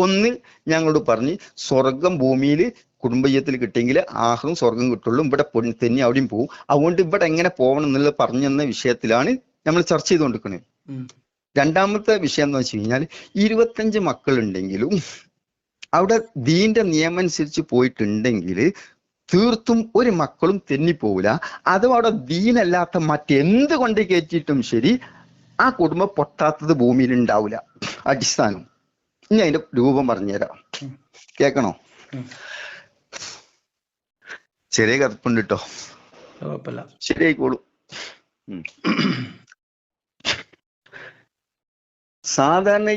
ഒന്ന് ഞങ്ങളോട് പറഞ്ഞ് സ്വർഗം ഭൂമിയിൽ കുടുംബജീവിതത്തിൽ കിട്ടിയെങ്കിൽ ആഹ്റും സ്വർഗം കിട്ടുള്ളൂ. ഇവിടെ തന്നെ അവിടെയും പോകും. അതുകൊണ്ട് ഇവിടെ എങ്ങനെ പോകണം എന്നുള്ളത് പറഞ്ഞെന്ന വിഷയത്തിലാണ് നമ്മൾ ചർച്ച ചെയ്തുകൊണ്ടിരിക്കുന്നത്. രണ്ടാമത്തെ വിഷയം എന്ന് വെച്ച് കഴിഞ്ഞാൽ 25 മക്കളുണ്ടെങ്കിലും അവിടെ ദീന്റെ നിയമം അനുസരിച്ച് പോയിട്ടുണ്ടെങ്കിൽ തീർത്തും ഒരു മക്കളും തെന്നിപ്പോവില്ല. അഥവാ അവിടെ ദീനല്ലാത്ത മറ്റെന്ത് കൊണ്ട് കയറ്റിയിട്ടും ശരി ആ കുടുംബം പൊട്ടാത്തത് ഭൂമിയിൽ ഉണ്ടാവില്ല. അടിസ്ഥാനം. ഇനി അതിന്റെ രൂപം പറഞ്ഞുതരാം, കേക്കണോ? ചെറിയ കറുപ്പുണ്ട് കേട്ടോ, ശരിയായിക്കോളൂ. സാധാരണ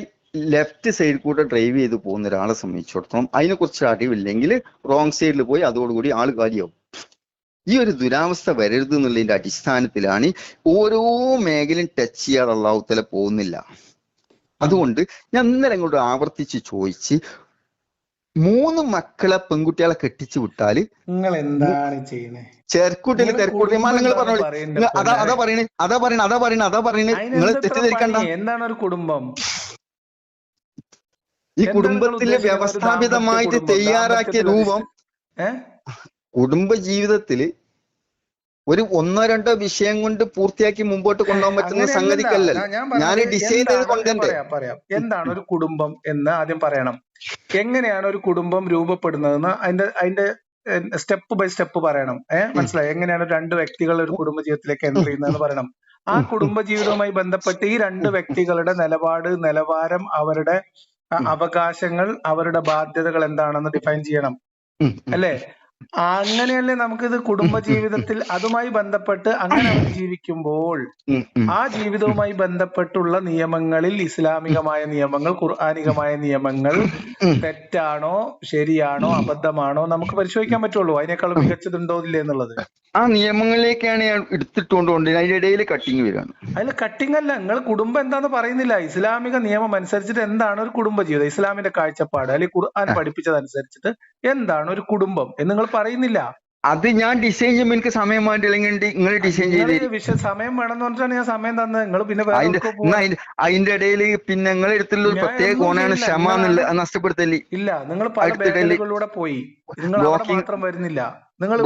ലെഫ്റ്റ് സൈഡിൽ കൂടെ ഡ്രൈവ് ചെയ്ത് പോകുന്ന ഒരാളെ സംബന്ധിച്ചിടത്തോളം അതിനെക്കുറിച്ച് അറിവില്ലെങ്കിൽ റോങ് സൈഡിൽ പോയി അതോടുകൂടി ആള് കാര്യമാവും. ഈ ഒരു ദുരാവസ്ഥ വരരുത് എന്നുള്ളതിന്റെ അടിസ്ഥാനത്തിലാണ് ഓരോ മേഖലയും ടച്ച് ചെയ്യാതെ അല്ലാഹു തആല പോകുന്നില്ല. അതുകൊണ്ട് ഞാൻ ഇന്നലെ അങ്ങോട്ട് ആവർത്തിച്ച് ചോദിച്ച് 3 മക്കളെ പെൺകുട്ടികളെ കെട്ടിച്ചു വിട്ടാല് നിങ്ങൾ എന്താണ് ചെയ്യുന്നത്? ചെറുക്കുട്ടില് തെരക്കൂട്ടി നിങ്ങൾ പറഞ്ഞോളൂ. അതാ പറയണേ നിങ്ങൾ തെറ്റിദ്ധരിക്കണ്ട. എന്താണ് ഒരു കുടുംബം? ഈ കുടുംബത്തിലെ വ്യവസ്ഥാപിതമായിട്ട് തയ്യാറാക്കിയ രൂപം കുടുംബ ജീവിതത്തില് ഒരു 1-2 വിഷയം കൊണ്ട് പൂർത്തിയാക്കി മുമ്പോട്ട് കൊണ്ടുപോകാൻ പറ്റുന്ന സംഗതിക്കല്ല. ഞാൻ ഡിസൈൻ ചെയ്ത് പറയാം. എന്താണ് ഒരു കുടുംബം എന്ന് ആദ്യം പറയണം. എങ്ങനെയാണ് ഒരു കുടുംബം രൂപപ്പെടുന്നതെന്ന് അതിന്റെ സ്റ്റെപ്പ് ബൈ സ്റ്റെപ്പ് പറയണം. മനസ്സിലായി? എങ്ങനെയാണ് 2 വ്യക്തികൾ ഒരു കുടുംബ ജീവിതത്തിലേക്ക് എൻ്റർ ചെയ്യുന്നതെന്ന് പറയണം. ആ കുടുംബ ജീവിതവുമായി ബന്ധപ്പെട്ട് ഈ 2 വ്യക്തികളുടെ നിലവാരം, അവരുടെ അവകാശങ്ങൾ, അവരുടെ ബാധ്യതകൾ എന്താണെന്ന് ഡിഫൈൻ ചെയ്യണം, അല്ലേ? അങ്ങനെയല്ലേ നമുക്കിത് കുടുംബ ജീവിതത്തിൽ അതുമായി ബന്ധപ്പെട്ട് അങ്ങനെ അവർ ജീവിക്കുമ്പോൾ ആ ജീവിതവുമായി ബന്ധപ്പെട്ടുള്ള നിയമങ്ങളിൽ ഇസ്ലാമികമായ നിയമങ്ങൾ, ഖുർആനികമായ നിയമങ്ങൾ തെറ്റാണോ ശരിയാണോ അബദ്ധമാണോ നമുക്ക് പരിശോധിക്കാൻ പറ്റുള്ളൂ. അതിനേക്കാൾ മികച്ചതുണ്ടോ ഇല്ലേ എന്നുള്ളത്. ആ നിയമങ്ങളിലേക്കാണ് ഞാൻ എടുത്തിട്ടുകൊണ്ട് അതിന്റെ ഇടയിൽ കട്ടിങ് വരികയാണ്. അതിൽ കട്ടിങ് അല്ല, നിങ്ങൾ കുടുംബം എന്താന്ന് പറയുന്നില്ല. ഇസ്ലാമിക നിയമം അനുസരിച്ചിട്ട് എന്താണ് ഒരു കുടുംബ ജീവിതം, ഇസ്ലാമിന്റെ കാഴ്ചപ്പാട് അല്ലെങ്കിൽ ഖുർആൻ പഠിപ്പിച്ചതനുസരിച്ചിട്ട് എന്താണ് ഒരു കുടുംബം എന്ന് നിങ്ങൾ പറയുന്നില്ല. അത് ഞാൻ ഡിസൈൻ ചെയ്യുമ്പോൾ എനിക്ക് സമയം വേണ്ടില്ലെങ്കിൽ നിങ്ങൾ ഡിസൈൻ ചെയ്ത് സമയം വേണമെന്ന് പറഞ്ഞിട്ടാണ് ഞാൻ സമയം തന്നത്. നിങ്ങൾ പിന്നെ അതിന്റെ ഇടയിൽ പിന്നെ നിങ്ങളെ അടുത്തുള്ള ഒരു പ്രത്യേക കോണാണ് ക്ഷമ എന്നുള്ളത് നഷ്ടപ്പെടുത്തല്. ഇല്ല, നിങ്ങൾ പല മേഖലകളിലൂടെ പോയി, നിങ്ങൾ മാത്രം വരുന്നില്ല. നിങ്ങൾ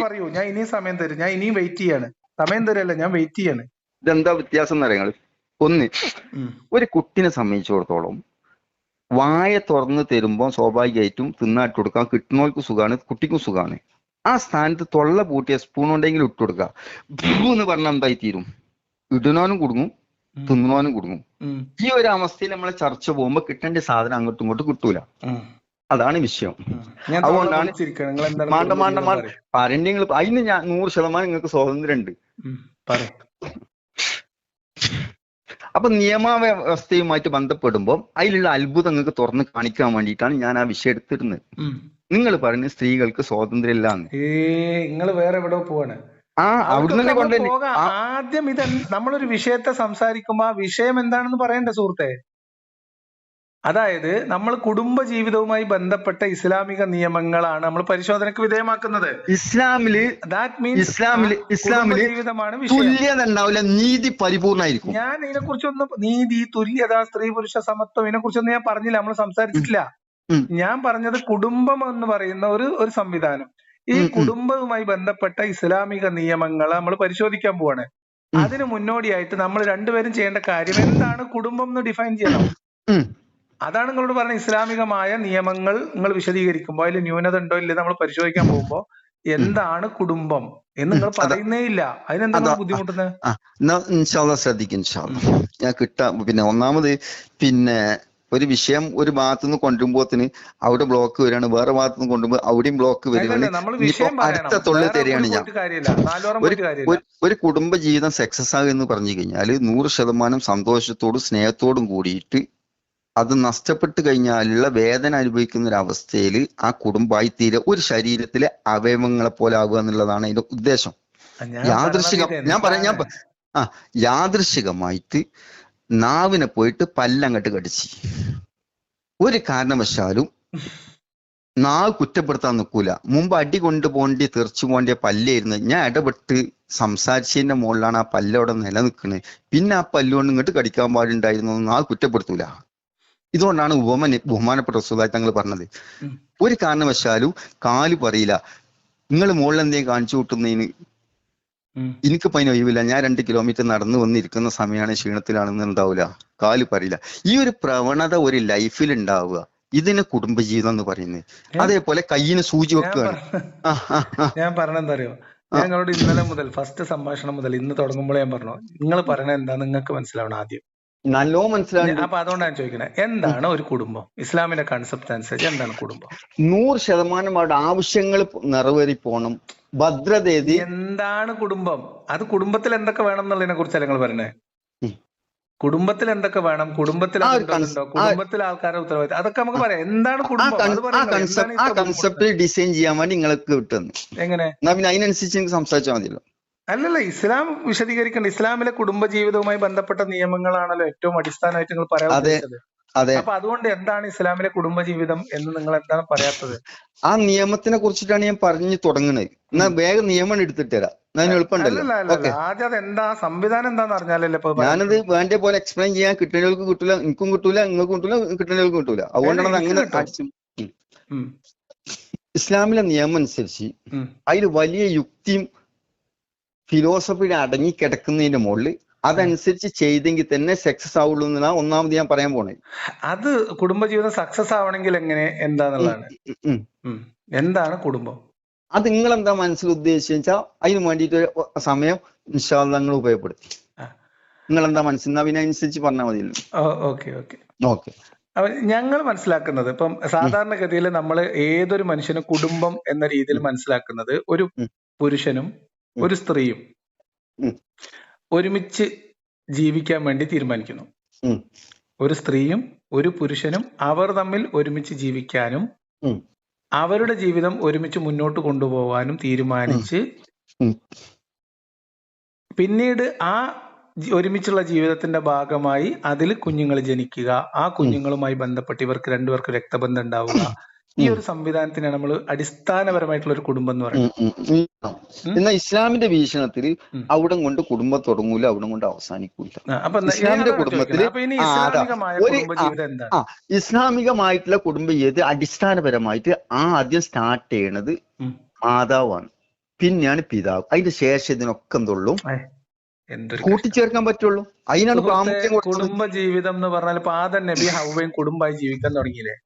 പറയൂ ഞാൻ ഇനിയും സമയം തരും, ഞാൻ ഇനിയും വെയിറ്റ് ചെയ്യാണ്. സമയം തരല്ല, ഞാൻ വെയിറ്റ് ചെയ്യാണ്. ഇതെന്താ വ്യത്യാസം എന്ന് പറയുന്നത്? ഒന്ന്, ഒരു കുട്ടിനെ സംബന്ധിച്ചിടത്തോളം വായ തുറന്ന് തരുമ്പോൾ സ്വാഭാവികമായിട്ടും തിന്നാട്ട് കൊടുക്കാൻ കിട്ടുന്നവർക്ക് സുഖമാണ്, കുട്ടിക്കും സുഖമാണ്. ആ സ്ഥാനത്ത് തൊള്ള പൂട്ടിയ സ്പൂൺ ഉണ്ടെങ്കിൽ ഇട്ട് കൊടുക്കുക. എന്ന് പറഞ്ഞാൽ എന്തായി തീരും? ഇടുന്നവനും കുടുങ്ങും, തിന്നുന്നവനും കുടുങ്ങും. ഈ ഒരു അവസ്ഥയിൽ നമ്മളെ ചർച്ച പോകുമ്പോ കിട്ടേണ്ട സാധനം അങ്ങോട്ടും ഇങ്ങോട്ടും കിട്ടൂല. അതാണ് വിഷയം. അതുകൊണ്ടാണ് പാരന്റിങ്ങൾ അതിന് ഞാൻ 100% നിങ്ങൾക്ക് സ്വാതന്ത്ര്യം ഉണ്ട്. അപ്പൊ നിയമവ്യവസ്ഥയുമായിട്ട് ബന്ധപ്പെടുമ്പോൾ അതിലുള്ള അത്ഭുതം നിങ്ങൾക്ക് തുറന്ന് കാണിക്കാൻ വേണ്ടിയിട്ടാണ് ഞാൻ ആ വിഷയം എടുത്തിരുന്നത്. നിങ്ങൾ പറയുന്നത് സ്ത്രീകൾക്ക് സ്വാതന്ത്ര്യം ഇല്ലാന്ന്. നിങ്ങൾ വേറെ എവിടെ പോവാണ്? ആദ്യം ഇത് നമ്മളൊരു വിഷയത്തെ സംസാരിക്കുമ്പോ ആ വിഷയം എന്താണെന്ന് പറയണ്ടേ സുഹൃത്തെ? അതായത് നമ്മൾ കുടുംബ ജീവിതവുമായി ബന്ധപ്പെട്ട ഇസ്ലാമിക നിയമങ്ങളാണ് നമ്മൾ പരിശോധനയ്ക്ക് വിധേയമാക്കുന്നത്. ഇസ്ലാമില് ജീവിതമാണ് തുല്യത ഉണ്ടാവില്ല, നീതി പരിപൂർണ്ണമായിരിക്കും. ഞാൻ ഇതിനെക്കുറിച്ചൊന്നും നീതി, തുല്യത, സ്ത്രീ പുരുഷ സമത്വം ഇതിനെക്കുറിച്ചൊന്നും ഞാൻ പറഞ്ഞില്ല, നമ്മൾ സംസാരിച്ചിട്ടില്ല. ഞാൻ പറഞ്ഞത് കുടുംബം എന്ന് പറയുന്ന ഒരു സംവിധാനം, ഈ കുടുംബവുമായി ബന്ധപ്പെട്ട ഇസ്ലാമിക നിയമങ്ങൾ നമ്മൾ പരിശോധിക്കാൻ പോവാണ്. അതിന് മുന്നോടിയായിട്ട് നമ്മൾ രണ്ടുപേരും ചെയ്യേണ്ട കാര്യം എന്താണ് കുടുംബം എന്ന് ഡിഫൈൻ ചെയ്യണം. അതാണ് നിങ്ങളോട് പറഞ്ഞ ഇസ്ലാമികമായ നിയമങ്ങൾ നിങ്ങൾ വിശദീകരിക്കുമ്പോൾ അതിൽ ന്യൂനത ഉണ്ടോ ഇല്ലേ നമ്മൾ പരിശോധിക്കാൻ പോകുമ്പോ എന്താണ് കുടുംബം എന്ന് നിങ്ങൾ പറയുന്നേ ഇല്ല. അതിനെന്താ ബുദ്ധിമുട്ടുന്നത്? ശ്രദ്ധിക്കും ഞാൻ കിട്ടാം. പിന്നെ ഒന്നാമത് പിന്നെ ഒരു വിഷയം ഒരു ഭാഗത്തുനിന്ന് കൊണ്ടുപോകത്തിന് അവിടെ ബ്ലോക്ക് വരികയാണ്, വേറെ ഭാഗത്തുനിന്ന് കൊണ്ടുപോകുമ്പോൾ അവിടെയും ബ്ലോക്ക് വരികയാണ്. അടുത്ത തൊഴിൽ തരികയാണ് ഞാൻ. ഒരു കുടുംബ ജീവിതം സക്സസ് ആകുക എന്ന് പറഞ്ഞു കഴിഞ്ഞാൽ 100% സന്തോഷത്തോടും സ്നേഹത്തോടും കൂടിയിട്ട് അത് നഷ്ടപ്പെട്ട് കഴിഞ്ഞാലുള്ള വേദന അനുഭവിക്കുന്ന ഒരു അവസ്ഥയിൽ ആ കുടുംബമായി തീരെ ഒരു ശരീരത്തിലെ അവയവങ്ങളെ പോലെ ആവുക എന്നുള്ളതാണ് അതിന്റെ ഉദ്ദേശം. യാദൃശികമായിട്ട് നാവിനെ പോയിട്ട് പല്ലങ്ങട്ട് കടിച്ച് ഒരു കാരണവശാലും നാവ് കുറ്റപ്പെടുത്താൻ നിൽക്കൂല. മുമ്പ് അടി കൊണ്ടുപോകേണ്ടി തെറിച്ചു പോകേണ്ടിയ പല്ലായിരുന്നു. ഞാൻ ഇടപെട്ട് സംസാരിച്ചതിന്റെ മുകളിലാണ് ആ പല്ലവിടെ നിലനിൽക്കുന്നത്. പിന്നെ ആ പല്ലുകൊണ്ട് ഇങ്ങോട്ട് കടിക്കാൻ പാടുണ്ടായിരുന്നു, നാവ് കുറ്റപ്പെടുത്തൂല. ഇതുകൊണ്ടാണ് ബഹുമാനപ്പെട്ട റസൂലുള്ളാഹി തങ്ങൾ പറഞ്ഞത് ഒരു കാരണവശാലും കാല് പറയില്ല. നിങ്ങൾ മുകളിൽ എന്തെങ്കിലും കാണിച്ചു കൂട്ടുന്നതിന് എനിക്കിപ്പോ അതിന് ഒഴിവില്ല, ഞാൻ 2 കിലോമീറ്റർ നടന്നു വന്നിരിക്കുന്ന സമയമാണ്, ക്ഷീണത്തിലാണെന്ന് ഉണ്ടാവില്ല, കാല് പറയില്ല. ഈ ഒരു പ്രവണത ഒരു ലൈഫിൽ ഉണ്ടാവുക, ഇതിന് കുടുംബജീവിതം എന്ന് പറയുന്നത്. അതേപോലെ കയ്യിന് സൂചി വെക്കുകയാണ്. ഞാൻ പറഞ്ഞെന്തറിയോ, ഞങ്ങളോട് ഇന്നലെ മുതൽ ഫസ്റ്റ് സംഭാഷണം മുതൽ ഇന്ന് തുടങ്ങുമ്പോഴേ ഞാൻ പറഞ്ഞു നിങ്ങൾ പറയണത് എന്താ നിങ്ങൾക്ക് മനസ്സിലാവണം ആദ്യം. നല്ലോ മനസ്സിലായി. അപ്പൊ അതുകൊണ്ടാണ് ചോദിക്കുന്നത് എന്താണ് ഒരു കുടുംബം, ഇസ്ലാമിന്റെ കൺസെപ്റ്റ് അനുസരിച്ച് എന്താണ് കുടുംബം? 100% അവരുടെ ആവശ്യങ്ങൾ നിറവേറി പോണം, ഭദ്രത. എന്താണ് കുടുംബം? അത് കുടുംബത്തിൽ എന്തൊക്കെ വേണം എന്നുള്ളതിനെ കുറിച്ചല്ല നിങ്ങൾ പറഞ്ഞേ. കുടുംബത്തിൽ എന്തൊക്കെ വേണം, കുടുംബത്തിൽ കുടുംബത്തിലെ ആൾക്കാരുടെ ഉത്തരവാദിത്തം, അതൊക്കെ നമുക്ക് പറയാം. എന്താണ് കുടുംബം? ആ കൺസെപ്റ്റ് ഡിസൈൻ ചെയ്യാൻ വേണ്ടി നിങ്ങൾക്ക് കിട്ടുന്നു. എങ്ങനെ? അതിനനുസരിച്ച് എനിക്ക് സംസാരിച്ചാൽ മതിയല്ലോ. അല്ലല്ല, ഇസ്ലാം വിശദീകരിക്കേണ്ട. ഇസ്ലാമിലെ കുടുംബ ജീവിതവുമായി ബന്ധപ്പെട്ട നിയമങ്ങളാണല്ലോ ഏറ്റവും അടിസ്ഥാനമായിട്ട് നിങ്ങൾ പറയാൻ ഉദ്ദേശിച്ചത്. അപ്പൊ അതുകൊണ്ട് എന്താണ് ഇസ്ലാമിലെ കുടുംബ ജീവിതം എന്ന് നിങ്ങൾ എന്താണ് പറയാത്തത്? ആ നിയമത്തിനെ കുറിച്ചിട്ടാണ് ഞാൻ പറഞ്ഞു തുടങ്ങുന്നത്. എന്നാ വേഗം നിയമം എടുത്തിട്ട് തരാം, എളുപ്പമുണ്ടല്ലോ. ആദ്യം അത് എന്താ സംവിധാനം എന്താന്ന് അറിഞ്ഞാലല്ലേ ഞാനത് വേണ്ട പോലെ എക്സ്പ്ലെയിൻ ചെയ്യാൻ. കിട്ടുന്നവർക്ക് കിട്ടൂല, എനിക്കും കിട്ടൂല, നിങ്ങൾക്കും കിട്ടൂല, കിട്ടുന്നവർക്ക് കിട്ടൂല. അതുകൊണ്ടാണ് അങ്ങനെ അടിച്ചു. ഇസ്ലാമിലെ നിയമം അനുസരിച്ച് അതിൽ വലിയ യുക്തിയും ഫിലോസഫിയിൽ അടങ്ങിക്കിടക്കുന്നതിന്റെ മുകളിൽ അതനുസരിച്ച് ചെയ്തെങ്കിൽ തന്നെ സക്സസ് ആവുള്ളൂ എന്നാണ് ഒന്നാമത് ഞാൻ പറയാൻ പോണേ. അത് കുടുംബജീവിതം സക്സസ് ആവണമെങ്കിൽ എങ്ങനെ, എന്താന്നുള്ളതാണ്. എന്താണ് കുടുംബം? അത് നിങ്ങൾ എന്താ മനസ്സിൽ ഉദ്ദേശിച്ചാൽ അതിന് വേണ്ടിയിട്ട് സമയം ഇൻഷാ അല്ലാഹ് നിങ്ങൾ ഉപയോഗപ്പെടുത്തി. നിങ്ങൾ എന്താ മനസ്സിൽ പിന്നെ അനുസരിച്ച് പറഞ്ഞാൽ മതിയല്ലോ. ഓക്കെ. അപ്പൊ ഞങ്ങൾ മനസ്സിലാക്കുന്നത് ഇപ്പം സാധാരണഗതിയിൽ നമ്മൾ ഏതൊരു മനുഷ്യനും കുടുംബം എന്ന രീതിയിൽ മനസ്സിലാക്കുന്നത് ഒരു പുരുഷനും ഒരു സ്ത്രീയും ഒരുമിച്ച് ജീവിക്കാൻ വേണ്ടി തീരുമാനിക്കുന്നു. ഒരു സ്ത്രീയും ഒരു പുരുഷനും അവർ തമ്മിൽ ഒരുമിച്ച് ജീവിക്കാനും അവരുടെ ജീവിതം ഒരുമിച്ച് മുന്നോട്ട് കൊണ്ടുപോകാനും തീരുമാനിച്ച് പിന്നീട് ആ ഒരുമിച്ചുള്ള ജീവിതത്തിന്റെ ഭാഗമായി അതിൽ കുഞ്ഞുങ്ങൾ ജനിക്കുക, ആ കുഞ്ഞുങ്ങളുമായി ബന്ധപ്പെട്ട് ഇവർക്ക് രണ്ടുപേർക്ക് രക്തബന്ധം ഉണ്ടാവുക, ഈ ഒരു സംവിധാനത്തിനാണ് നമ്മൾ അടിസ്ഥാനപരമായിട്ടുള്ള ഒരു കുടുംബം എന്ന് പറയുന്നത്. എന്നാൽ ഇസ്ലാമിന്റെ വീക്ഷണത്തിൽ അവിടെ കൊണ്ട് കുടുംബം തുടങ്ങൂല, അവിടെ കൊണ്ട് അവസാനിക്കൂല. ഇസ്ലാമിന്റെ കുടുംബത്തിൽ ഇസ്ലാമികമായിട്ടുള്ള കുടുംബം ഏത് അടിസ്ഥാനപരമായിട്ട് ആദ്യം സ്റ്റാർട്ട് ചെയ്യണത് മാതാവാണ്, പിന്നെയാണ് പിതാവ്, അതിന്റെ ശേഷം ഇതിനൊക്കെ എന്തുള്ളൂ കൂട്ടിച്ചേർക്കാൻ പറ്റുള്ളൂ. അതിനാണ് പ്രാമുഖ്യം. കുടുംബ ജീവിതം എന്ന് പറഞ്ഞാൽ ആദം നബി ഹവ്വയും കുടുംബമായി ജീവിക്കാൻ തുടങ്ങിയില്ലേ?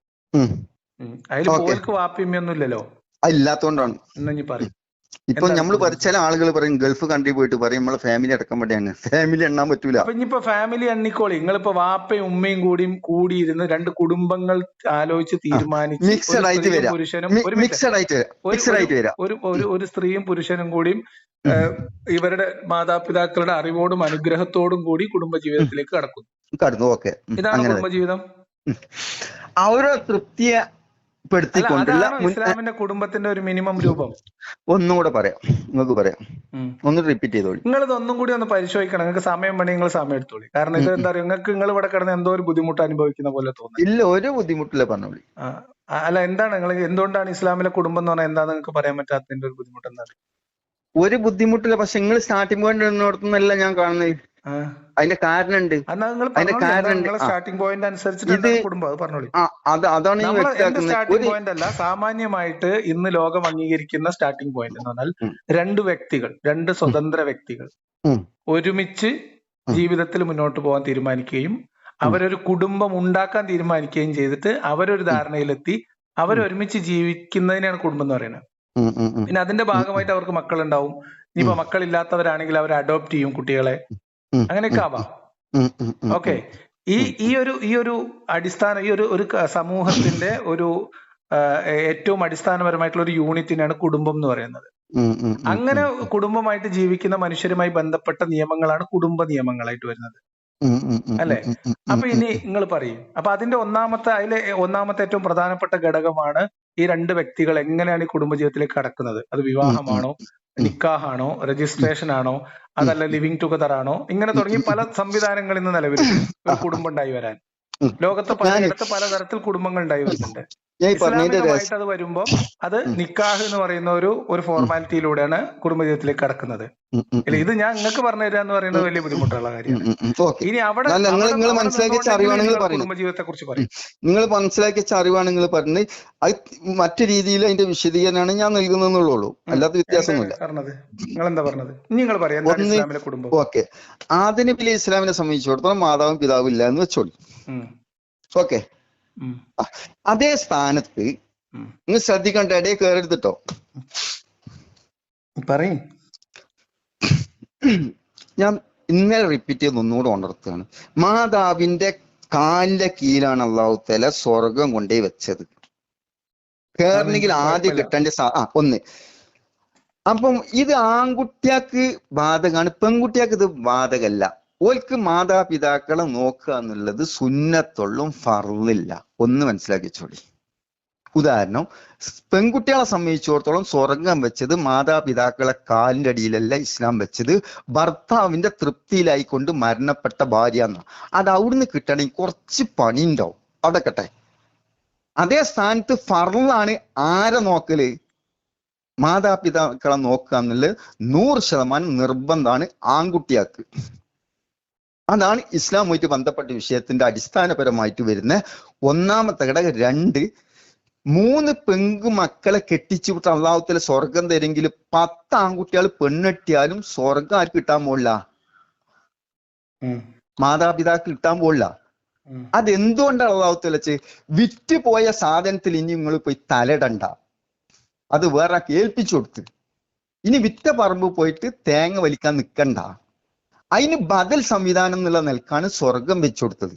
അതിൽ പോൽക്ക് വാപ്പിയൊന്നും ഇല്ലല്ലോ, ഇല്ലാത്തോണ്ടാണ്. ഇപ്പൊ നമ്മൾ ചില ആളുകൾ പറയും ഗൾഫ് കൺട്രി പോയിട്ട് പറയും നമ്മളെ ഫാമിലി അടക്കം വേണ്ടിയാണ്, ഫാമിലി എണ്ണാൻ പറ്റൂല. അപ്പൊ ഇനിയിപ്പോ ഫാമിലി എണ്ണിക്കോളി, നിങ്ങളിപ്പോ വാപ്പയും ഉമ്മയും കൂടിയിരുന്ന് രണ്ട് കുടുംബങ്ങൾ ആലോചിച്ച് തീരുമാനിച്ച് ഒരു സ്ത്രീയും പുരുഷനും കൂടിയും ഇവരുടെ മാതാപിതാക്കളുടെ അറിവോടും അനുഗ്രഹത്തോടും കൂടി കുടുംബജീവിതത്തിലേക്ക് കടക്കുന്നു. ഇതാണ് കുടുംബജീവിതം. അവരെ തൃപ്തിയെ ഇസ്ലാമിന്റെ കുടുംബത്തിന്റെ ഒരു മിനിമം രൂപം. ഒന്നുകൂടെ പറയാം, നിങ്ങൾക്ക് പറയാം, ഒന്ന് റിപ്പീറ്റ് ചെയ്തോളി. നിങ്ങൾ ഇതൊന്നും കൂടി ഒന്ന് പരിശോധിക്കണം. നിങ്ങൾക്ക് സമയം വേണമെങ്കിൽ നിങ്ങൾ സമയം എടുത്തോളി. കാരണം ഇത് എന്താ പറയുക, നിങ്ങൾ ഇവിടെ കിടന്ന് എന്തോ ഒരു ബുദ്ധിമുട്ട് അനുഭവിക്കുന്ന പോലെ തോന്നുന്നു. ഇല്ല, ഒരു ബുദ്ധിമുട്ടില്ല, പറഞ്ഞോളി. അല്ല, എന്താണ് നിങ്ങൾ എന്തുകൊണ്ടാണ് ഇസ്ലാമിലെ കുടുംബം എന്ന് പറഞ്ഞാൽ എന്താ നിങ്ങൾക്ക് പറയാൻ പറ്റാത്തതിന്റെ ഒരു ബുദ്ധിമുട്ട് എന്താണ്? ഒരു ബുദ്ധിമുട്ടില്ല, പക്ഷെ നിങ്ങൾ സ്റ്റാർട്ടിംഗ് പോയിന്റ് എന്നിടത്തുനിന്നല്ല ഞാൻ കാണുന്നത്. അതിന്റെ കാരണം ഉണ്ട്. അതിന്റെ കാരണം അതാണ് അല്ല, സാമാന്യമായിട്ട് ഇന്ന് ലോകം അംഗീകരിക്കുന്ന സ്റ്റാർട്ടിംഗ് പോയിന്റ് എന്ന് പറഞ്ഞാൽ രണ്ട് സ്വതന്ത്ര വ്യക്തികൾ ഒരുമിച്ച് ജീവിതത്തിൽ മുന്നോട്ട് പോകാൻ തീരുമാനിക്കുകയും അവരൊരു കുടുംബം ഉണ്ടാക്കാൻ തീരുമാനിക്കുകയും ചെയ്തിട്ട് അവരൊരു ധാരണയിലെത്തി അവരൊരുമിച്ച് ജീവിക്കുന്നതിനാണ് കുടുംബം എന്ന് പറയുന്നത്. പിന്നെ അതിന്റെ ഭാഗമായിട്ട് അവർക്ക് മക്കളുണ്ടാവും. ഇനിയിപ്പോ മക്കളില്ലാത്തവരാണെങ്കിൽ അവർ അഡോപ്റ്റ് ചെയ്യും കുട്ടികളെ, അങ്ങനെയൊക്കെ ആവാം. ഓക്കെ, ഈ ഒരു അടിസ്ഥാന ഒരു സമൂഹത്തിന്റെ ഒരു ഏറ്റവും അടിസ്ഥാനപരമായിട്ടുള്ള ഒരു യൂണിറ്റിനാണ് കുടുംബം എന്ന് പറയുന്നത്. അങ്ങനെ കുടുംബമായിട്ട് ജീവിക്കുന്ന മനുഷ്യരുമായി ബന്ധപ്പെട്ട നിയമങ്ങളാണ് കുടുംബ നിയമങ്ങളായിട്ട് വരുന്നത്, അല്ലെ? അപ്പൊ ഇനി നിങ്ങൾ പറയും, അപ്പൊ അതിന്റെ ഒന്നാമത്തെ ഏറ്റവും പ്രധാനപ്പെട്ട ഘടകമാണ് ഈ രണ്ട് വ്യക്തികൾ എങ്ങനെയാണ് ഈ കുടുംബജീവിതത്തിലേക്ക് കടക്കുന്നത്. അത് വിവാഹമാണോ, നിക്കാഹാണോ, രജിസ്ട്രേഷൻ ആണോ, അതല്ല ലിവിങ് ടുഗദർ ആണോ, ഇങ്ങനെ തുടങ്ങി പല സംവിധാനങ്ങൾ ഇന്ന് നിലവിൽ ഒരു കുടുംബം ഉണ്ടായി വരാൻ. ലോകത്ത് പലയിടത്ത് പലതരത്തിൽ കുടുംബങ്ങൾ ഉണ്ടായി വരുന്നുണ്ട്. ഇസ്ലാമികമായിട്ട് അത് വരുമ്പോൾ അത് നിക്കാഹ് എന്ന് പറയുന്ന ഒരു ഫോർമാലിറ്റിയിലൂടെയാണ് കുടുംബജീവിതത്തിലേക്ക് കടക്കുന്നത്. ഇത് ഞാൻ നിങ്ങൾക്ക് പറഞ്ഞു തരാ എന്ന് പറയുന്നത് വലിയ ബുദ്ധിമുട്ടുള്ള കാര്യമാണ്. ഇനി അവിടെ കുടുംബജീവിതത്തെ കുറിച്ച് പറയും, നിങ്ങൾ മനസ്സിലാക്കിയ അറിവാണെങ്കിൽ പറഞ്ഞ് അത് മറ്റു രീതിയിൽ അതിന്റെ വിശദീകരണമാണ് ഞാൻ നൽകുന്നുള്ളൂ, അല്ലാത്ത വ്യത്യാസമൊന്നുമില്ല. നിങ്ങൾ എന്താ പറഞ്ഞത്? നിങ്ങൾ പറയാം കുടുംബം. ഓക്കെ, ആദ്യ നബി ഇസ്ലാമിനെ സംബന്ധിച്ചിടത്തോളം മാതാവും പിതാവും ഇല്ല എന്ന് വെച്ചോളൂ. ഓക്കെ, അതേ സ്ഥാനത്ത് നിങ്ങൾ ശ്രദ്ധിക്കണ്ട, ഇടയിൽ കയറരുതിട്ടോ. പറയും, ഞാൻ ഇന്നലെ റിപ്പീറ്റ് ചെയ്ത് ഒന്നുകൂടെ ഉണർത്തുകയാണ്. മാതാവിന്റെ കാലിന്റെ കീഴിലാണ് അള്ളാഹു തആല സ്വർഗം കൊണ്ടേ വെച്ചത്. കേറണമെങ്കിൽ ആദ്യം കിട്ടേണ്ട ഒന്ന്. അപ്പം ഇത് ആൺകുട്ടിയാക്ക് ബാധകമാണ്, പെൺകുട്ടിയാക്ക് ഇത് ബാധകല്ല. ഓൽക്ക് മാതാപിതാക്കളെ നോക്കുക എന്നുള്ളത് സുന്നത്തുള്ളും ഫർളില്ല. ഒന്ന് മനസ്സിലാക്കി വെച്ചോളി. ഉദാഹരണം, പെൺകുട്ടികളെ സംബന്ധിച്ചിടത്തോളം സ്വർഗം വെച്ചത് മാതാപിതാക്കളെ കാലിന്റെ അടിയിലല്ല ഇസ്ലാം വെച്ചത്, ഭർത്താവിന്റെ തൃപ്തിയിലായിക്കൊണ്ട് മരണപ്പെട്ട ഭാര്യ എന്നാ. അത് അവിടുന്ന് കിട്ടണമെങ്കിൽ കുറച്ച് പണി ഉണ്ടാവും, അവിടെ കട്ടെ. അതേ സ്ഥാനത്ത് ഫർളാണ് ആരെ നോക്കല്, മാതാപിതാക്കളെ നോക്കുക എന്നുള്ളത് 100% നിർബന്ധമാണ് ആൺകുട്ടിയാക്ക്. അതാണ് ഇസ്ലാമുമായിട്ട് ബന്ധപ്പെട്ട വിഷയത്തിന്റെ അടിസ്ഥാനപരമായിട്ട് വരുന്ന ഒന്നാമത്തെ ഘടകം. 2, 3 പെൺമക്കളെ കെട്ടിച്ചു വിട്ട് അള്ളാഹു തആല സ്വർഗം തരെങ്കിൽ 10 ആൺകുട്ടികൾ പെണ്ണെട്ടിയാലും സ്വർഗം ആർക്ക് കിട്ടാൻ പോകില്ല, മാതാപിതാക്കൾ കിട്ടാൻ പോകില്ല. അതെന്തുകൊണ്ടാണ് അള്ളാഹു തആല വിറ്റ് പോയ സാധനത്തിൽ ഇനി നിങ്ങൾ പോയി തലയിടണ്ട, അത് വേറെ ഏൽപ്പിച്ചു കൊടുത്ത്. ഇനി വിറ്റ പറമ്പ് പോയിട്ട് തേങ്ങ വലിക്കാൻ നിൽക്കണ്ട. അതിന് ബദൽ സംവിധാനം എന്നുള്ള നിലക്കാണ് സ്വർഗം വെച്ചു കൊടുത്തത്.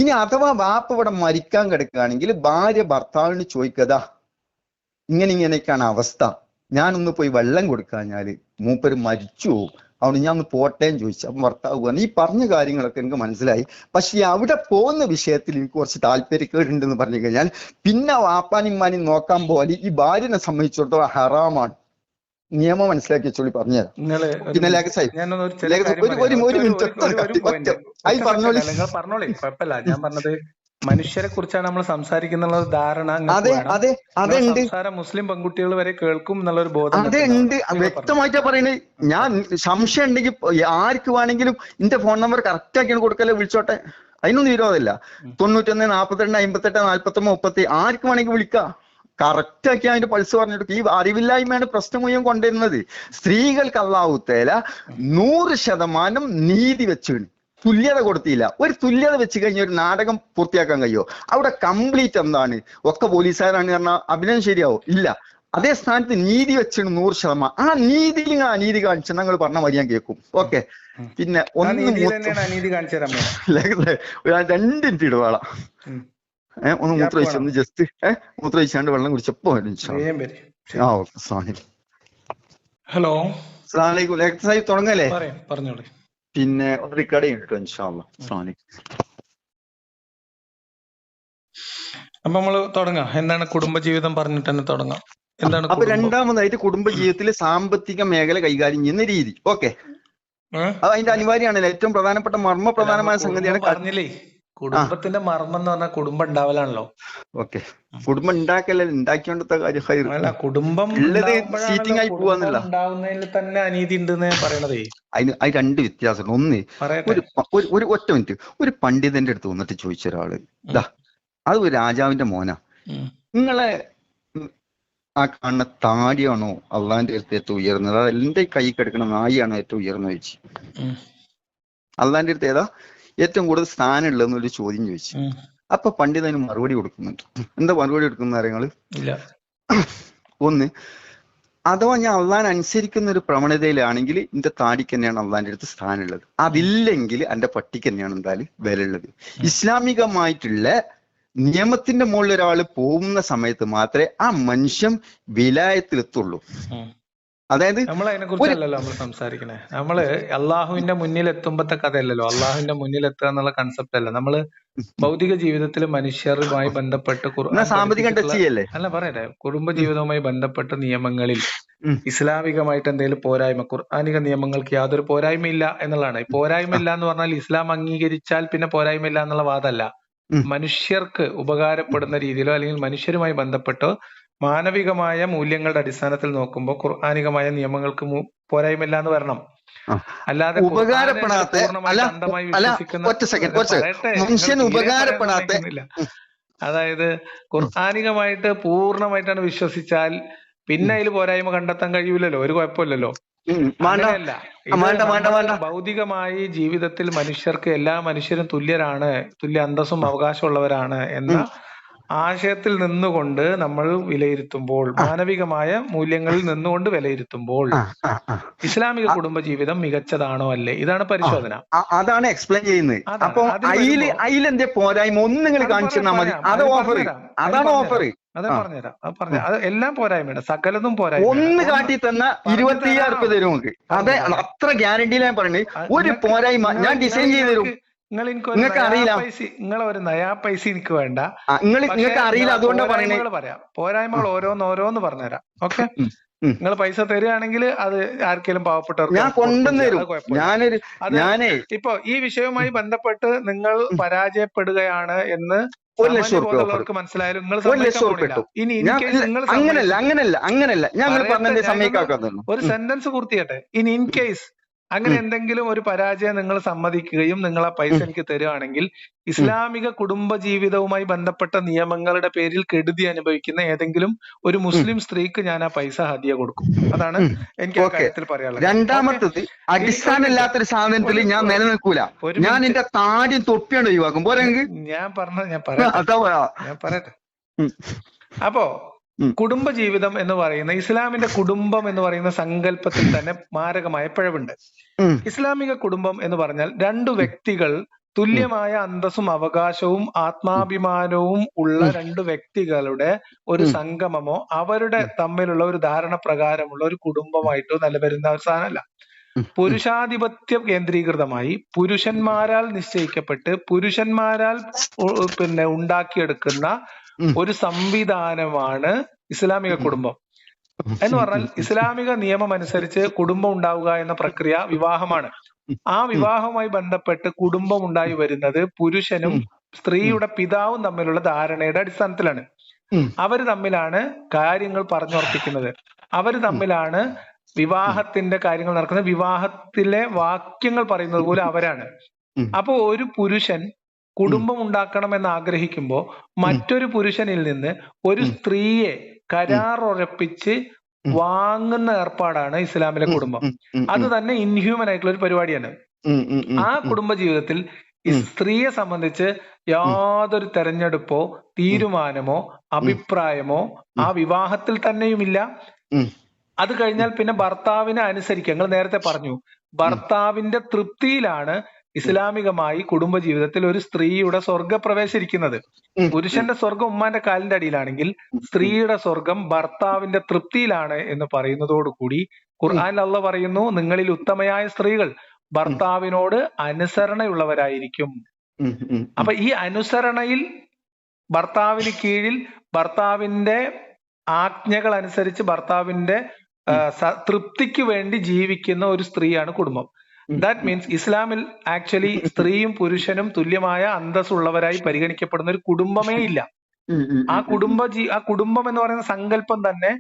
ഇനി അഥവാ വാപ്പ ഇവിടെ മരിക്കാൻ കിടക്കുകയാണെങ്കിൽ ഭാര്യ ഭർത്താവിന് ചോദിക്കതാ ഇങ്ങനെയൊക്കെയാണ് അവസ്ഥ, ഞാനൊന്ന് പോയി വെള്ളം കൊടുക്കാഞ്ഞാല് മൂപ്പര് മരിച്ചു പോകും, അതുകൊണ്ട് ഞാൻ ഒന്ന് പോട്ടേന്ന് ചോദിച്ചു. അപ്പം ഭർത്താവ് പറഞ്ഞു ഈ പറഞ്ഞ കാര്യങ്ങളൊക്കെ എനിക്ക് മനസ്സിലായി, പക്ഷെ അവിടെ പോകുന്ന വിഷയത്തിൽ എനിക്ക് കുറച്ച് താല്പര്യക്കേടുണ്ടെന്ന് പറഞ്ഞു കഴിഞ്ഞാൽ പിന്നെ വാപ്പാനിമ്മാനും നോക്കാൻ പോലെ ഈ ഭാര്യനെ സംബന്ധിച്ചിടത്തോളം ഹറാമാണ്. നിയമം മനസ്സിലാക്കി വെച്ചോളി പറഞ്ഞുതരാം. പിന്നെ ഒരു മിനിറ്റ് ആയി പറഞ്ഞോളി. നിങ്ങൾ പറഞ്ഞോളി, കുഴപ്പമില്ല. ഞാൻ പറഞ്ഞത് മനുഷ്യരെ കുറിച്ചാണ് നമ്മൾ സംസാരിക്കുന്ന ധാരണ. അതെ അതെ അതുണ്ട്, സംസാരം മുസ്ലിം പെൺകുട്ടികൾ വരെ കേൾക്കും എന്നുള്ളൊരു ബോധം അതെ ഉണ്ട്, വ്യക്തമായിട്ടാ പറയുന്നത്. ഞാൻ സംശയം ഉണ്ടെങ്കിൽ ആർക്ക് വേണമെങ്കിലും എന്റെ ഫോൺ നമ്പർ കറക്റ്റ് ആക്കിയാണ് കൊടുക്കല്ലേ, വിളിച്ചോട്ടെ, അതിനൊന്നും വിരോധമില്ല. 91 42 58 49 30 ആർക്ക് വേണമെങ്കിൽ വിളിക്കാം, കറക്റ്റ് ആക്കി അതിന്റെ പൾസ് പറഞ്ഞിട്ട്. ഈ അറിവില്ലായ്മയാണ് പ്രശ്നം മുഴുവൻ കൊണ്ടുവരുന്നത്. സ്ത്രീകൾക്ക് അല്ലാഹു തആല 100% നീതി വെച്ചിട്ടുണ്ട്, തുല്യത കൊടുത്തില്ല. ഒരു തുല്യത വെച്ച് കഴിഞ്ഞ ഒരു നാടകം പൂർത്തിയാക്കാൻ കഴിയുമോ? അവിടെ കംപ്ലീറ്റ് എന്താണ്, ഒക്കെ പോലീസുകാരാണ് പറഞ്ഞാൽ അഭിനയം ശരിയാവും? ഇല്ല. അതേ സ്ഥാനത്ത് നീതി വെച്ചിട്ട് 100%. ആ നീതിയിൽ നിങ്ങൾ അനീതി കാണിച്ച നിങ്ങൾ പറഞ്ഞ മതി, ഞാൻ കേൾക്കും. ഓക്കെ. പിന്നെ ഒന്ന് 2 മിനിറ്റ് ഇടവേള, ഒന്ന് മൂത്രമൊഴിച്ചു, ഒന്ന് ജസ്റ്റ് മൂത്രമൊഴിച്ചാണ്ട് വെള്ളം കുടിച്ചപ്പോ ഹലോ എക്സസൈസ് തുടങ്ങല്ലേ? പറഞ്ഞോളൂ. പിന്നെ ഒന്ന് റിക്കാർഡ് ചെയ്തിട്ടോ ഇൻഷാ അല്ലാഹ്. അസ്സലാമു അലൈക്കും. അപ്പൊ നമ്മള് തുടങ്ങാം. എന്താണ് കുടുംബജീവിതം പറഞ്ഞിട്ട് തന്നെ തുടങ്ങാം. എന്താണ് അപ്പൊ രണ്ടാമതായിട്ട് കുടുംബജീവിതത്തിലെ സാമ്പത്തിക മേഖല കൈകാര്യം ചെയ്യുന്ന രീതി. ഓക്കെ, അത് അതിന്റെ അനിവാര്യമാണല്ലോ, ഏറ്റവും പ്രധാനപ്പെട്ട മർമ്മപ്രധാനമായ സംഗതിയാണ്. പറഞ്ഞില്ലേ, കുടുംബത്തിന്റെ മർമ്മം എന്ന് പറഞ്ഞാൽ കുടുംബം ഉണ്ടാവലാണല്ലോ. ഓക്കെ, കുടുംബം ഉണ്ടാക്കല്ല, ഉണ്ടാക്കിയോണ്ടത്തെ കാര്യം. അല്ല, കുടുംബം സീറ്റിംഗ് ആയി പോവാന്നില്ല, ഉണ്ടാവുന്നതിൽ തന്നെ അനീതി ഉണ്ട് പറയണതേ. അതിന് 2 വ്യത്യാസമുണ്ട്. ഒന്ന്, ഒരു ഒറ്റ മിനിറ്റ്, ഒരു പണ്ഡിതന്റെ അടുത്ത് വന്നിട്ട് ചോദിച്ച ഒരാള്, ഇതാ അത് ഒരു രാജാവിന്റെ മോനാ, നിങ്ങളെ ആ കാണുന്ന താടിയാണോ അള്ളാന്റെ അടുത്ത് ഏറ്റവും ഉയർന്നത്, അത് എന്റെ കൈ കിടക്കണ നായിയാണോ ഏറ്റവും ഉയർന്നത് ചോദിച്ചു. അള്ളാന്റെ അടുത്ത് ഏതാ ഏറ്റവും കൂടുതൽ സ്ഥാനം ഉള്ളതെന്നൊരു ചോദ്യം ചോദിച്ചു. അപ്പൊ പണ്ഡിതന് മറുപടി കൊടുക്കുന്നുണ്ട്. എന്താ മറുപടി കൊടുക്കുന്ന കാര്യങ്ങള്? ഒന്ന്, അഥവാ ഞാൻ അള്ളാൻ അനുസരിക്കുന്ന ഒരു പ്രവണതയിലാണെങ്കിൽ എന്റെ താടിക്ക് തന്നെയാണ് അള്ളാന്റെ അടുത്ത് സ്ഥാനമുള്ളത്, അതില്ലെങ്കിൽ എന്റെ പട്ടിക്ക് തന്നെയാണ് എന്തായാലും വില ഉള്ളത്. ഇസ്ലാമികമായിട്ടുള്ള നിയമത്തിന്റെ മുകളിൽ ഒരാൾ പോകുന്ന സമയത്ത് മാത്രമേ ആ മനുഷ്യൻ വിലായത്തിലെത്തുള്ളൂ. അതായത് നമ്മൾ അതിനെ കുറിച്ചല്ലല്ലോ നമ്മൾ സംസാരിക്കണേ. നമ്മള് അള്ളാഹുവിന്റെ മുന്നിൽ എത്തുമ്പത്തെ കഥയല്ലല്ലോ, അള്ളാഹുവിന്റെ മുന്നിൽ എത്തുക എന്നുള്ള കൺസെപ്റ്റ് അല്ല. നമ്മള് ഭൗതിക ജീവിതത്തിൽ മനുഷ്യരുമായി ബന്ധപ്പെട്ട് അല്ല പറയട്ടെ, കുടുംബജീവിതവുമായി ബന്ധപ്പെട്ട നിയമങ്ങളിൽ ഇസ്ലാമികമായിട്ട് എന്തെങ്കിലും പോരായ്മ, ഖുർആനിക നിയമങ്ങൾക്ക് യാതൊരു പോരായ്മയില്ല എന്നുള്ളതാണ്. ഈ പോരായ്മ ഇല്ല എന്ന് പറഞ്ഞാൽ ഇസ്ലാം അംഗീകരിച്ചാൽ പിന്നെ പോരായ്മയില്ല എന്നുള്ള വാദമല്ല. മനുഷ്യർക്ക് ഉപകാരപ്പെടുന്ന രീതിയിലോ അല്ലെങ്കിൽ മനുഷ്യരുമായി ബന്ധപ്പെട്ടോ മാനവികമായ മൂല്യങ്ങളുടെ അടിസ്ഥാനത്തിൽ നോക്കുമ്പോൾ ഖുർആനികമായ നിയമങ്ങൾക്ക് പോരായ്മയില്ല എന്ന് വരണം. അല്ലാതെ അതായത് ഖുർആനികമായിട്ട് പൂർണ്ണമായിട്ടാണ് വിശ്വസിച്ചാൽ പിന്നെ അതിൽ പോരായ്മ കണ്ടെത്താൻ കഴിയൂലല്ലോ, ഒരു കുഴപ്പമില്ലല്ലോ. അങ്ങനെയല്ല, ഭൗതികമായി ജീവിതത്തിൽ മനുഷ്യർക്ക് എല്ലാ മനുഷ്യരും തുല്യരാണ്, തുല്യ അന്തസ്സും അവകാശമുള്ളവരാണ് എന്ന ആശയത്തിൽ നിന്നുകൊണ്ട് നമ്മൾ വിലയിരുത്തുമ്പോൾ, മാനവികമായ മൂല്യങ്ങളിൽ നിന്നുകൊണ്ട് വിലയിരുത്തുമ്പോൾ ഇസ്ലാമിക കുടുംബജീവിതം മികച്ചതാണോ അല്ലേ, ഇതാണ് പരിശോധന. അതാണ് എക്സ്പ്ലെയിൻ ചെയ്യുന്നത്. അപ്പൊ അതിലെന്തേ പോരായ്മ ഒന്നും കാണിച്ചു തന്നാൽ മതി. അതാണ് ഓഫർ. അത് പറഞ്ഞുതരാം, അത് എല്ലാം പോരായ്മയാണ്, സകലതും പോരായ്മ. ഒന്ന് കാട്ടി തന്ന 24,000 രൂപ തരും നമുക്ക്. അതെ, അത്ര ഗ്യാരണ്ടിയിലാണ് പറയുന്നത്. ഒരു പോരായ്മ ഞാൻ ഡിസൈൻ ചെയ്ത് തരും. നിങ്ങൾക്ക് അറിയില്ല, നിങ്ങളൊരു നയാ പൈസ എനിക്ക് വേണ്ട, നിങ്ങൾക്ക് അറിയില്ല, അതുകൊണ്ടാണ് പറയുന്നത്. പറയാം, പോരായ്മകൾ ഓരോന്ന് പറഞ്ഞുതരാം. ഓക്കെ, നിങ്ങൾ പൈസ തരികയാണെങ്കിൽ അത് ആർക്കെങ്കിലും പാവപ്പെട്ടവർക്ക് ഞാൻ കൊണ്ടുവരും. ഇപ്പൊ ഈ വിഷയവുമായി ബന്ധപ്പെട്ട് നിങ്ങൾ പരാജയപ്പെടുകയാണ് എന്ന് 1,00,000 രൂപ മനസ്സിലായാലും നിങ്ങൾ അങ്ങനല്ല ഞങ്ങൾ പറഞ്ഞ സമയക്കാക്കുന്നു. ഒരു സെന്റൻസ് പൂർത്തിയാട്ടെ. ഇൻ കേസ് അങ്ങനെ എന്തെങ്കിലും ഒരു പരാജയം നിങ്ങൾ സമ്മതിക്കുകയും നിങ്ങൾ ആ പൈസ എനിക്ക് തരുകയാണെങ്കിൽ ഇസ്ലാമിക കുടുംബ ജീവിതവുമായി ബന്ധപ്പെട്ട നിയമങ്ങളുടെ പേരിൽ കെടുതി അനുഭവിക്കുന്ന ഏതെങ്കിലും ഒരു മുസ്ലിം സ്ത്രീക്ക് ഞാൻ ആ പൈസ ഹദിയ കൊടുക്കും. അതാണ് എനിക്ക് ആ കാര്യത്തിൽ പറയാനുള്ളത്. രണ്ടാമത്തത്, അടിസ്ഥാനമില്ലാത്തൊരു സാധനത്തിൽ ഞാൻ നിലനിൽക്കൂല. ഞാൻ എന്റെ താടിയും തൊപ്പിയാണ് ഒഴിവാക്കും. പോരെങ്കിൽ ഞാൻ പറയട്ടെ. അപ്പോ കുടുംബജീവിതം എന്ന് പറയുന്ന ഇസ്ലാമിന്റെ കുടുംബം എന്ന് പറയുന്ന സങ്കല്പത്തിൽ തന്നെ മാരകമായ പിഴവുണ്ട്. ഇസ്ലാമിക കുടുംബം എന്ന് പറഞ്ഞാൽ 2 വ്യക്തികൾ തുല്യമായ അന്തസ്സും അവകാശവും ആത്മാഭിമാനവും ഉള്ള രണ്ട് വ്യക്തികളുടെ ഒരു സംഗമമോ അവരുടെ തമ്മിലുള്ള ഒരു ധാരണ പ്രകാരമുള്ള ഒരു കുടുംബമായിട്ടോ നിലവരുന്ന ഒരു സാധനമല്ല. പുരുഷാധിപത്യം കേന്ദ്രീകൃതമായി പുരുഷന്മാരാൽ നിശ്ചയിക്കപ്പെട്ട് പുരുഷന്മാരാൽ ഉണ്ടാക്കിയെടുക്കുന്ന ഒരു സംവിധാനമാണ് ഇസ്ലാമിക കുടുംബം എന്ന് പറഞ്ഞാൽ. ഇസ്ലാമിക നിയമം അനുസരിച്ച് കുടുംബം ഉണ്ടാവുക എന്ന പ്രക്രിയ വിവാഹമാണ്. ആ വിവാഹവുമായി ബന്ധപ്പെട്ട് കുടുംബം ഉണ്ടായി വരുന്നത് പുരുഷനും സ്ത്രീയുടെ പിതാവും തമ്മിലുള്ള ധാരണയുടെ അടിസ്ഥാനത്തിലാണ്. അവര് തമ്മിലാണ് കാര്യങ്ങൾ പറഞ്ഞുറപ്പിക്കുന്നത്. അവര് തമ്മിലാണ് വിവാഹത്തിന്റെ കാര്യങ്ങൾ നടക്കുന്നത്. വിവാഹത്തിലെ വാക്യങ്ങൾ പറയുന്നത് പോലെ അവരാണ്. അപ്പോ ഒരു പുരുഷൻ കുടുംബം ഉണ്ടാക്കണം എന്ന് ആഗ്രഹിക്കുമ്പോൾ മറ്റൊരു പുരുഷനിൽ നിന്ന് ഒരു സ്ത്രീയെ കരാർ ഉറപ്പിച്ച് വാങ്ങുന്ന ഏർപ്പാടാണ് ഇസ്ലാമിലെ കുടുംബം. അത് തന്നെ ഇൻഹ്യൂമൻ ആയിട്ടുള്ള ഒരു പരിപാടിയാണ്. ആ കുടുംബ ജീവിതത്തിൽ ഈ സ്ത്രീയെ സംബന്ധിച്ച് യാതൊരു തെരഞ്ഞെടുപ്പോ തീരുമാനമോ അഭിപ്രായമോ ആ വിവാഹത്തിൽ തന്നെയുമില്ല. അത് കഴിഞ്ഞാൽ പിന്നെ ഭർത്താവിനെ അനുസരിക്കുക. നിങ്ങൾ നേരത്തെ പറഞ്ഞു, ഭർത്താവിന്റെ തൃപ്തിയിലാണ് ഇസ്ലാമികമായി കുടുംബജീവിതത്തിൽ ഒരു സ്ത്രീയുടെ സ്വർഗപ്രവേശം ഇരിക്കുന്നത്. പുരുഷന്റെ സ്വർഗം ഉമ്മാന്റെ കാലിന്റെ അടിയിലാണെങ്കിൽ സ്ത്രീയുടെ സ്വർഗം ഭർത്താവിന്റെ തൃപ്തിയിലാണ് എന്ന് പറയുന്നതോടുകൂടി ഖുർആനിൽ അല്ലാഹ് പറയുന്നു, നിങ്ങളിൽ ഉത്തമയായ സ്ത്രീകൾ ഭർത്താവിനോട് അനുസരണയുള്ളവരായിരിക്കും. അപ്പൊ ഈ അനുസരണയിൽ ഭർത്താവിന് കീഴിൽ ഭർത്താവിന്റെ ആജ്ഞകൾ അനുസരിച്ച് ഭർത്താവിന്റെ തൃപ്തിക്ക് വേണ്ടി ജീവിക്കുന്ന ഒരു സ്ത്രീയാണ് കുടുംബം. ദാറ്റ് മീൻസ് ഇസ്ലാമിൽ ആക്ച്വലി സ്ത്രീയും പുരുഷനും തുല്യമായ അന്തസ്സുള്ളവരായി പരിഗണിക്കപ്പെടുന്ന ഒരു കുടുംബമേ ഇല്ല. ആ കുടുംബം എന്ന് പറയുന്ന സങ്കല്പം തന്നെ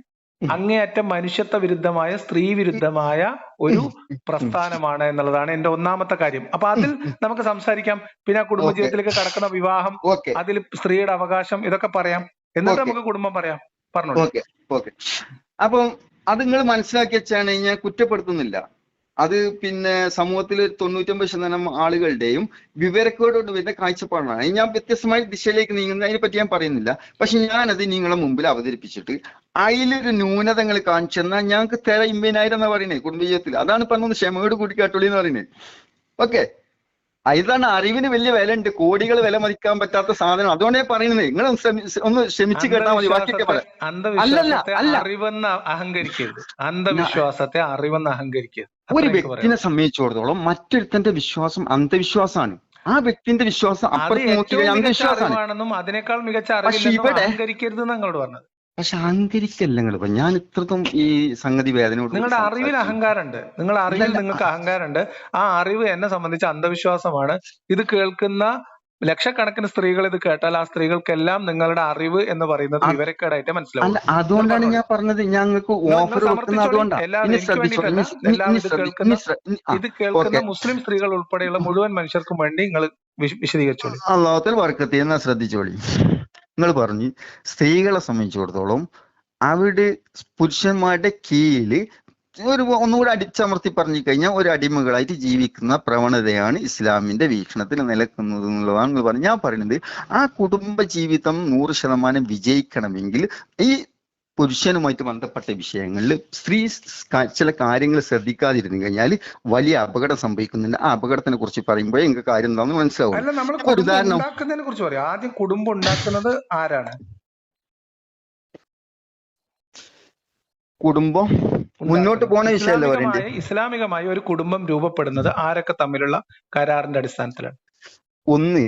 അങ്ങേയറ്റം മനുഷ്യത്വ വിരുദ്ധമായ സ്ത്രീ വിരുദ്ധമായ ഒരു പ്രസ്ഥാനമാണ് എന്നുള്ളതാണ് എന്റെ ഒന്നാമത്തെ കാര്യം. അപ്പൊ അതിൽ നമുക്ക് സംസാരിക്കാം. പിന്നെ ആ കുടുംബജീവിതത്തിലേക്ക് കടക്കുന്ന വിവാഹം, അതിൽ സ്ത്രീയുടെ അവകാശം, ഇതൊക്കെ പറയാം. എന്നിട്ട് നമുക്ക് കുടുംബം പറയാം. പറഞ്ഞോളൂ. അപ്പം അത് നിങ്ങൾ മനസ്സിലാക്കി വെച്ചാണ്, ഞാൻ കുറ്റപ്പെടുത്തുന്നില്ല. അത് പിന്നെ സമൂഹത്തിൽ 99% ആളുകളുടെയും വിവരക്കേടോട് വരുന്ന കാഴ്ചപ്പാടാണ്. ഞാൻ വ്യത്യസ്തമായ ദിശയിലേക്ക് നീങ്ങുന്ന അതിനെ പറ്റി ഞാൻ പറയുന്നില്ല. പക്ഷെ ഞാനത് നിങ്ങളെ മുമ്പിൽ അവതരിപ്പിച്ചിട്ട് അതിലൊരു ന്യൂനതകൾ കാണിച്ചെന്നാൽ ഞങ്ങൾക്ക് തര 50,000 എന്നാ പറയുന്നത് കുടുംബജീവിതത്തിൽ. അതാണ് പറഞ്ഞത് ക്ഷമയോട് കൂടി കേട്ടോളി എന്ന് പറയുന്നത്. ഓക്കെ, ഇതാണ് അറിവിന് വലിയ വില ഉണ്ട്, കോടികൾ വില മതിക്കാൻ പറ്റാത്ത സാധനം. അതുകൊണ്ടേ പറയുന്നത് നിങ്ങൾ ഒന്ന് ക്ഷമിച്ച് കേട്ടാൽ മതി. ബാക്കിയൊക്കെ പറയാം. അറിവെന്ന് അഹങ്കരിക്കരുത്. അന്ധവിശ്വാസത്തെ അറിവെന്ന് അഹങ്കരിക്കരുത്. ഒരു വ്യക്തിനെ സംബന്ധിച്ചിടത്തോളം മറ്റൊരുത്തന്റെ വിശ്വാസം അന്ധവിശ്വാസമാണ്. ആ വ്യക്തിന്റെ വിശ്വാസം അപ്പുറത്ത് അന്ധവിശ്വാസമാണെന്നും അതിനേക്കാൾ മികച്ച അറിവില്ലെന്നും അഹങ്കരിക്കരുത് നിങ്ങളോട് പറഞ്ഞത്. പക്ഷെ അഹങ്കരിക്കല്ല നിങ്ങൾ. ഞാൻ ഇത്രത്തും ഈ സംഗതി വേദനയോട്, നിങ്ങളുടെ അറിവിൽ അഹങ്കാരമുണ്ട്. നിങ്ങളുടെ അറിവിൽ നിങ്ങൾക്ക് അഹങ്കാരമുണ്ട്. ആ അറിവ് എന്നെ സംബന്ധിച്ച് അന്ധവിശ്വാസമാണ്. ഇത് കേൾക്കുന്ന ലക്ഷക്കണക്കിന് സ്ത്രീകൾ ഇത് കേട്ടാൽ ആ സ്ത്രീകൾക്കെല്ലാം നിങ്ങളുടെ അറിവ് എന്ന് പറയുന്നത് വിവരക്കേടായിട്ട് മനസ്സിലാവും. അതുകൊണ്ടാണ് ഞാൻ പറഞ്ഞത് ഞങ്ങൾക്ക് ഓഫർ ഇത് കേൾക്കുന്ന മുസ്ലിം സ്ത്രീകൾ ഉൾപ്പെടെയുള്ള മുഴുവൻ മനുഷ്യർക്കും വേണ്ടി നിങ്ങൾ വിശദീകരിച്ചോളൂ. അല്ലാഹുവിൽ ബർക്കത്ത് ചെയ്യുന്ന ശ്രദ്ധിച്ചോളി. നിങ്ങൾ പറഞ്ഞു സ്ത്രീകളെ സംബന്ധിച്ചിടത്തോളം അവിടെ പുരുഷന്മാരുടെ കീഴില് ഒന്നുകൂടെ അടിച്ചമർത്തി പറഞ്ഞു കഴിഞ്ഞാൽ ഒരു അടിമകളായിട്ട് ജീവിക്കുന്ന പ്രവണതയാണ് ഇസ്ലാമിന്റെ വീക്ഷണത്തിൽ നിലക്കുന്നത് എന്നുള്ളതാണ് പറഞ്ഞു. ഞാൻ പറയുന്നത് ആ കുടുംബ ജീവിതം 100% വിജയിക്കണമെങ്കിൽ ഈ പുരുഷനുമായിട്ട് ബന്ധപ്പെട്ട വിഷയങ്ങളിൽ സ്ത്രീ ചില കാര്യങ്ങൾ ശ്രദ്ധിക്കാതിരുന്നു കഴിഞ്ഞാൽ വലിയ അപകടം സംഭവിക്കുന്നുണ്ട്. ആ അപകടത്തിനെ കുറിച്ച് പറയുമ്പോൾ എനിക്ക് കാര്യം എന്താണെന്ന് മനസ്സിലാവും. ഒരു ഉദാഹരണം കുറിച്ച് പറയാം. ആദ്യം കുടുംബം ഉണ്ടാക്കുന്നത് ആരാണ്? കുടുംബം മുന്നോട്ട് പോണ വിഷയമല്ലേ പറയുന്നത്. ഇസ്ലാമികമായി ഒരു കുടുംബം രൂപപ്പെടുന്നത് ആരൊക്കെ തമ്മിലുള്ള കരാറിന്റെ അടിസ്ഥാനത്തിലാണ്? ഒന്ന്,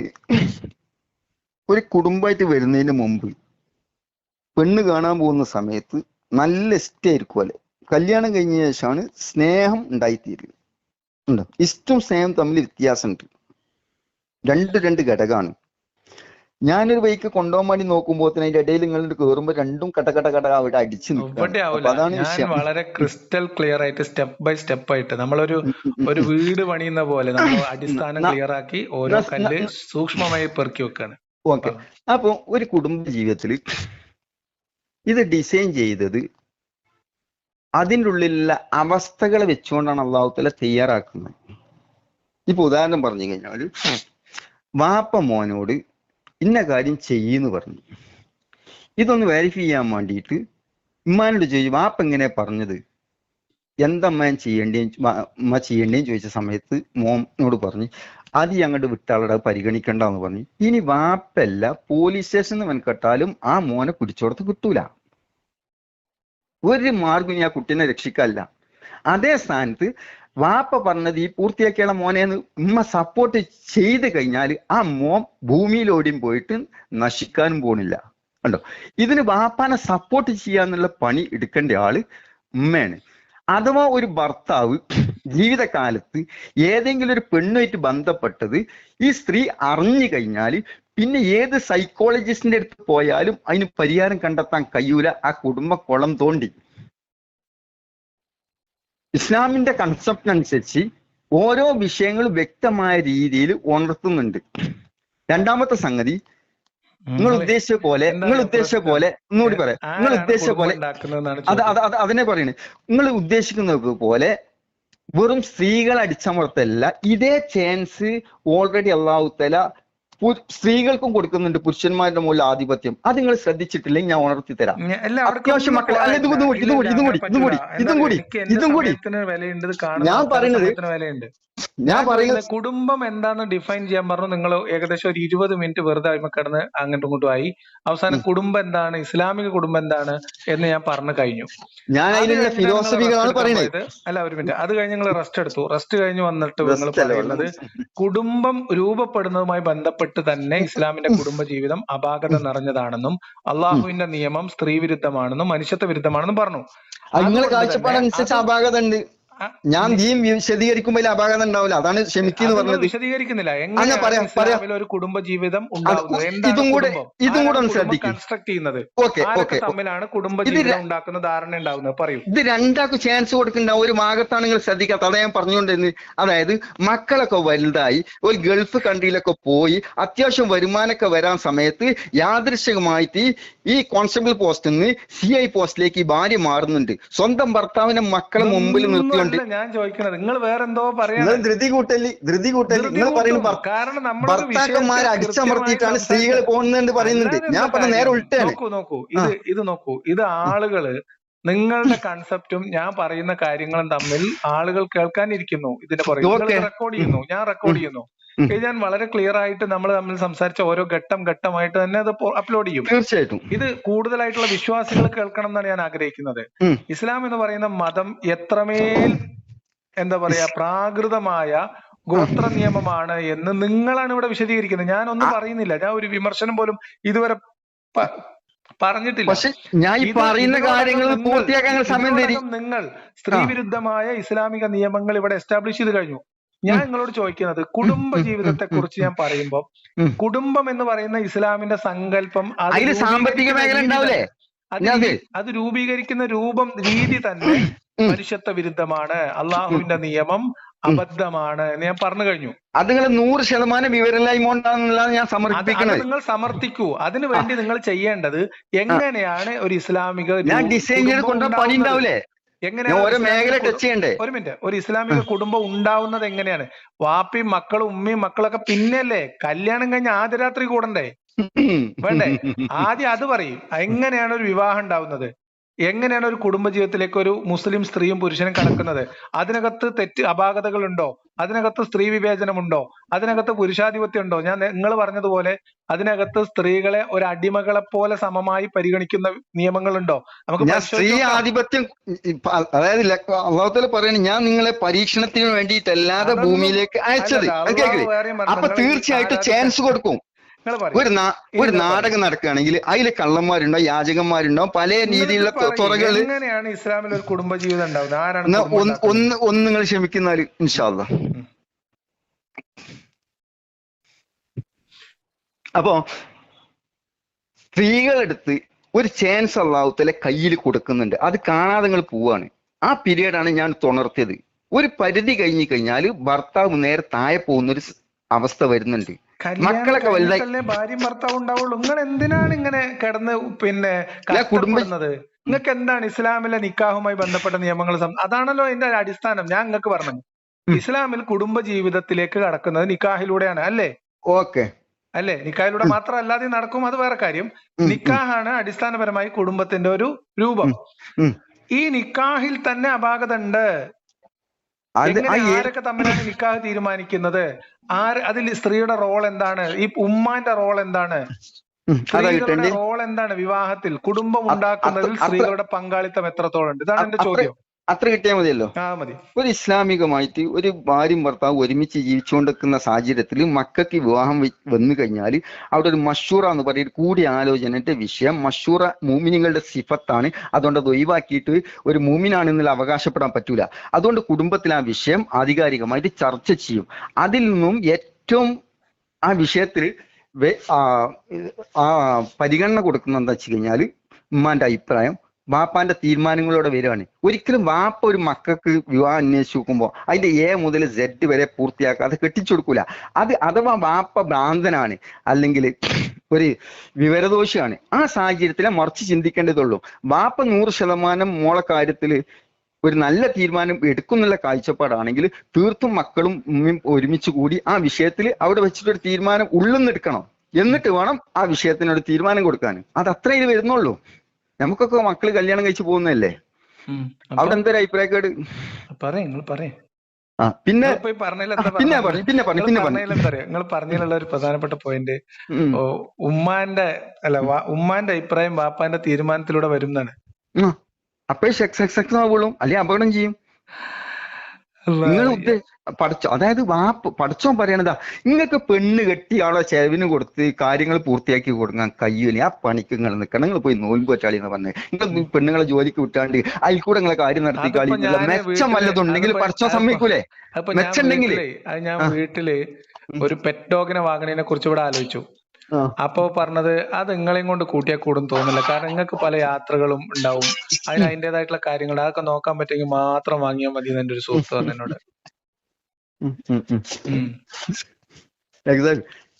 ഒരു കുടുംബമായിട്ട് വരുന്നതിന് മുമ്പ് പെണ്ണ് കാണാൻ പോകുന്ന സമയത്ത് നല്ല ഇഷ്ടമായിരിക്കും. കല്യാണം കഴിഞ്ഞ ശേഷമാണ് സ്നേഹം ഉണ്ടായിത്തീരുക. ഉണ്ടോ? ഇഷ്ടവും സ്നേഹം തമ്മിൽ വ്യത്യാസമുണ്ട്. രണ്ട് ഘടകമാണ്. ഞാനൊരു ബൈക്ക് കൊണ്ടുപോകാൻ വേണ്ടി നോക്കുമ്പോൾ അതിന്റെ ഇടയിൽ നിങ്ങളുടെ കയറുമ്പോൾ രണ്ടും കട അവിടെ അടിച്ചു നിൽക്കും. അതാണ് വിഷയം. വളരെ ക്രിസ്റ്റൽ ക്ലിയർ ആയിട്ട് സ്റ്റെപ്പ് ബൈ സ്റ്റെപ്പ് ആയിട്ട് നമ്മളൊരു വീട് പണിയുന്ന പോലെ നമ്മൾ അടിസ്ഥാനം ക്ലിയർ ആക്കി ഓരോ കല്ല് സൂക്ഷ്മമായി പെറുക്കി വെക്കാണ്. ഓക്കെ, അപ്പൊ ഒരു കുടുംബ ജീവിതത്തിൽ ഇത് ഡിസൈൻ ചെയ്തത് അതിൻ്റെ ഉള്ളിലുള്ള അവസ്ഥകളെ വെച്ചുകൊണ്ടാണ് അള്ളാഹു തആല തയ്യാറാക്കുന്നത്. ഇപ്പൊ ഉദാഹരണം പറഞ്ഞു കഴിഞ്ഞാൽ വാപ്പ മോനോട് ഇന്ന കാര്യം ചെയ്യുന്നു പറഞ്ഞു. ഇതൊന്ന് വെരിഫൈ ചെയ്യാൻ വേണ്ടിയിട്ട് ഉമ്മാനോട് ചോദിച്ചു, വാപ്പ എങ്ങനെയാ പറഞ്ഞത്, എന്തമ്മ ചെയ്യേണ്ടേന്ന് ചോദിച്ച സമയത്ത് മോനോട് പറഞ്ഞു അത് അങ്ങോട്ട് വിട്ടാളുടെ പരിഗണിക്കണ്ടെന്ന് പറഞ്ഞു. ഇനി വാപ്പല്ല പോലീസ് സ്റ്റേഷനിൽ മെനക്കെട്ടാലും ആ മോനെ പിടിച്ചോടത്ത് കിട്ടൂല. ഒരു മാർഗം ഞാൻ കുട്ടീനെ രക്ഷിക്കാനില്ല. അതേ സ്ഥാനത്ത് വാപ്പ പറഞ്ഞത് ഈ പൂർത്തിയാക്കിയുള്ള മോനെന്ന് ഉമ്മ സപ്പോർട്ട് ചെയ്ത് കഴിഞ്ഞാൽ ആ മോൻ ഭൂമിയിലോടിയും പോയിട്ട് നശിക്കാനും പോണില്ല. കണ്ടോ, ഇതിന് വാപ്പാനെ സപ്പോർട്ട് ചെയ്യാന്നുള്ള പണി എടുക്കേണ്ട ആള് ഉമ്മയാണ്. അഥവാ ഒരു ഭർത്താവ് ജീവിതകാലത്ത് ഏതെങ്കിലും ഒരു പെണ്ണുമായിട്ട് ബന്ധപ്പെട്ടത് ഈ സ്ത്രീ അറിഞ്ഞു കഴിഞ്ഞാൽ പിന്നെ ഏത് സൈക്കോളജിസ്റ്റിന്റെ അടുത്ത് പോയാലും അതിന് പരിഹാരം കണ്ടെത്താൻ കഴിയൂല. ആ കുടുംബ കുളം തോണ്ടി. ഇസ്ലാമിന്റെ കൺസെപ്റ്റ് അനുസരിച്ച് ഓരോ വിഷയങ്ങളും വ്യക്തമായ രീതിയിൽ ഉണർത്തുന്നുണ്ട്. രണ്ടാമത്തെ സംഗതി, നിങ്ങൾ ഉദ്ദേശിച്ച പോലെ ഒന്നുകൂടി പറയാം, നിങ്ങൾ ഉദ്ദേശിച്ച പോലെ അതിനെ പറയണേ, നിങ്ങൾ ഉദ്ദേശിക്കുന്നത് പോലെ വെറും സ്ത്രീകളെ അടിച്ചമർത്തല്ല. ഇതേ ചാൻസ് ഓൾറെഡി അല്ലാഹു തആല സ്ത്രീകൾക്കും കൊടുക്കുന്നുണ്ട്, പുരുഷന്മാരുടെ മുകളിൽ ആധിപത്യം. അത് നിങ്ങൾ ശ്രദ്ധിച്ചിട്ടില്ലെങ്കിൽ ഞാൻ ഉണർത്തി തരാം. അത്യാവശ്യം മക്കളെ അല്ല, ഇതും കൂടി ഞാൻ പറയുന്നത് കുടുംബം എന്താന്ന് ഡിഫൈൻ ചെയ്യാൻ പറഞ്ഞു. നിങ്ങൾ ഏകദേശം ഒരു 20 മിനിറ്റ് വെറുതെ കിടന്ന് അങ്ങോട്ടും ഇങ്ങോട്ടും ആയി. അവസാനം കുടുംബം എന്താണ്, ഇസ്ലാമിക കുടുംബം എന്താണ് എന്ന് ഞാൻ പറഞ്ഞു കഴിഞ്ഞു. ഞാൻ അതിനുള്ള ഫിലോസഫികളാണ് പറയുന്നത്. അല്ല, ഒരു മിനിറ്റ്. അത് കഴിഞ്ഞ് നിങ്ങൾ റെസ്റ്റ് എടുത്തു. റെസ്റ്റ് കഴിഞ്ഞ് വന്നിട്ട് നിങ്ങൾ പറയുന്നത് കുടുംബം രൂപപ്പെടുന്നതുമായി ബന്ധപ്പെട്ട് തന്നെ ഇസ്ലാമിന്റെ കുടുംബ ജീവിതം അപാകത നിറഞ്ഞതാണെന്നും അള്ളാഹുവിന്റെ നിയമം സ്ത്രീ വിരുദ്ധമാണെന്നും മനുഷ്യത്വ വിരുദ്ധമാണെന്നും പറഞ്ഞു. നിങ്ങളെ കാഴ്ചപ്പാടനുസരിച്ച് അപാകത ഉണ്ട്. ഞാൻ ദീൻ വിശദീകരിക്കുമ്പോൾ അപാകത ഉണ്ടാവില്ല. അതാണ് ക്ഷമിക്കുന്നു പറഞ്ഞത്. വിശദീകരിക്കുന്നില്ല എങ്ങനെ ഒരു കുടുംബ ജീവിതം ഇതും കൂടെ ഒന്ന് ശ്രദ്ധിക്കും. കൺസ്ട്രക്ട് ചെയ്യുന്നത് തമ്മിലാണ് കുടുംബ ജീവിതം ഉണ്ടാക്കുന്ന ധാരണ ഉണ്ടാവുന്നത്. പറയൂ. ഇത് രണ്ടാൾക്കും ചാൻസ് കൊടുക്കണ്ട. ഒരു ഭാഗത്താണ് നിങ്ങൾ ശ്രദ്ധിക്കാത്ത. അതാ ഞാൻ പറഞ്ഞുകൊണ്ടിരുന്നത്. അതായത് മക്കളൊക്കെ വലുതായി ഒരു ഗൾഫ് കൺട്രിയിലൊക്കെ പോയി അത്യാവശ്യം വരുമാനമൊക്കെ വരാൻ സമയത്ത് യാദൃശ്ചികമായിട്ട് ഈ കോൺസ്റ്റബിൾ പോസ്റ്റിൽ നിന്ന് CI പോസ്റ്റിലേക്ക് ഈ ഭാര്യ മാറുന്നുണ്ട്. സ്വന്തം ഭർത്താവിനെ മക്കളെ മുമ്പിൽ നിർത്തിക്കൊണ്ട്. ഞാൻ ചോദിക്കുന്നത്, നിങ്ങൾ വേറെന്തോ പറയാ. ധൃതി കൂട്ടല് നിങ്ങൾ പറയുന്നത് ഭർത്താക്കന്മാരെ അടിച്ചമർത്തിയിട്ടാണ് സ്ത്രീകൾ പോകുന്നത് പറയുന്നുണ്ട്. ഞാൻ പറഞ്ഞ നേരെ ഉൾട്ടാണ്. നോക്കൂ ഇത് ആളുകള് നിങ്ങളുടെ കൺസെപ്റ്റും ഞാൻ പറയുന്ന കാര്യങ്ങളും തമ്മിൽ ആളുകൾ കേൾക്കാനിരിക്കുന്നു. ഇതിന്റെ പുറകെ റെക്കോർഡ് ചെയ്യുന്നു, ഞാൻ റെക്കോർഡ് ചെയ്യുന്നു. ഇത് ഞാൻ വളരെ ക്ലിയർ ആയിട്ട് നമ്മൾ തമ്മിൽ സംസാരിച്ച ഓരോ ഘട്ടമായിട്ട് തന്നെ അത് അപ്ലോഡ് ചെയ്യും. തീർച്ചയായിട്ടും ഇത് കൂടുതലായിട്ടുള്ള വിശ്വാസികൾ കേൾക്കണം എന്നാണ് ഞാൻ ആഗ്രഹിക്കുന്നത്. ഇസ്ലാം എന്ന് പറയുന്ന മതം എത്രമേൽ എന്താ പറയാ പ്രാകൃതമായ ഗോത്ര നിയമമാണ് എന്ന് നിങ്ങളാണ് ഇവിടെ വിശദീകരിക്കുന്നത്. ഞാനൊന്നും പറയുന്നില്ല. ഞാൻ ഒരു വിമർശനം പോലും ഇതുവരെ പറഞ്ഞിട്ടില്ല. ഞാൻ ഈ പറയുന്ന കാര്യങ്ങൾ പൂർത്തിയാക്കാൻ സമയം തരും. നിങ്ങൾ സ്ത്രീ വിരുദ്ധമായ ഇസ്ലാമിക നിയമങ്ങൾ ഇവിടെ എസ്റ്റാബ്ലിഷ് ചെയ്ത് കഴിഞ്ഞു. ഞാൻ നിങ്ങളോട് ചോദിക്കുന്നത്, കുടുംബ ജീവിതത്തെ കുറിച്ച് ഞാൻ പറയുമ്പോൾ കുടുംബം എന്ന് പറയുന്ന ഇസ്ലാമിന്റെ സങ്കല്പം സാമ്പത്തിക മേഖല ഉണ്ടാവില്ലേ, അത് രൂപീകരിക്കുന്ന രീതി തന്നെ മനുഷ്യത്വ വിരുദ്ധമാണ്. അള്ളാഹുവിന്റെ നിയമം അബദ്ധമാണ് എന്ന് ഞാൻ പറഞ്ഞു കഴിഞ്ഞു. അത് നിങ്ങൾ 100% വിവരമില്ലായ്മ ഞാൻ സമർപ്പിക്കുന്നത്. നിങ്ങൾ സമർത്ഥിക്കൂ. അതിനുവേണ്ടി നിങ്ങൾ ചെയ്യേണ്ടത് എങ്ങനെയാണ് ഒരു ഇസ്ലാമിക ഡിസൈൻ ചെയ്ത് കൊണ്ടുപോകാൻ പണി ഉണ്ടാവില്ലേ? ഒരു മിനിറ്റ്. ഒരു ഇസ്ലാമിക കുടുംബം ഉണ്ടാവുന്നത് എങ്ങനെയാണ്? വാപ്പയും മക്കളും ഉമ്മയും മക്കളൊക്കെ പിന്നല്ലേ കല്യാണം കഴിഞ്ഞ ആദ്യ രാത്രി കൂടണ്ടേ? വേണ്ടേ? ആദ്യം അത് പറയും. എങ്ങനെയാണ് ഒരു വിവാഹം ഉണ്ടാവുന്നത്? എങ്ങനെയാണ് ഒരു കുടുംബജീവിതത്തിലേക്ക് ഒരു മുസ്ലിം സ്ത്രീയും പുരുഷനും കടക്കുന്നത്? അതിനകത്ത് അപാകതകളുണ്ടോ? അതിനകത്ത് സ്ത്രീ വിവേചനമുണ്ടോ? അതിനകത്ത് പുരുഷാധിപത്യം ഉണ്ടോ? നിങ്ങൾ പറഞ്ഞതുപോലെ അതിനകത്ത് സ്ത്രീകളെ ഒരു അടിമകളെ പോലെ സമമായി പരിഗണിക്കുന്ന നിയമങ്ങളുണ്ടോ? നമുക്ക് സ്ത്രീ ആധിപത്യം, അതായത് അല്ലാഹു തആല പറയുന്നത്, ഞാൻ നിങ്ങളെ പരീക്ഷണത്തിന് വേണ്ടിയിട്ടല്ലാതെ ഭൂമിയിലേക്ക് അയച്ചത്. അപ്പൊ തീർച്ചയായിട്ടും ചാൻസ് കൊടുക്കും. ഒരു നാടകം നടക്കുകയാണെങ്കിൽ അതിൽ കള്ളന്മാരുണ്ടാവും, യാചകന്മാരുണ്ടാവും, പല രീതിയിലുള്ള തുറകള്. എങ്ങനെയാണ് ഇസ്ലാമിൽ ഒരു കുടുംബജീവിതം ഉണ്ടാവുന്നത്? ഒന്ന് നിങ്ങൾ ക്ഷമിക്കുന്നാല് ഇൻഷാ അല്ലാഹ്. അപ്പോ സ്ത്രീകളെടുത്ത് ഒരു ചാൻസ് അല്ലാഹു തആല കയ്യിൽ കൊടുക്കുന്നുണ്ട്. അത് കാണാതെ നിങ്ങൾ പോവാണ്. ആ പീരീഡാണ് ഞാൻ തുണർത്തിയത്. ഒരു പരിധി കഴിഞ്ഞു കഴിഞ്ഞാൽ ഭർത്താവ് നേരെ താഴെ പോകുന്നൊരു അവസ്ഥ വരുന്നുണ്ട്. മക്കളൊക്കെ വലുതായി ഭാര്യയും ഭർത്താവും ഉണ്ടാവുള്ളൂ. നിങ്ങൾ എന്തിനാണ് ഇങ്ങനെ കിടന്ന് കഷ്ടപ്പെടുന്നത്? നിങ്ങൾക്ക് എന്താണ് ഇസ്ലാമിലെ നിക്കാഹുമായി ബന്ധപ്പെട്ട നിയമങ്ങൾ? അതാണല്ലോ അതിന്റെ അടിസ്ഥാനം. ഞാൻ നിങ്ങൾക്ക് പറഞ്ഞു, ഇസ്ലാമിൽ കുടുംബ ജീവിതത്തിലേക്ക് കടക്കുന്നത് നിക്കാഹിലൂടെയാണ്. അല്ലേ? ഓക്കെ അല്ലേ? നിക്കാഹിലൂടെ മാത്രം അല്ലാതെ നടക്കും, അത് വേറെ കാര്യം. നിക്കാഹാണ് അടിസ്ഥാനപരമായി കുടുംബത്തിന്റെ ഒരു രൂപം. ഈ നിക്കാഹിൽ തന്നെ അപാകത ഉണ്ട്. എങ്ങനെ ആരൊക്കെ തമ്മിലാണ് നിക്കാഹ് തീരുമാനിക്കുന്നത്? അതിൽ സ്ത്രീയുടെ റോൾ എന്താണ്? ഈ ഉമ്മാന്റെ റോൾ എന്താണ്? സ്ത്രീകളുടെ റോൾ എന്താണ് വിവാഹത്തിൽ? കുടുംബം ഉണ്ടാക്കുന്നതിൽ സ്ത്രീകളുടെ പങ്കാളിത്തം എത്രത്തോളം ഉണ്ട്? ഇതാണ് എന്റെ ചോദ്യം. അത്ര കിട്ടിയാൽ മതിയല്ലോ. മതി. ഒരു ഇസ്ലാമികമായിട്ട് ഒരു ഭാര്യയും ഭർത്താവ് ഒരുമിച്ച് ജീവിച്ചുകൊണ്ടിരിക്കുന്ന സാഹചര്യത്തിൽ മക്കൾക്ക് വിവാഹം വന്നു കഴിഞ്ഞാൽ അവിടെ ഒരു മഷൂറ എന്ന് പറയുന്ന കൂടി ആലോചനയുടെ വിഷയം. മഷൂറ മൂമിനിങ്ങളുടെ സിഫത്താണ്. അതുകൊണ്ട് അത് ഒഴിവാക്കിയിട്ട് ഒരു മൂമിനാണെന്നുള്ള അവകാശപ്പെടാൻ പറ്റൂല. അതുകൊണ്ട് കുടുംബത്തിൽ ആ വിഷയം ആധികാരികമായിട്ട് ചർച്ച ചെയ്യും. അതിൽ നിന്നും ഏറ്റവും ആ വിഷയത്തിൽ പരിഗണന കൊടുക്കുന്ന എന്താ വെച്ച് കഴിഞ്ഞാൽ ഉമ്മാന്റെ അഭിപ്രായം വാപ്പാന്റെ തീരുമാനങ്ങളോടെ വരികയാണ്. ഒരിക്കലും വാപ്പ ഒരു മക്കൾക്ക് വിവാഹം അന്വേഷിച്ച് നോക്കുമ്പോൾ അതിന്റെ എ മുതൽ Z വരെ പൂർത്തിയാക്കാതെ കെട്ടിച്ചു കൊടുക്കൂല. അത് അഥവാ വാപ്പ ഭ്രാന്തനാണ് അല്ലെങ്കിൽ ഒരു വിവരദോഷിയാണ്, ആ സാഹചര്യത്തിലെ മറിച്ച് ചിന്തിക്കേണ്ടതുള്ളൂ. വാപ്പ 100% മോളെ കാര്യത്തിൽ ഒരു നല്ല തീരുമാനം എടുക്കുന്നുള്ള കാഴ്ചപ്പാടാണെങ്കിൽ തീർത്തും മക്കളും ഒരുമിച്ച് കൂടി ആ വിഷയത്തിൽ അവിടെ വെച്ചിട്ടൊരു തീരുമാനം ഉള്ളുന്നെടുക്കണം. എന്നിട്ട് വേണം ആ വിഷയത്തിനൊരു തീരുമാനം കൊടുക്കാൻ. അത് അത്രേ ഇത് വരുന്നുള്ളൂ. നമുക്കൊക്കെ മക്കള് കല്യാണം കഴിച്ച് പോകുന്നതല്ലേ. അവിടെ എന്തൊരു അഭിപ്രായക്കേട്? നിങ്ങൾ പറഞ്ഞതിലുള്ള ഒരു പ്രധാനപ്പെട്ട പോയിന്റ് ഉമ്മാന്റെ അഭിപ്രായം വാപ്പാന്റെ തീരുമാനത്തിലൂടെ വരുന്നതാണ്. അപ്പോഴേ സെക്സ് ആവുള്ളൂ, അല്ലെങ്കിൽ അപകടം ചെയ്യും. നിങ്ങൾ അതായത് പഠിച്ചോൻ പറയണതാ, നിങ്ങൾക്ക് പെണ്ണ് കെട്ടി ആളെ ചെലവിന് കൊടുത്ത് കാര്യങ്ങൾ പൂർത്തിയാക്കി കൊടുക്കാൻ കഴിയൂല. ആ പണിക്ക് നിങ്ങൾ നിൽക്കണം. നിങ്ങൾ പോയി നോൽമ്പ് വെച്ചാളി എന്ന് പറഞ്ഞത് നിങ്ങൾ പെണ്ണുങ്ങളെ ജോലിക്ക് വിട്ടാണ്ട് അതിൽ കൂടെ നിങ്ങളെ കാര്യം നടത്തി കളിക്കുന്നില്ല. മെച്ചം വല്ലതുണ്ടെങ്കിൽ പഠിച്ചോ സമ്മതിക്കൂലേ? മെച്ചുണ്ടെങ്കിൽ ഞാൻ വീട്ടില് ഒരു പെറ്റ് ഡോഗിനെ വാങ്ങണതിനെ കുറിച്ച് ഇവിടെ ആലോചിച്ചു. അപ്പൊ പറഞ്ഞത് അത് നിങ്ങളെയും കൊണ്ട് കൂട്ടിയാൽ കൂടും തോന്നില്ല. കാരണം നിങ്ങൾക്ക് പല യാത്രകളും ഉണ്ടാവും, അതിൻ്റെതായിട്ടുള്ള കാര്യങ്ങൾ അതൊക്കെ നോക്കാൻ പറ്റുമെങ്കിൽ മാത്രം വാങ്ങിയാൽ മതി എന്ന് എന്റെ ഒരു സുഹൃത്ത് പറഞ്ഞു എന്നോട്.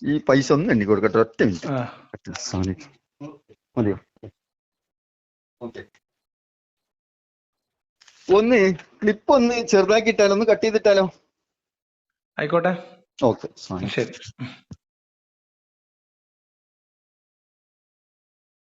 ഈ പൈസ ഒന്നും എണ്ണി കൊടുക്കട്ടെ, ഒറ്റ മിനിറ്റ് മതിയോ? ഒന്ന് ക്ലിപ്പ് ഒന്ന് ചെറുതാക്കി ഇട്ടാലോ, ഒന്ന് കട്ട് ചെയ്തിട്ടാലോ? ആയിക്കോട്ടെ, ഓക്കെ, ശരി.